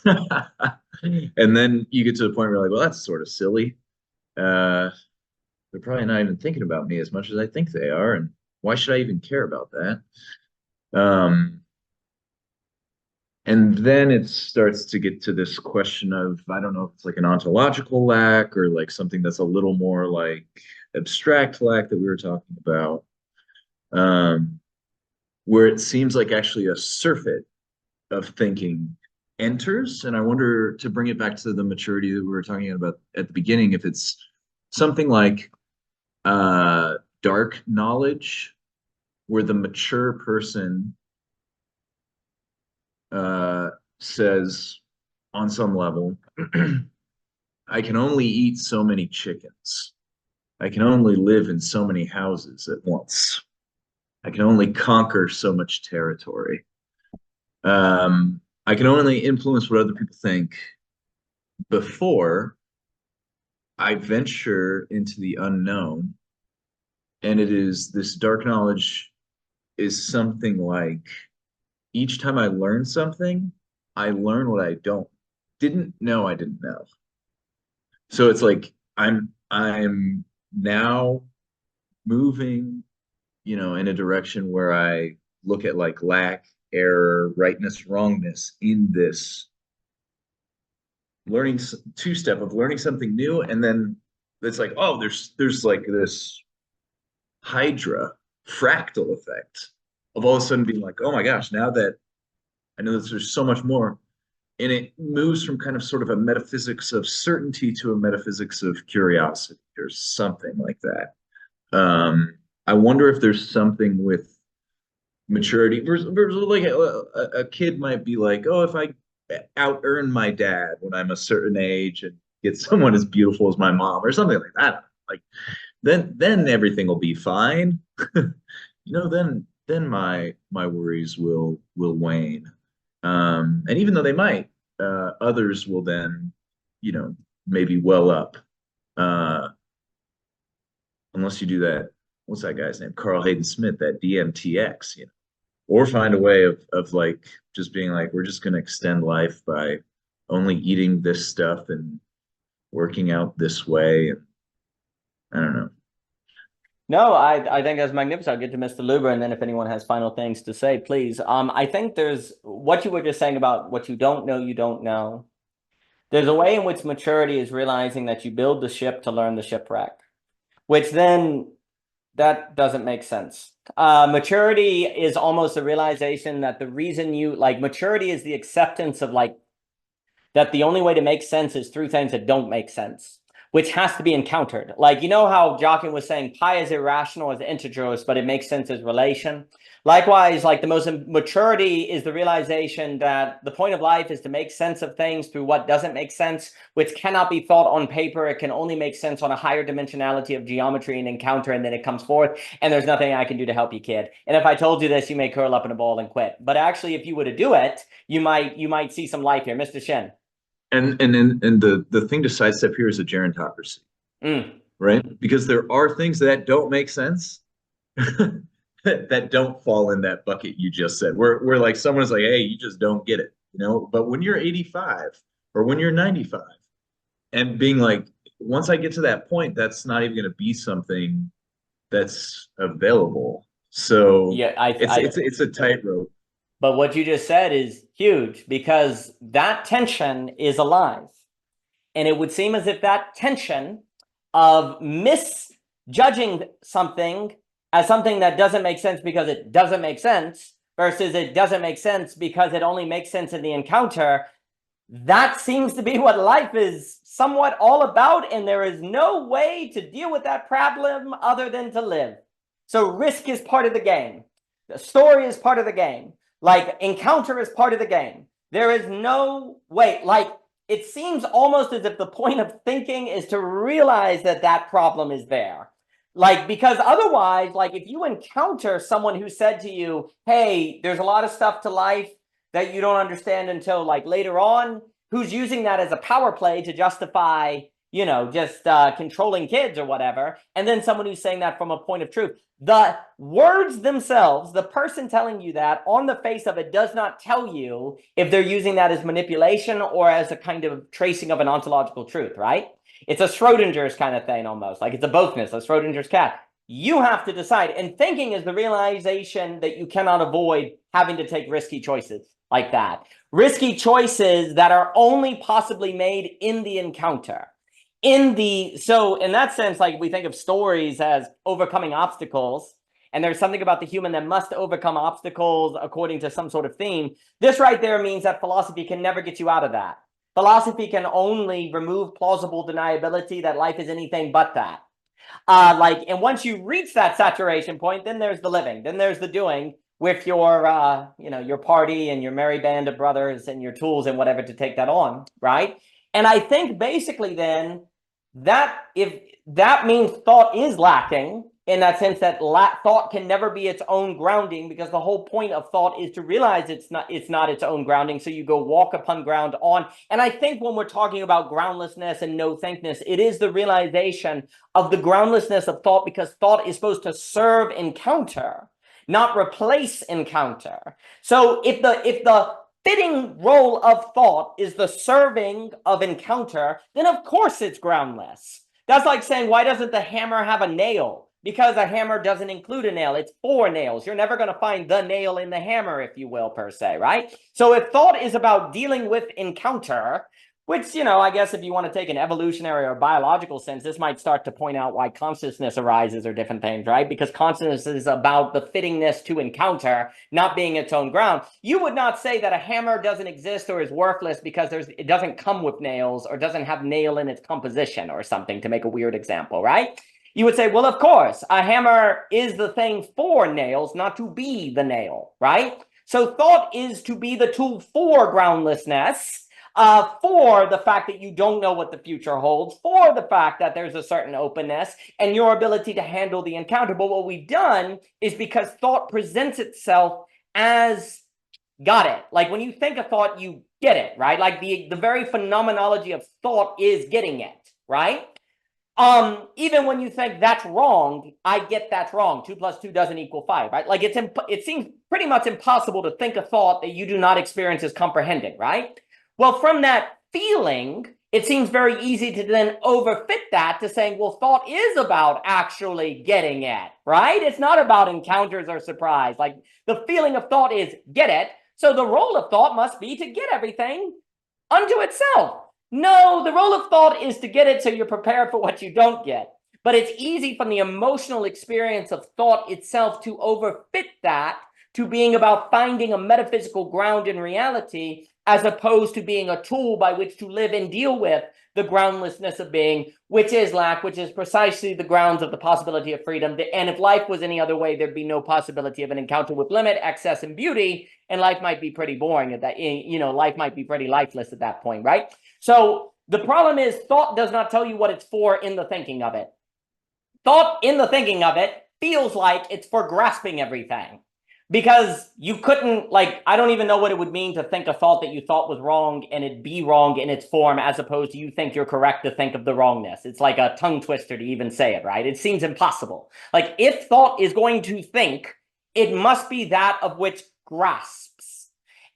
And then you get to the point where you're like, well, that's sort of silly. They're probably not even thinking about me as much as I think they are, and why should I even care about that? And then it starts to get to this question of, I don't know if it's like an ontological lack or like something that's a little more like abstract lack that we were talking about, where it seems like actually a surfeit of thinking enters. And I wonder, to bring it back to the maturity that we were talking about at the beginning, if it's something like dark knowledge, where the mature person says on some level, I can only eat so many chickens. I can only live in so many houses at once. I can only conquer so much territory. I can only influence what other people think before I venture into the unknown. And it is this dark knowledge is something like, each time I learn something, I learn what I didn't know I didn't know. So it's like I'm now moving, in a direction where I look at like lack, error, rightness, wrongness in this learning two-step of learning something new, and then it's like, oh, there's like this hydra fractal effect of all of a sudden being like, oh my gosh, now that I know that there's so much more, and it moves from kind of sort of a metaphysics of certainty to a metaphysics of curiosity or something like that. I wonder if there's something with maturity versus like a kid might be like, oh, if I out earn my dad when I'm a certain age and get someone as beautiful as my mom or something like that, like then everything will be fine. Then my worries will wane. And even though they might, others will then, maybe well up. Unless you do that, what's that guy's name? Carl Hayden Smith, that DMTX, or find a way of like just being like, we're just going to extend life by only eating this stuff and working out this way. And I don't know. No, I think that's magnificent. I'll get to Mr. Luber, and then if anyone has final things to say, please. I think there's what you were just saying about what you don't know. There's a way in which maturity is realizing that you build the ship to learn the shipwreck, which then that doesn't make sense. Maturity is almost a realization that the reason maturity is the acceptance of that the only way to make sense is through things that don't make sense, which has to be encountered. Like, how Jockin was saying pi is irrational as integers, but it makes sense as relation. Likewise, like the most maturity is the realization that the point of life is to make sense of things through what doesn't make sense, which cannot be thought on paper. It can only make sense on a higher dimensionality of geometry and encounter, and then it comes forth, and there's nothing I can do to help you, kid. And if I told you this, you may curl up in a ball and quit. But actually, if you were to do it, you might see some life here. Mr. Shinn. And the thing to sidestep here is a gerontocracy, right? Because there are things that don't make sense that don't fall in that bucket you just said. Where like someone's like, hey, you just don't get it, But when you're 85 or when you're 95, and being like, once I get to that point, that's not even going to be something that's available. So yeah, it's a tightrope. But what you just said is huge, because that tension is alive. And it would seem as if that tension of misjudging something as something that doesn't make sense because it doesn't make sense versus it doesn't make sense because it only makes sense in the encounter, that seems to be what life is somewhat all about. And there is no way to deal with that problem other than to live. So risk is part of the game. The story is part of the game. Like, encounter is part of the game. There is no way. Like, it seems almost as if the point of thinking is to realize that that problem is there. Like, because otherwise, like, if you encounter someone who said to you, hey, there's a lot of stuff to life that you don't understand until, like, later on, who's using that as a power play to justify you know, just controlling kids or whatever, and then someone who's saying that from a point of truth. The words themselves, the person telling you that on the face of it does not tell you if they're using that as manipulation or as a kind of tracing of an ontological truth, right? It's a Schrodinger's kind of thing almost, like it's a bothness, a Schrodinger's cat. You have to decide, and thinking is the realization that you cannot avoid having to take risky choices like that. Risky choices that are only possibly made in the encounter. So in that sense, like we think of stories as overcoming obstacles, and there's something about the human that must overcome obstacles according to some sort of theme. This right there means that philosophy can never get you out of that. Philosophy can only remove plausible deniability that life is anything but that. And once you reach that saturation point, then there's the living, then there's the doing with your, your party and your merry band of brothers and your tools and whatever to take that on, right? And I think basically then that if that means thought is lacking in that sense that thought can never be its own grounding, because the whole point of thought is to realize it's not its own grounding. So you go walk upon ground on. And I think when we're talking about groundlessness and no thinkness, it is the realization of the groundlessness of thought, because thought is supposed to serve encounter, not replace encounter. So if the fitting role of thought is the serving of encounter, then of course it's groundless. That's like saying, why doesn't the hammer have a nail? Because a hammer doesn't include a nail. It's 4 nails. You're never going to find the nail in the hammer, if you will, per se, right? So if thought is about dealing with encounter, which, I guess if you want to take an evolutionary or biological sense, this might start to point out why consciousness arises or different things, right? Because consciousness is about the fittingness to encounter, not being its own ground. You would not say that a hammer doesn't exist or is worthless because it doesn't come with nails or doesn't have nail in its composition or something, to make a weird example, right? You would say, well, of course, a hammer is the thing for nails, not to be the nail, right? So thought is to be the tool for groundlessness, for the fact that you don't know what the future holds, for the fact that there's a certain openness and your ability to handle the encounter. But what we've done is, because thought presents itself as got it. Like when you think of thought, you get it, right? Like the very phenomenology of thought is getting it, right? Even when you think that's wrong, I get that's wrong. 2 + 2 doesn't equal 5, right? Like it seems pretty much impossible to think a thought that you do not experience as comprehending, right? Well, from that feeling, it seems very easy to then overfit that to saying, well, thought is about actually getting it, right? It's not about encounters or surprise. Like the feeling of thought is get it. So the role of thought must be to get everything unto itself. No, the role of thought is to get it so you're prepared for what you don't get. But it's easy from the emotional experience of thought itself to overfit that to being about finding a metaphysical ground in reality, as opposed to being a tool by which to live and deal with the groundlessness of being, which is lack, which is precisely the grounds of the possibility of freedom. And if life was any other way, there'd be no possibility of an encounter with limit, excess, and beauty, and life might be pretty boring at that, life might be pretty lifeless at that point, right? So the problem is thought does not tell you what it's for in the thinking of it. Thought in the thinking of it feels like it's for grasping everything. Because you couldn't, I don't even know what it would mean to think a thought that you thought was wrong and it be wrong in its form, as opposed to you think you're correct to think of the wrongness. It's like a tongue twister to even say it, right? It seems impossible. Like if thought is going to think, it must be that of which grasps.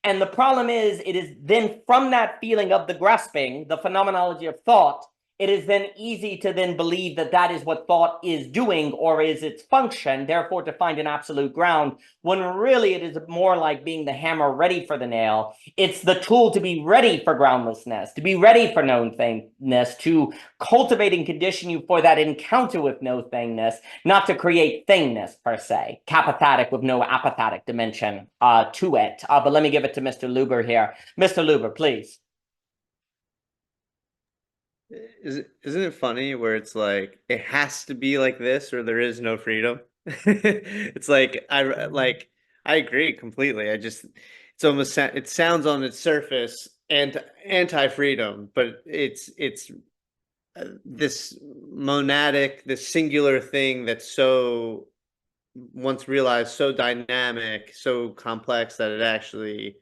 And the problem is, it is then from that feeling of the grasping, the phenomenology of thought, it is then easy to then believe that that is what thought is doing or is its function, therefore to find an absolute ground, when really it is more like being the hammer ready for the nail. It's the tool to be ready for groundlessness, to be ready for known thingness, to cultivate and condition you for that encounter with no thingness, not to create thingness per se, capithatic with no apathatic dimension to it. But let me give it to Mr. Luber here. Mr. Luber, please. Isn't it funny where it's like it has to be like this or there is no freedom? It's like I agree completely. It's almost, it sounds on its surface and anti-freedom, but it's this monadic, this singular thing that's so, once realized, so dynamic, so complex that it actually,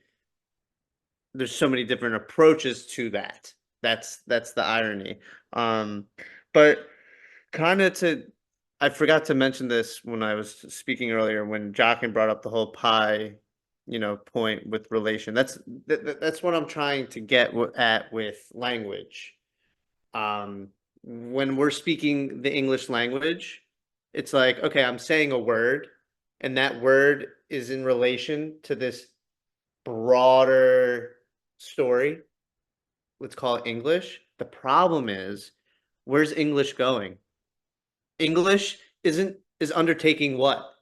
there's so many different approaches to that. That's the irony. But kind of I forgot to mention this when I was speaking earlier when Jockin brought up the whole pie, point with relation. That's what I'm trying to get at with language. When we're speaking the English language, it's like, okay, I'm saying a word, and that word is in relation to this broader story. Let's call it English. The problem is, where's English going? English is undertaking what?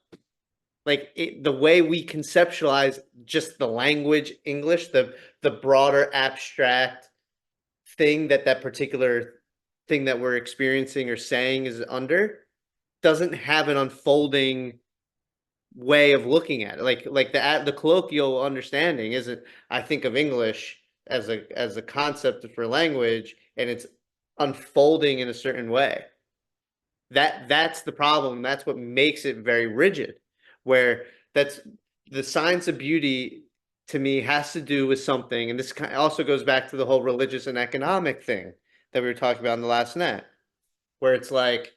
Like the way we conceptualize just the language English, the broader abstract thing that particular thing that we're experiencing or saying is under, doesn't have an unfolding way of looking at it. Like the colloquial understanding isn't, I think of English as a concept for language, and it's unfolding in a certain way. That's the problem. That's what makes it very rigid, where that's the science of beauty to me has to do with something. And this also goes back to the whole religious and economic thing that we were talking about in the last net, where it's like,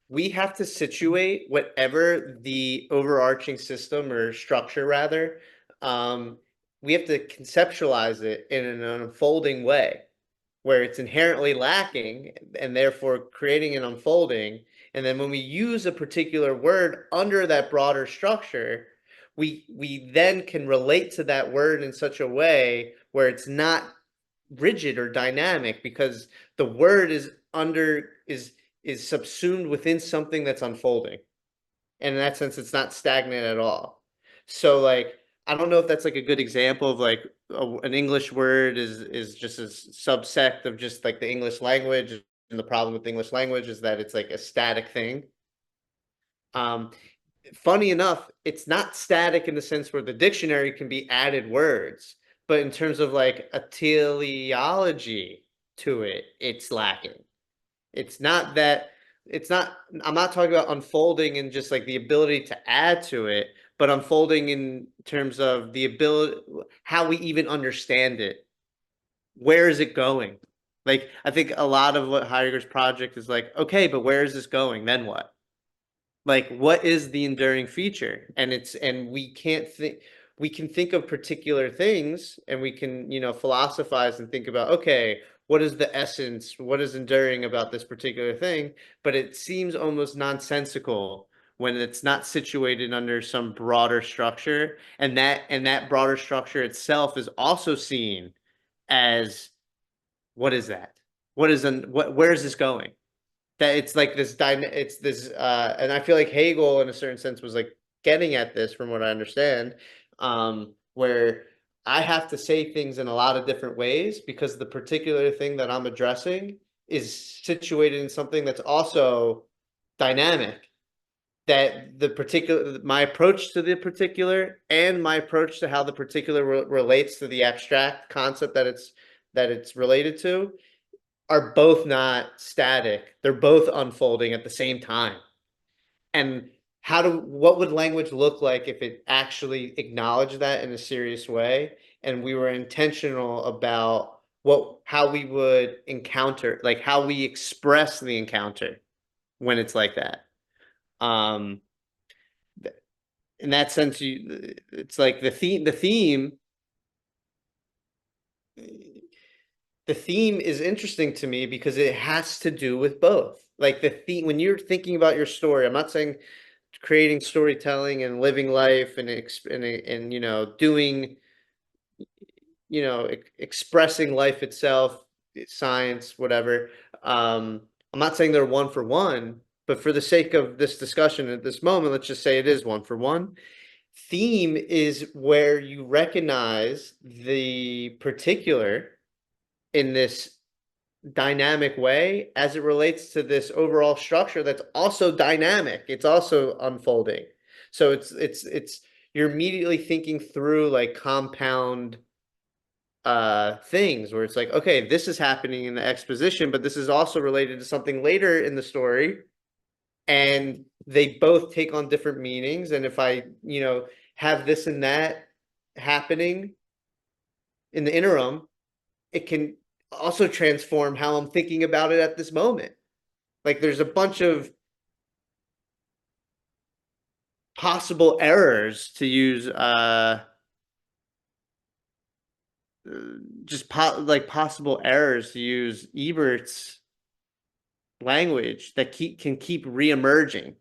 we have to situate whatever the overarching system or structure rather, we have to conceptualize it in an unfolding way where it's inherently lacking and therefore creating an unfolding. And then when we use a particular word under that broader structure, we then can relate to that word in such a way where it's not rigid or dynamic, because the word is subsumed within something that's unfolding. And in that sense, it's not stagnant at all. So like, I don't know if that's like a good example of like an English word is just a subsect of just like the English language. And the problem with the English language is that it's like a static thing. Funny enough, it's not static in the sense where the dictionary can be added words, but in terms of like a teleology to it, it's lacking. I'm not talking about unfolding and just like the ability to add to it, but unfolding in terms of the ability, how we even understand it. Where is it going? Like, I think a lot of what Heidegger's project is like, okay, but where is this going? Then what? Like, what is the enduring feature? And we can think of particular things and we can, philosophize and think about, okay, what is the essence? What is enduring about this particular thing? But it seems almost nonsensical when it's not situated under some broader structure. And that broader structure itself is also seen as, what is that? Where is this going? That it's like this and I feel like Hegel in a certain sense was like getting at this from what I understand, where I have to say things in a lot of different ways because the particular thing that I'm addressing is situated in something that's also dynamic. That my approach to the particular and my approach to how the particular relates to the abstract concept that it's related to are both not static. They're both unfolding at the same time. And what would language look like if it actually acknowledged that in a serious way? And we were intentional about how we would encounter, like how we express the encounter when it's like that. In that sense, it's like the theme is interesting to me because it has to do with both. Like the theme, when you're thinking about your story, I'm not saying creating storytelling and living life and doing, expressing life itself, science, whatever. I'm not saying they're one for one, but for the sake of this discussion at this moment, let's just say it is one for one. Theme is where you recognize the particular in this dynamic way as it relates to this overall structure that's also dynamic. It's also unfolding. So it's you're immediately thinking through like compound things where it's like, okay, this is happening in the exposition, but this is also related to something later in the story. And they both take on different meanings. And if I, have this and that happening in the interim, it can also transform how I'm thinking about it at this moment. Like there's a bunch of possible errors, to use possible errors, to use Ebert's language, that can keep reemerging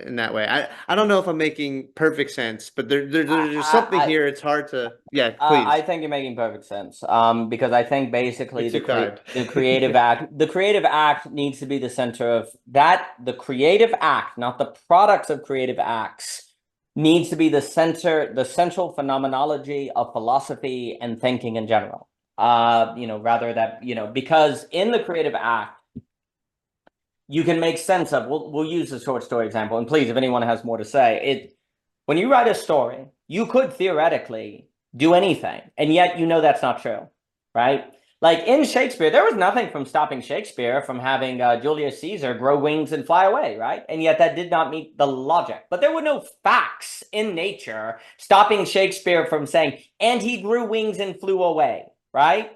in that way. I don't know if I'm making perfect sense, but there's something here. It's hard to, yeah, please. I think you're making perfect sense. Because I think basically You're too kind. the creative act needs to be the center of that. The creative act, not the products of creative acts, needs to be the central phenomenology of philosophy and thinking in general. Rather that, because in the creative act, you can make sense of, we'll use the short story example, and please, if anyone has more to say, when you write a story, you could theoretically do anything, and yet that's not true, right? Like in Shakespeare, there was nothing from stopping Shakespeare from having Julius Caesar grow wings and fly away, right? And yet that did not meet the logic. But there were no facts in nature stopping Shakespeare from saying, and he grew wings and flew away, right?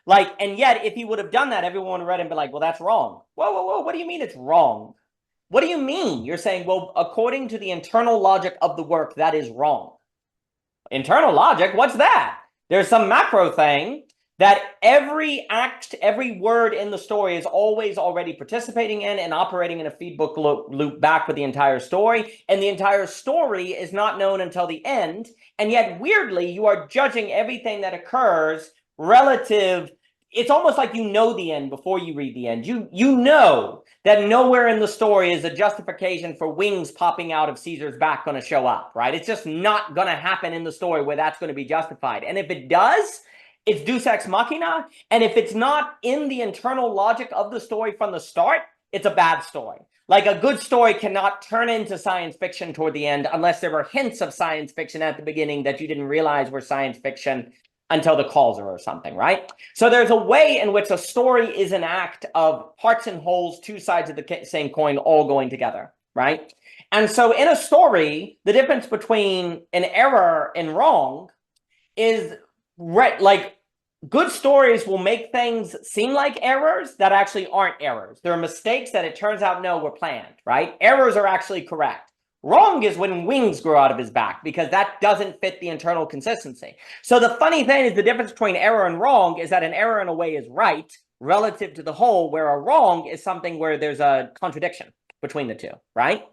Like, and yet, if he would have done that, everyone would read and be like, well, that's wrong. Whoa, what do you mean it's wrong? What do you mean? You're saying, well, according to the internal logic of the work, that is wrong. Internal logic? What's that? There's some macro thing that every act, every word in the story is always already participating in and operating in a feedback loop back with the entire story. And the entire story is not known until the end. And yet, weirdly, you are judging everything that occurs relative. It's almost like the end before you read the end. You know that nowhere in the story is a justification for wings popping out of Caesar's back going to show up, right? It's just not going to happen in the story where that's going to be justified. And if it does, it's deus ex machina. And if it's not in the internal logic of the story from the start, it's a bad story. Like a good story cannot turn into science fiction toward the end unless there were hints of science fiction at the beginning that you didn't realize were science fiction until the causer or something, right? So there's a way in which a story is an act of parts and wholes, two sides of the same coin, all going together, right? And so in a story, the difference between an error and wrong is like good stories will make things seem like errors that actually aren't errors. There are mistakes that it turns out, no, were planned, right? Errors are actually correct. Wrong is when wings grow out of his back, because that doesn't fit the internal consistency. So the funny thing is the difference between error and wrong is that an error in a way is right relative to the whole, where a wrong is something where there's a contradiction between the two, right?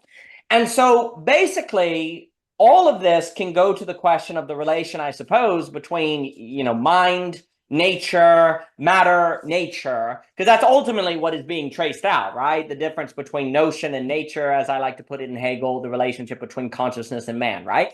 And so basically all of this can go to the question of the relation, I suppose, between, mind, nature, matter, nature, because that's ultimately what is being traced out, right? The difference between notion and nature, as I like to put it in Hegel, the relationship between consciousness and man, right?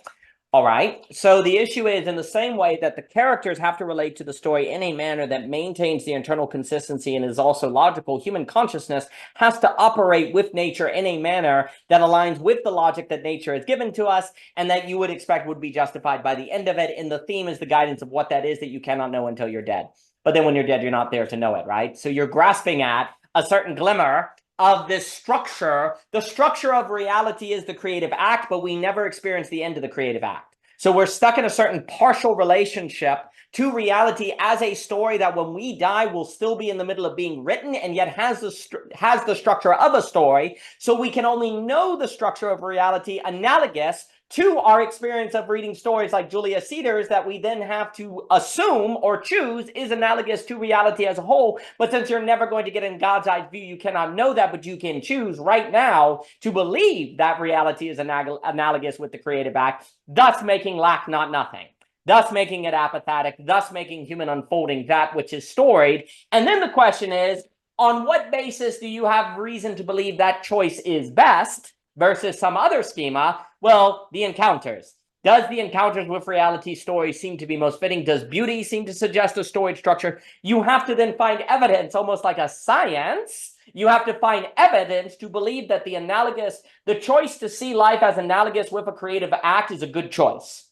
All right. So the issue is, in the same way that the characters have to relate to the story in a manner that maintains the internal consistency and is also logical, human consciousness has to operate with nature in a manner that aligns with the logic that nature has given to us and that you would expect would be justified by the end of it. And the theme is the guidance of what that is that you cannot know until you're dead. But then when you're dead, you're not there to know it, right? So you're grasping at a certain glimmer of this structure. The structure of reality is the creative act, but we never experience the end of the creative act. So we're stuck in a certain partial relationship to reality as a story that when we die will still be in the middle of being written and yet has the structure of a story. So we can only know the structure of reality analogous to our experience of reading stories like Julius Caesar's that we then have to assume or choose is analogous to reality as a whole. But since you're never going to get in God's eye view, you cannot know that, but you can choose right now to believe that reality is analogous with the creative act, thus making lack not nothing, thus making it apathetic, thus making human unfolding that which is storied. And then the question is, on what basis do you have reason to believe that choice is best versus some other schema? Well, the encounters. Does the encounters with reality story seem to be most fitting? Does beauty seem to suggest a storied structure? You have to then find evidence, almost like a science. You have to find evidence to believe that the choice to see life as analogous with a creative act is a good choice.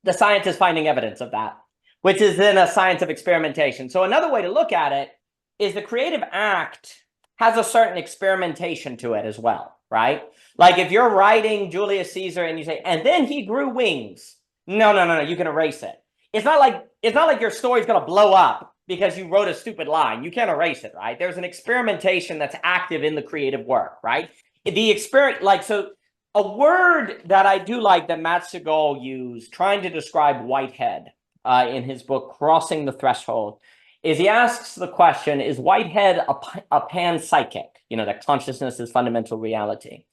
The science is finding evidence of that, which is then a science of experimentation. So another way to look at it is the creative act has a certain experimentation to it as well, right? Like if you're writing Julius Caesar and you say, and then he grew wings. No, you can erase it. It's not like your story's going to blow up because you wrote a stupid line. You can't erase it, right? There's an experimentation that's active in the creative work, right? The experience, like, so a word that I do like that Matt Segal used trying to describe Whitehead in his book, Crossing the Threshold, is he asks the question, is Whitehead a panpsychic? You know, that consciousness is fundamental reality.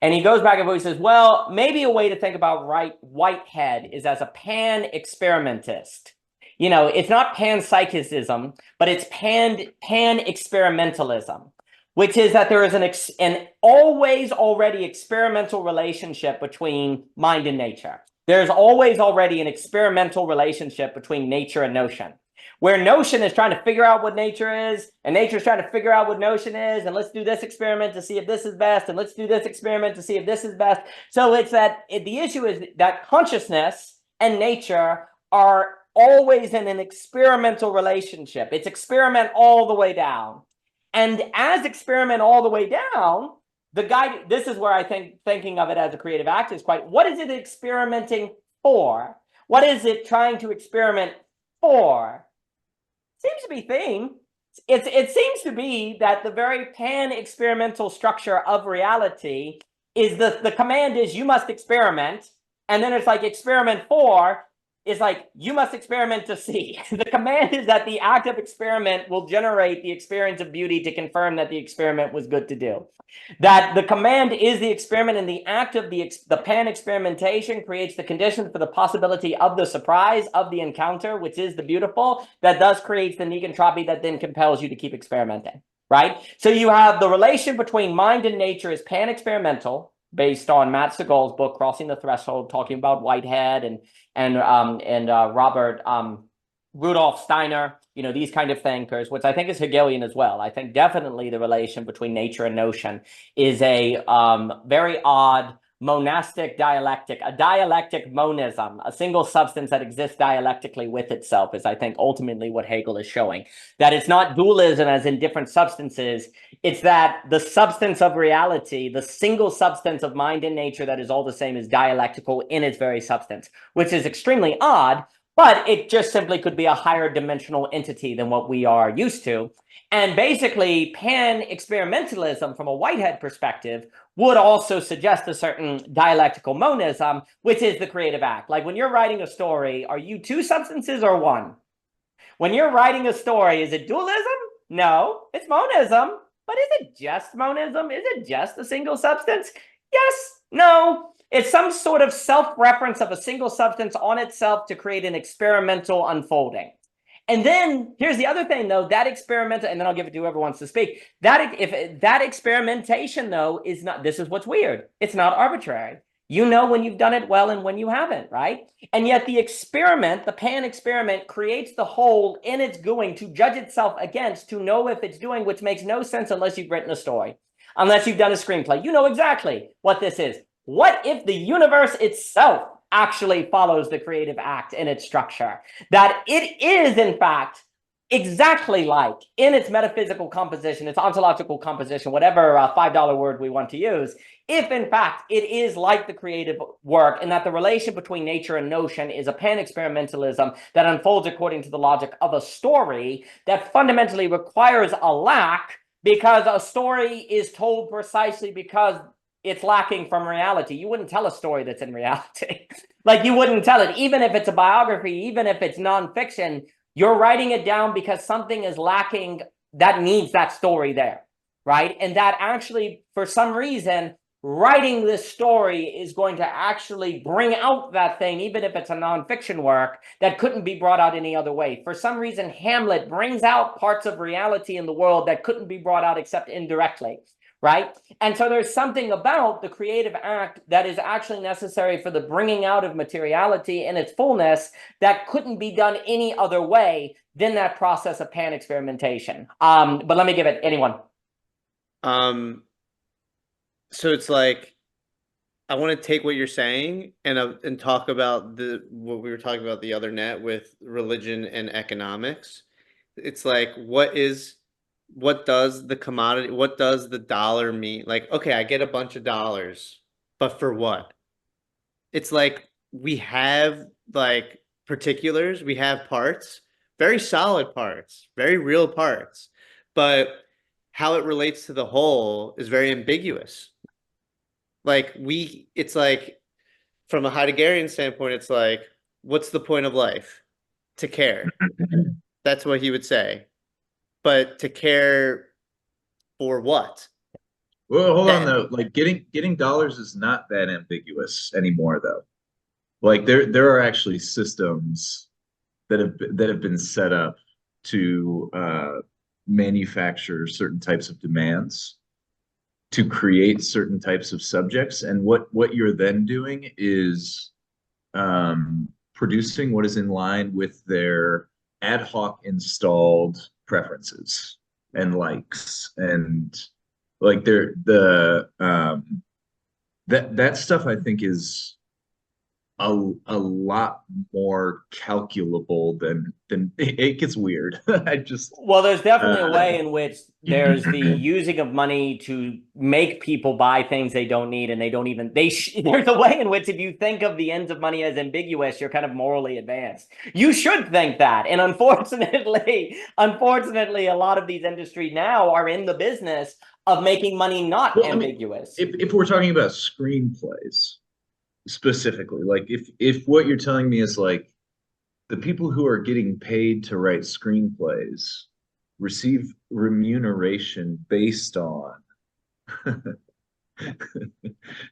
And he goes back and forth, he says, well, maybe a way to think about Whitehead is as a pan-experimentist. You know, it's not panpsychism, but it's pan-experimentalism, which is that there is an always already experimental relationship between mind and nature. There's always already an experimental relationship between nature and notion, where notion is trying to figure out what nature is, and nature is trying to figure out what notion is, and let's do this experiment to see if this is best, and let's do this experiment to see if this is best. So it's that the issue is that consciousness and nature are always in an experimental relationship. It's experiment all the way down. And as experiment all the way down, the guy, this is where I think thinking of it as a creative act is quite, what is it experimenting for? What is it trying to experiment for? Seems to be theme. It seems to be that the very pan-experimental structure of reality is the command is you must experiment, and then it's like experiment for is like you must experiment to see. The command is that the act of experiment will generate the experience of beauty to confirm that the experiment was good to do. That the command is the experiment, and the act of the pan-experimentation creates the conditions for the possibility of the surprise of the encounter, which is the beautiful, that thus creates the negentropy that then compels you to keep experimenting, right? So you have the relation between mind and nature is pan-experimental, based on Matt Segal's book, Crossing the Threshold, talking about Whitehead and Robert Rudolf Steiner, you know, these kind of thinkers, which I think is Hegelian as well. I think definitely the relation between nature and notion is a very odd monastic dialectic, a dialectic monism, a single substance that exists dialectically with itself is, I think, ultimately what Hegel is showing. That it's not dualism as in different substances, it's that the substance of reality, the single substance of mind and nature that is all the same is dialectical in its very substance, which is extremely odd, but it just simply could be a higher dimensional entity than what we are used to. And basically, pan-experimentalism from a Whitehead perspective would also suggest a certain dialectical monism, which is the creative act. Like when you're writing a story, are you two substances or one? When you're writing a story, is it dualism? No, it's monism. But is it just monism? Is it just a single substance? Yes, no. It's some sort of self-reference of a single substance on itself to create an experimental unfolding. And then here's the other thing, though, that experimental, and then I'll give it to whoever wants to speak. That if that experimentation, though, is not, this is what's weird. It's not arbitrary. You know when you've done it well and when you haven't, right? And yet the experiment, the pan experiment, creates the whole in its going to judge itself against, to know if it's doing, which makes no sense unless you've written a story, unless you've done a screenplay. You know exactly what this is. What if the universe itself actually follows the creative act in its structure? That it is, in fact, exactly like in its metaphysical composition, its ontological composition, whatever $5 word we want to use, if in fact it is like the creative work, and that the relation between nature and notion is a pan-experimentalism that unfolds according to the logic of a story that fundamentally requires a lack, because a story is told precisely because it's lacking from reality. You wouldn't tell a story that's in reality. Like you wouldn't tell it, even if it's a biography, even if it's nonfiction, you're writing it down because something is lacking that needs that story there, right? And that actually, for some reason, writing this story is going to actually bring out that thing, even if it's a nonfiction work that couldn't be brought out any other way. For some reason, Hamlet brings out parts of reality in the world that couldn't be brought out except indirectly. Right? And so there's something about the creative act that is actually necessary for the bringing out of materiality in its fullness that couldn't be done any other way than that process of pan-experimentation. But let me give it, anyone. So it's like, I want to take what you're saying and talk about what we were talking about the other net with religion and economics. It's like, what does the commodity, what does the dollar mean? Like, okay, I get a bunch of dollars, but for what? It's like we have like particulars, we have parts, very solid parts, very real parts, but how it relates to the whole is very ambiguous. Like it's like from a Heideggerian standpoint, it's like, what's the point of life? To care. That's what he would say. But to care for what? Well, hold on That- though. Like getting dollars is not that ambiguous anymore though. Like there are actually systems that have been set up to manufacture certain types of demands, to create certain types of subjects, and what you're then doing is producing what is in line with their ad hoc installed preferences and likes, and like that stuff I think is a lot more calculable than it gets weird. I just Well, there's definitely a way in which there's the using of money to make people buy things they don't need, and they don't even there's a way in which if you think of the ends of money as ambiguous, you're kind of morally advanced. You should think that. And unfortunately, a lot of these industries now are in the business of making money not Well, I mean, ambiguous. if we're talking about screenplays specifically, like if what you're telling me is like the people who are getting paid to write screenplays receive remuneration based on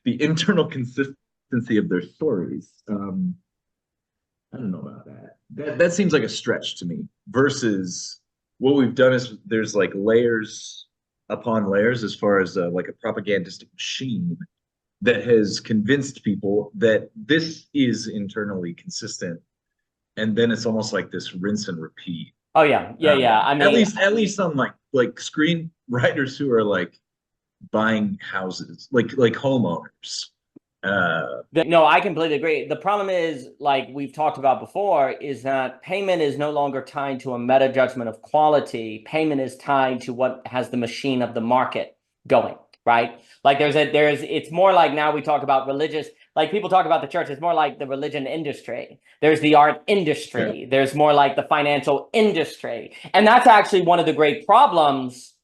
the internal consistency of their stories. I don't know about that. That seems like a stretch to me. Versus what we've done is there's like layers upon layers as far as like a propagandistic machine that has convinced people that this is internally consistent, and then it's almost like this rinse and repeat. Oh yeah. I mean, at least on like screenwriters who are like buying houses, like homeowners. No, I completely agree. The problem is, like we've talked about before, is that payment is no longer tied to a meta judgment of quality. Payment is tied to what has the machine of the market going, right? Like it's more like now we talk about religious, like people talk about the church, it's more like the religion industry. There's the art industry. Yeah. There's more like the financial industry. And that's actually one of the great problems,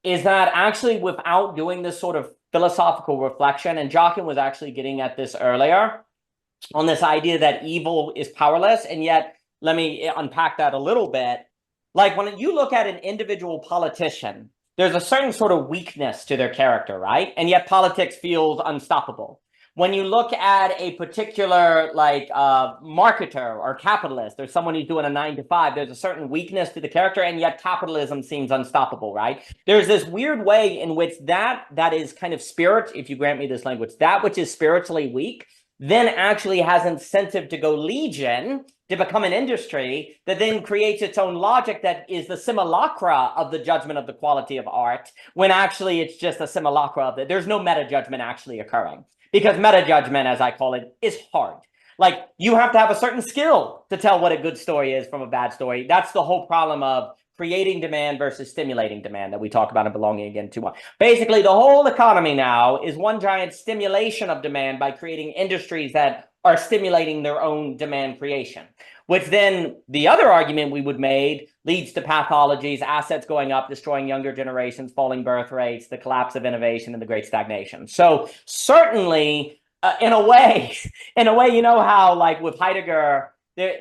is that actually without doing this sort of philosophical reflection, and Jockin was actually getting at this earlier, on this idea that evil is powerless. And yet, let me unpack that a little bit. Like when you look at an individual politician, there's a certain sort of weakness to their character, right? And yet politics feels unstoppable. When you look at a particular marketer or capitalist or someone who's doing a 9-to-5, there's a certain weakness to the character, and yet capitalism seems unstoppable, right? There's this weird way in which that is kind of spirit, if you grant me this language, that which is spiritually weak, then actually has incentive to go legion, to become an industry that then creates its own logic that is the simulacra of the judgment of the quality of art, when actually it's just a simulacra of it. There's no meta judgment actually occurring. Because meta judgment, as I call it, is hard. Like, you have to have a certain skill to tell what a good story is from a bad story. That's the whole problem of creating demand versus stimulating demand that we talk about in Belonging Again too much. Basically, the whole economy now is one giant stimulation of demand by creating industries that are stimulating their own demand creation, which then the other argument we would make leads to pathologies, assets going up, destroying younger generations, falling birth rates, the collapse of innovation, and the great stagnation. So certainly, in a way, you know how like with Heidegger,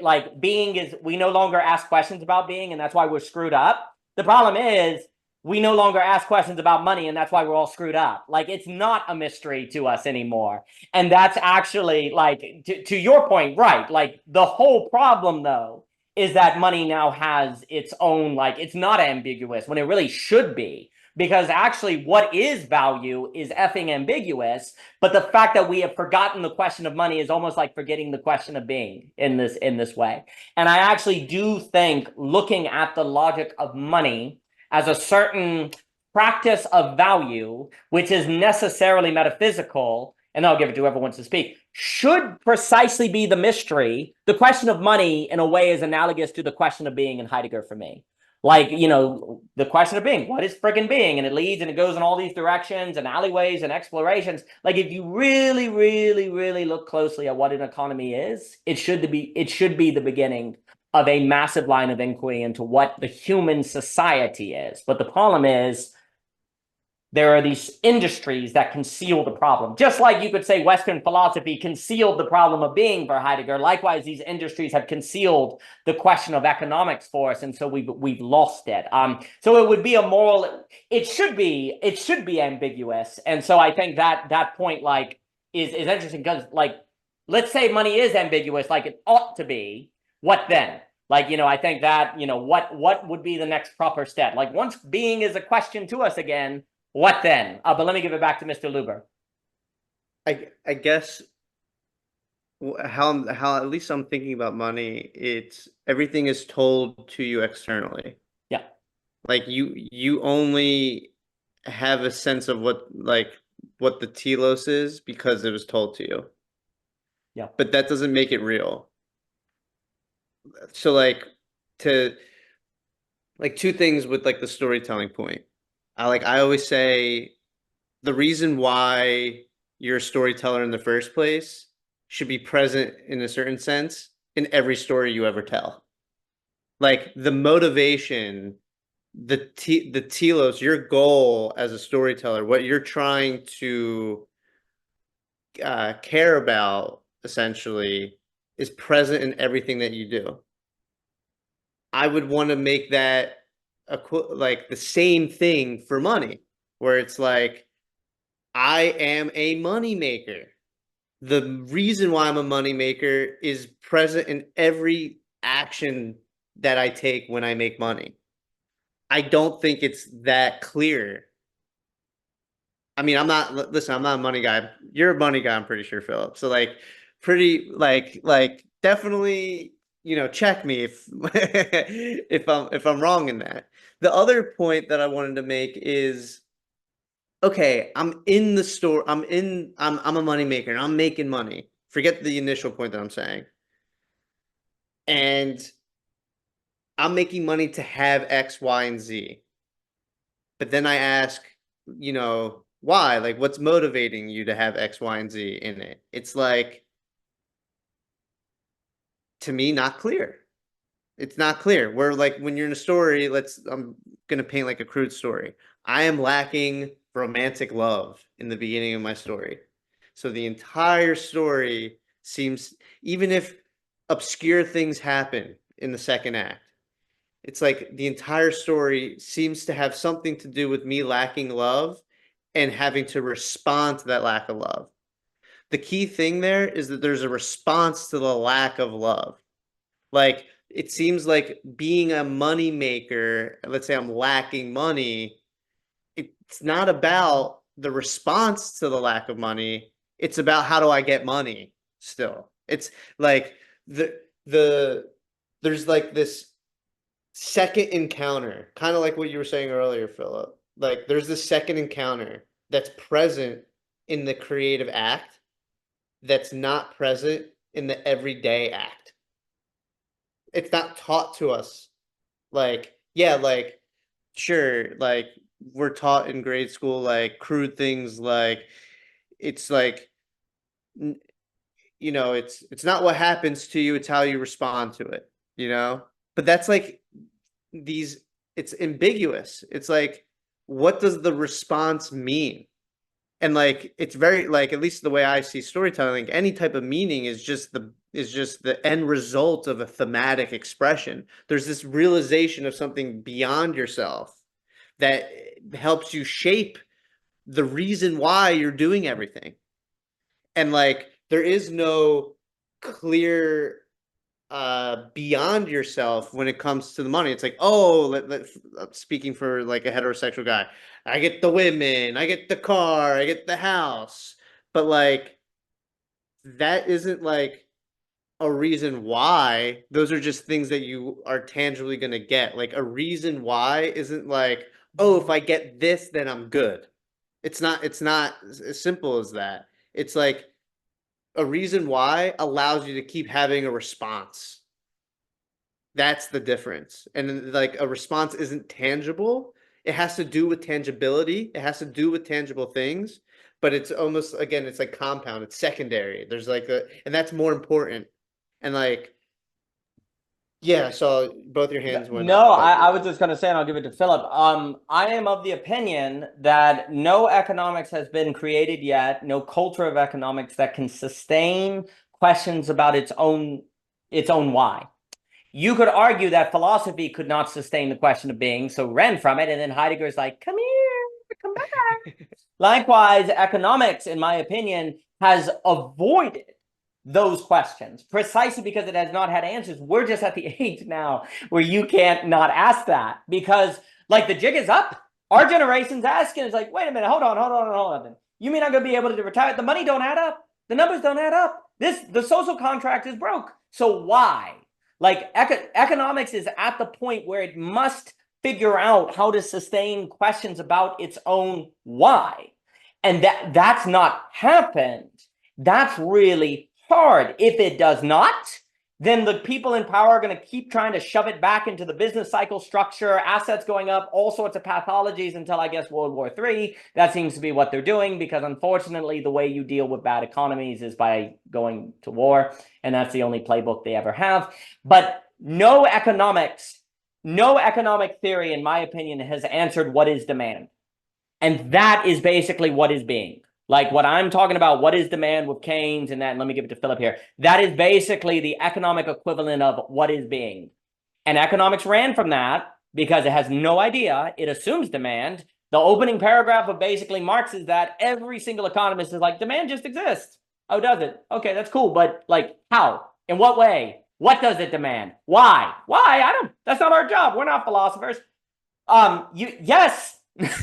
like being is, we no longer ask questions about being, and that's why we're screwed up. The problem is we no longer ask questions about money, and that's why we're all screwed up. Like, it's not a mystery to us anymore. And that's actually, like, to your point, right? Like, the whole problem, though, is that money now has its own, like, it's not ambiguous when it really should be. Because actually what is value is effing ambiguous, but the fact that we have forgotten the question of money is almost like forgetting the question of being in this way. And I actually do think looking at the logic of money as a certain practice of value, which is necessarily metaphysical, and I'll give it to whoever wants to speak, should precisely be the mystery. The question of money, in a way, is analogous to the question of being in Heidegger for me. Like, you know, the question of being, what is friggin' being? And it leads and it goes in all these directions and alleyways and explorations. Like, if you really, really, really look closely at what an economy is, it should be the beginning of a massive line of inquiry into what the human society is. But the problem is, there are these industries that conceal the problem. Just like you could say Western philosophy concealed the problem of being for Heidegger, likewise, these industries have concealed the question of economics for us, and so we've lost it. So it would be a moral, it should be ambiguous. And so I think that point like is interesting, because like, let's say money is ambiguous like it ought to be, what then? Like, I think that, what would be the next proper step? Like, once being is a question to us again, what then? But let me give it back to Mr. Luber. I guess how at least I'm thinking about money, it's everything is told to you externally. Yeah. Like you only have a sense of what the telos is because it was told to you. Yeah. But that doesn't make it real. So like two things with like the storytelling point. I always say the reason why you're a storyteller in the first place should be present in a certain sense in every story you ever tell. Like the motivation, the telos, your goal as a storyteller, what you're trying to care about essentially is present in everything that you do. I would want to make that like the same thing for money, where it's like, I am a money maker. The reason why I'm a money maker is present in every action that I take when I make money. I don't think it's that clear. I mean, I'm not a money guy. You're a money guy, I'm pretty sure, Philip. So definitely, check me if if I'm wrong in that. The other point that I wanted to make is, okay, I'm in the store. I'm a money maker and I'm making money. Forget the initial point that I'm saying. And I'm making money to have X, Y, and Z. But then I ask, why? Like, what's motivating you to have X, Y, and Z in it? It's like, to me, not clear. It's not clear. Where like when you're in a story, I'm gonna paint like a crude story. I am lacking romantic love in the beginning of my story. So the entire story seems, even if obscure things happen in the second act, it's like the entire story seems to have something to do with me lacking love and having to respond to that lack of love. The key thing there is that there's a response to the lack of love. Like, it seems like being a money maker, let's say I'm lacking money, it's not about the response to the lack of money. It's about how do I get money still. It's like there's like this second encounter, kind of like what you were saying earlier, Philip. Like there's this second encounter that's present in the creative act that's not present in the everyday act. It's not taught to us. Like, yeah, like, sure, like we're taught in grade school, like crude things, like it's like, it's not what happens to you, it's how you respond to it, but that's like it's ambiguous. It's like, what does the response mean? And like, it's very, like, at least the way I see storytelling, like any type of meaning is just the end result of a thematic expression. There's this realization of something beyond yourself that helps you shape the reason why you're doing everything. And like, there is no clear beyond yourself when it comes to the money. It's like, speaking for like a heterosexual guy, I get the women, I get the car, I get the house, but like that isn't like a reason why. Those are just things that you are tangibly going to get. Like a reason why isn't like, oh, if I get this then I'm good. It's not as simple as that. It's like a reason why allows you to keep having a response. That's the difference. And like a response isn't tangible. It has to do with tangibility. It has to do with tangible things, but it's almost, again, it's like compound, it's secondary. There's like and that's more important. And like, Yeah, I saw both your hands went No, up. I was just going to say, and I'll give it to Philip. I am of the opinion that no economics has been created yet, no culture of economics that can sustain questions about its own why. You could argue that philosophy could not sustain the question of being, so ran from it, and then Heidegger's like, come here, come back. Likewise, economics, in my opinion, has avoided those questions precisely because it has not had answers. We're just at the age now where you can't not ask that because, like, the jig is up. Our generation's asking, it's like, wait a minute, hold on. You mean I'm going to be able to retire? The money don't add up. The numbers don't add up. The social contract is broke. So why? Like, economics is at the point where it must figure out how to sustain questions about its own why. And that's not happened. That's really hard. If it does not, then the people in power are going to keep trying to shove it back into the business cycle structure, assets going up, all sorts of pathologies until, I guess, World War III. That seems to be what they're doing because, unfortunately, the way you deal with bad economies is by going to war, and that's the only playbook they ever have. But no economic theory, in my opinion, has answered what is demand. And that is basically what is being. Like what I'm talking about, what is demand with Keynes and that, and let me give it to Philip here. That is basically the economic equivalent of what is being. And economics ran from that because it has no idea. It assumes demand. The opening paragraph of basically Marx is that every single economist is like, demand just exists. Oh, does it? Okay, that's cool. But like how? In what way? What does it demand? Why? That's not our job. We're not philosophers. Yes.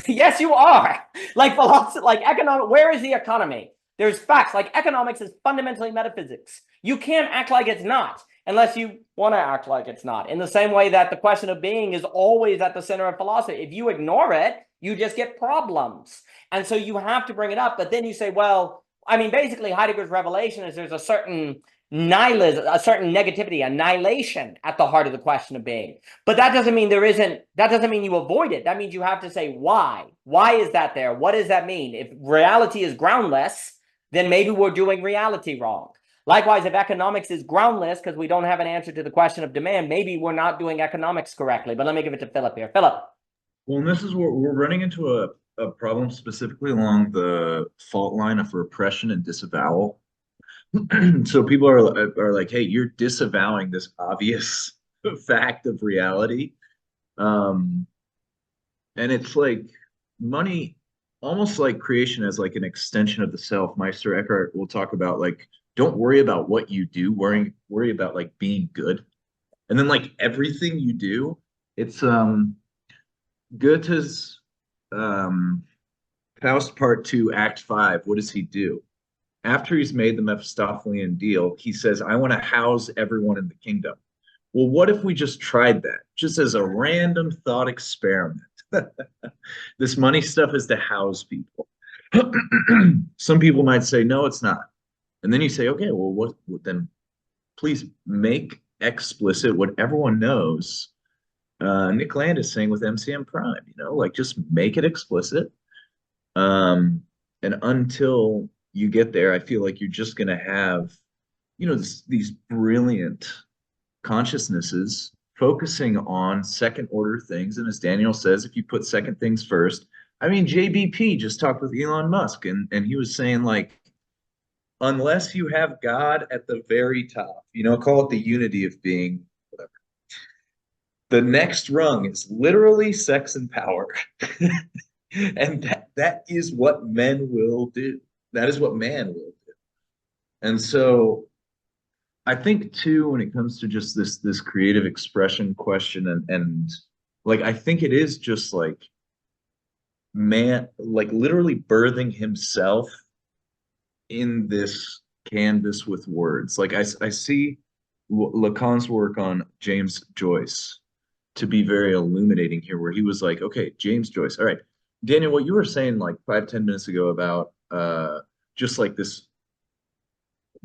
Yes, you are. Like philosophy, like economic. Where is the economy? There's facts. Like economics is fundamentally metaphysics. You can't act like it's not unless you want to act like it's not. In the same way that the question of being is always at the center of philosophy. If you ignore it, you just get problems. And so you have to bring it up. But then you say, well, I mean, basically Heidegger's revelation is there's a certain nihilism, a certain negativity, annihilation at the heart of the question of being. But that doesn't mean that doesn't mean you avoid it. That means you have to say why. Why is that there? What does that mean? If reality is groundless, then maybe we're doing reality wrong. Likewise, if economics is groundless because we don't have an answer to the question of demand, maybe we're not doing economics correctly. But let me give it to Philip here. Philip. Well, and this is where we're running into a problem specifically along the fault line of repression and disavowal. So people are like, hey, you're disavowing this obvious fact of reality. And it's like money, almost like creation as like an extension of the self. Meister Eckhart will talk about like, don't worry about what you do, worry about like being good. And then like everything you do, it's Goethe's Faust Part 2, Act 5. What does he do? After he's made the Mephistophelian deal, he says, I want to house everyone in the kingdom. Well, what if we just tried that? Just as a random thought experiment. This money stuff is to house people. Some people might say, no, it's not. And then you say, okay, well, then please make explicit what everyone knows. Nick Land is saying with MCM Prime, like just make it explicit. And until you get there, I feel like you're just going to have, these brilliant consciousnesses focusing on second order things. And as Daniel says, if you put second things first, I mean, JBP just talked with Elon Musk and he was saying like, unless you have God at the very top, call it the unity of being, whatever. The next rung is literally sex and power. And that is what men will do. That is what man will do. And so I think too, when it comes to just this creative expression question and like, I think it is just like man, like literally birthing himself in this canvas with words. Like I see Lacan's work on James Joyce to be very illuminating here, where he was like, okay, James Joyce. All right, Daniel, what you were saying like 5-10 minutes ago about just like this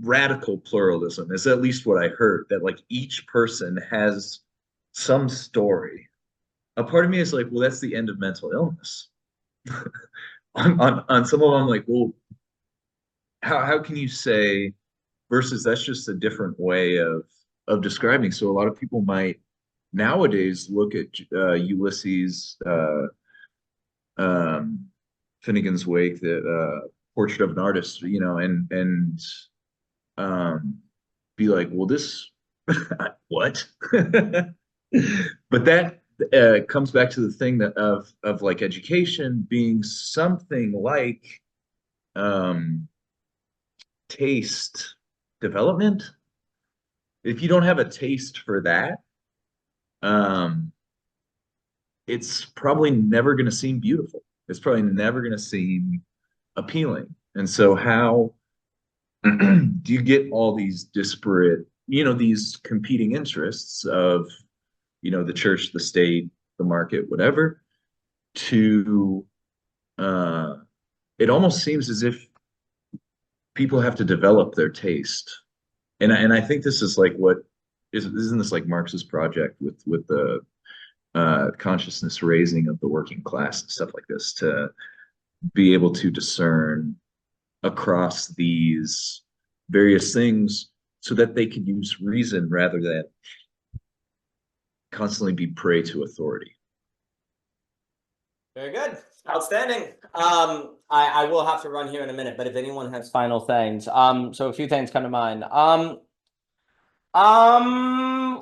radical pluralism is at least what I heard, that like each person has some story. A part of me is like, well, that's the end of mental illness. on some of them, I'm like, well, how can you say versus that's just a different way of describing. So a lot of people might nowadays look at Ulysses, Finnegan's Wake, the Portrait of an Artist, you know, and be like, well, this what? But that comes back to the thing that of like education being something like taste development. If you don't have a taste for that, it's probably never going to seem beautiful. It's probably never going to seem appealing. And so how do you get all these disparate, you know, these competing interests of, you know, the church, the state, the market, whatever, to it almost seems as if people have to develop their taste. And I think this is like isn't this like Marx's project with the consciousness raising of the working class and stuff like this, to be able to discern across these various things so that they can use reason rather than constantly be prey to authority. Very good. Outstanding. I will have to run here in a minute, but if anyone has final things, so a few things come to mind.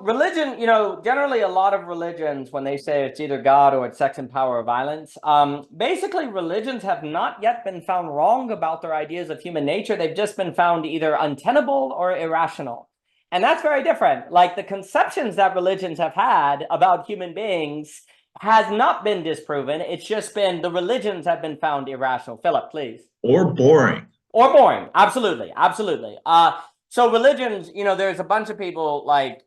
Religion, you know, generally a lot of religions, when they say it's either God or it's sex and power or violence, basically religions have not yet been found wrong about their ideas of human nature. They've just been found either untenable or irrational. And that's very different. Like the conceptions that religions have had about human beings has not been disproven. It's just been the religions have been found irrational. Philip, please. Or boring. Or boring. Absolutely. Absolutely. So religions, you know, there's a bunch of people like,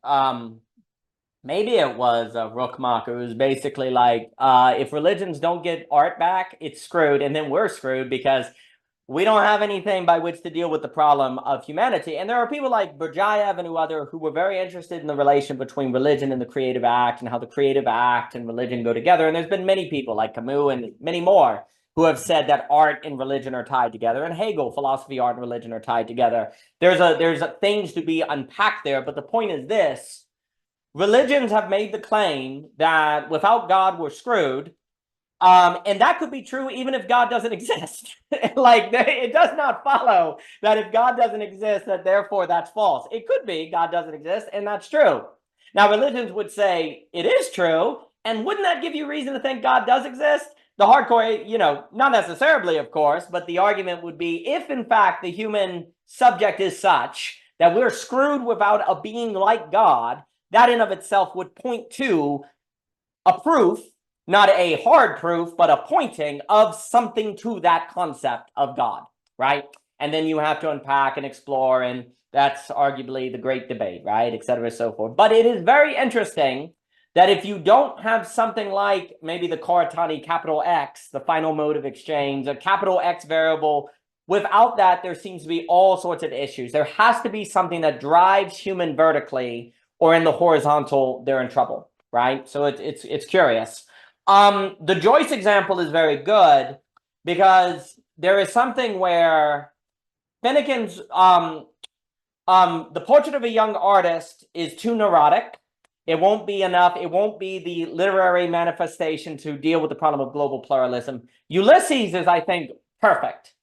maybe it was Rookmach, who was basically like, if religions don't get art back, it's screwed. And then we're screwed because we don't have anything by which to deal with the problem of humanity. And there are people like Burjayev and who were very interested in the relation between religion and the creative act and how the creative act and religion go together. And there's been many people like Camus and many more who have said that art and religion are tied together. And Hegel, philosophy, art, and religion are tied together. There's things to be unpacked there. But the point is this: religions have made the claim that without God, we're screwed. And that could be true even if God doesn't exist. Like, it does not follow that if God doesn't exist, that therefore that's false. It could be God doesn't exist, and that's true. Now, religions would say it is true, and wouldn't that give you reason to think God does exist? The hardcore, you know, not necessarily, of course, but the argument would be if, in fact, the human subject is such that we're screwed without a being like God, that in of itself would point to a proof, not a hard proof, but a pointing of something to that concept of God, right? And then you have to unpack and explore, and that's arguably the great debate, right? Et cetera, so forth. But it is very interesting that if you don't have something like maybe the Karatani capital X, the final mode of exchange, a capital X variable, without that, there seems to be all sorts of issues. There has to be something that drives human vertically, or in the horizontal, they're in trouble, right? So it's curious. The Joyce example is very good because there is something where Finnegan's the Portrait of a Young Artist is too neurotic. It won't be enough. It won't be the literary manifestation to deal with the problem of global pluralism. Ulysses is, I think, perfect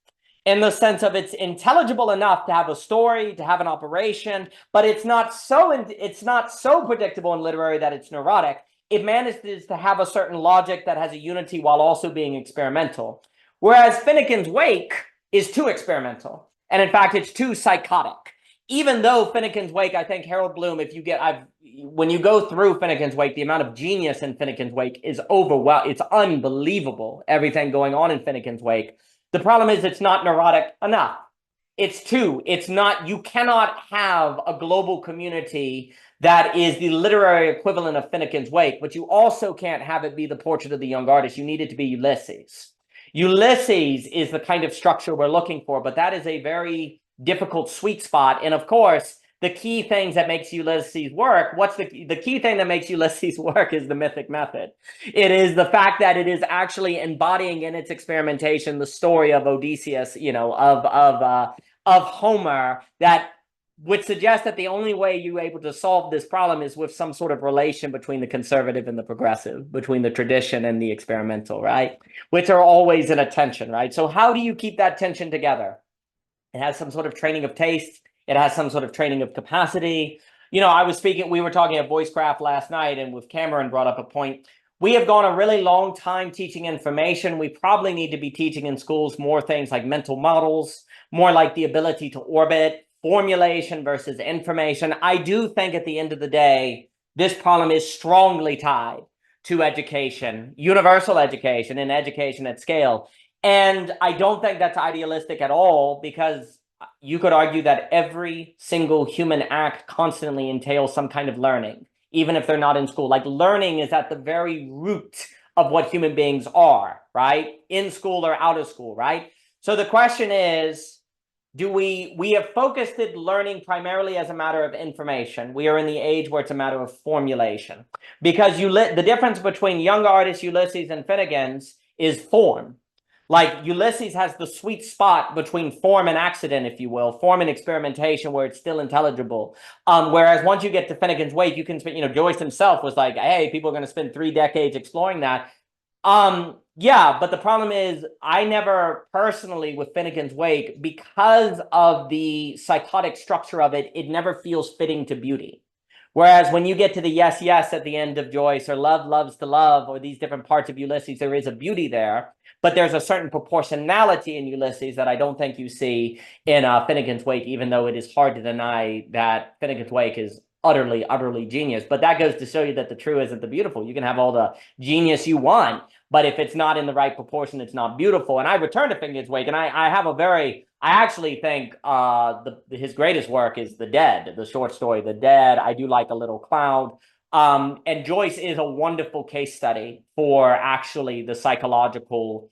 in the sense of it's intelligible enough to have a story, to have an operation, but it's not so predictable and literary that it's neurotic. It manages to have a certain logic that has a unity while also being experimental. Whereas Finnegan's Wake is too experimental. And in fact, it's too psychotic. Even though Finnegan's Wake, I think Harold Bloom, when you go through Finnegan's Wake, the amount of genius in Finnegan's Wake is overwhelming. It's unbelievable, everything going on in Finnegan's Wake. The problem is it's not neurotic enough. It's not, you cannot have a global community that is the literary equivalent of Finnegan's Wake, but you also can't have it be the Portrait of the Young Artist. You need it to be Ulysses. Ulysses is the kind of structure we're looking for, but that is a very difficult sweet spot. And of course, the key things that makes Ulysses work, the key thing that makes Ulysses work is the mythic method. It is the fact that it is actually embodying in its experimentation the story of Odysseus, you know, of Homer, that would suggest that the only way you're able to solve this problem is with some sort of relation between the conservative and the progressive, between the tradition and the experimental, right? Which are always in a tension, right? So how do you keep that tension together? It has some sort of training of taste. It has some sort of training of capacity. You know, we were talking at Voicecraft last night, and with Cameron brought up a point. We have gone a really long time teaching information. We probably need to be teaching in schools more things like mental models, more like the ability to orbit, formulation versus information. I do think at the end of the day, this problem is strongly tied to education, universal education, and education at scale. And I don't think that's idealistic at all, because you could argue that every single human act constantly entails some kind of learning, even if they're not in school. Like, learning is at the very root of what human beings are, right? In school or out of school, right? So the question is, we have focused it learning primarily as a matter of information. We are in the age where it's a matter of formulation, because the difference between young artists Ulysses and Finnegan's is form. Like, Ulysses has the sweet spot between form and accident, if you will, form and experimentation, where it's still intelligible. Whereas once you get to Finnegan's Wake, you can spend, you know, Joyce himself was like, hey, people are going to spend 3 decades exploring that. Yeah, but the problem is, I never personally, with Finnegan's Wake, because of the psychotic structure of it, it never feels fitting to beauty. Whereas when you get to the yes, yes at the end of Joyce, or love loves to love, or these different parts of Ulysses, there is a beauty there, but there's a certain proportionality in Ulysses that I don't think you see in Finnegan's Wake, even though it is hard to deny that Finnegan's Wake is utterly, utterly genius. But that goes to show you that the true isn't the beautiful. You can have all the genius you want, but if it's not in the right proportion, it's not beautiful. And I return to Finnegan's Wake, and I actually think his greatest work is The Dead, the short story, The Dead. I do like A Little Cloud. And Joyce is a wonderful case study for actually the psychological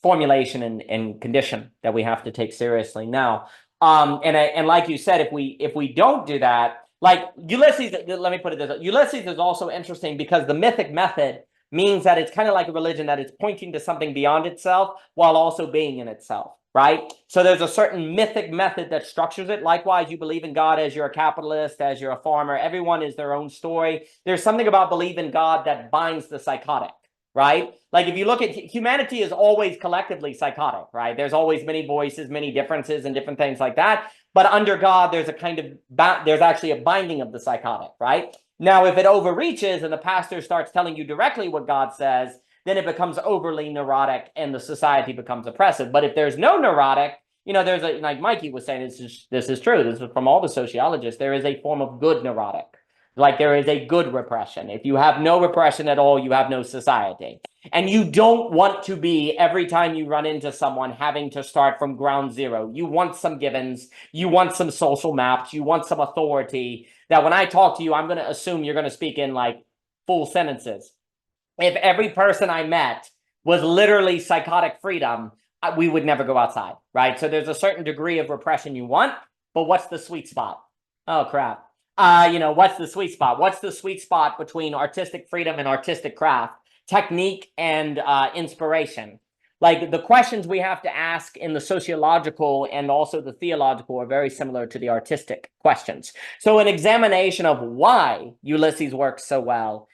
formulation and condition that we have to take seriously now. And like you said, if we don't do that, like Ulysses, let me put it this way. Ulysses is also interesting because the mythic method means that it's kind of like a religion, that it's pointing to something beyond itself while also being in itself, right? So there's a certain mythic method that structures it. Likewise, you believe in God as you're a capitalist, as you're a farmer. Everyone is their own story. There's something about belief in God that binds the psychotic, right? Like, if you look at humanity, is always collectively psychotic, right? There's always many voices, many differences, and different things like that. But under God, there's a kind of there's actually a binding of the psychotic, right? Now, if it overreaches and the pastor starts telling you directly what God says, then it becomes overly neurotic and the society becomes oppressive. But if there's no neurotic, you know, there's a, like Mikey was saying, this is true. This is from all the sociologists. There is a form of good neurotic. Like, there is a good repression. If you have no repression at all, you have no society. And you don't want to be, every time you run into someone, having to start from ground zero. You want some givens. You want some social maps. You want some authority. That when I talk to you, I'm going to assume you're going to speak in like full sentences. If every person I met was literally psychotic freedom, we would never go outside, right? So there's a certain degree of repression you want, but what's the sweet spot? Oh, crap. You know, what's the sweet spot? What's the sweet spot between artistic freedom and artistic craft, technique and inspiration? Like, the questions we have to ask in the sociological and also the theological are very similar to the artistic questions. So an examination of why Ulysses works so well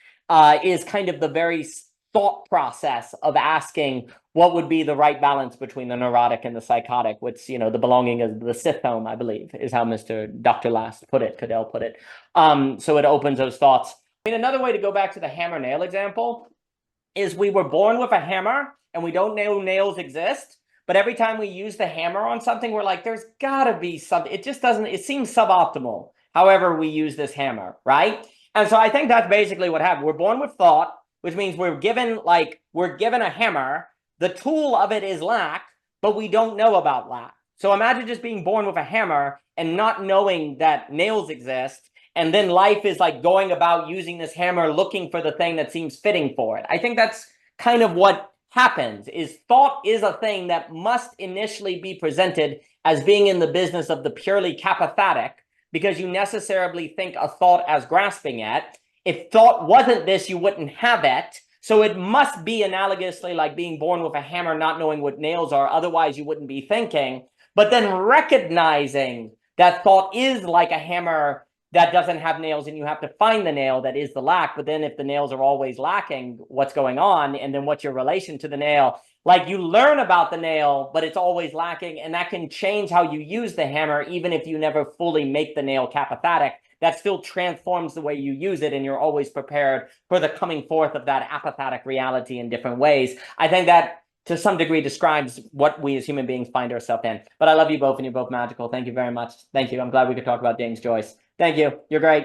is kind of the very thought process of asking what would be the right balance between the neurotic and the psychotic, which, you know, the belonging of the Sith home, I believe, is how Dr. Last put it, Cadell put it. So it opens those thoughts. I mean, another way to go back to the hammer nail example is we were born with a hammer and we don't know nails exist, but every time we use the hammer on something, we're like, there's gotta be something. It just doesn't, it seems suboptimal, however we use this hammer, right? And so I think that's basically what happened. We're born with thought, which means we're given a hammer. The tool of it is lack, but we don't know about lack. So imagine just being born with a hammer and not knowing that nails exist. And then life is like going about using this hammer, looking for the thing that seems fitting for it. I think that's kind of what happens, is thought is a thing that must initially be presented as being in the business of the purely capithatic, because you necessarily think a thought as grasping it. If thought wasn't this, you wouldn't have it. So it must be analogously like being born with a hammer, not knowing what nails are. Otherwise, you wouldn't be thinking. But then recognizing that thought is like a hammer that doesn't have nails, and you have to find the nail that is the lack. But then if the nails are always lacking, what's going on? And then what's your relation to the nail? Like, you learn about the nail, but it's always lacking, and that can change how you use the hammer, even if you never fully make the nail capithatic. That still transforms the way you use it, and you're always prepared for the coming forth of that apophatic reality in different ways. I think that to some degree describes what we as human beings find ourselves in. But I love you both, and you're both magical. Thank you very much. Thank you. I'm glad we could talk about James Joyce. Thank you. You're great.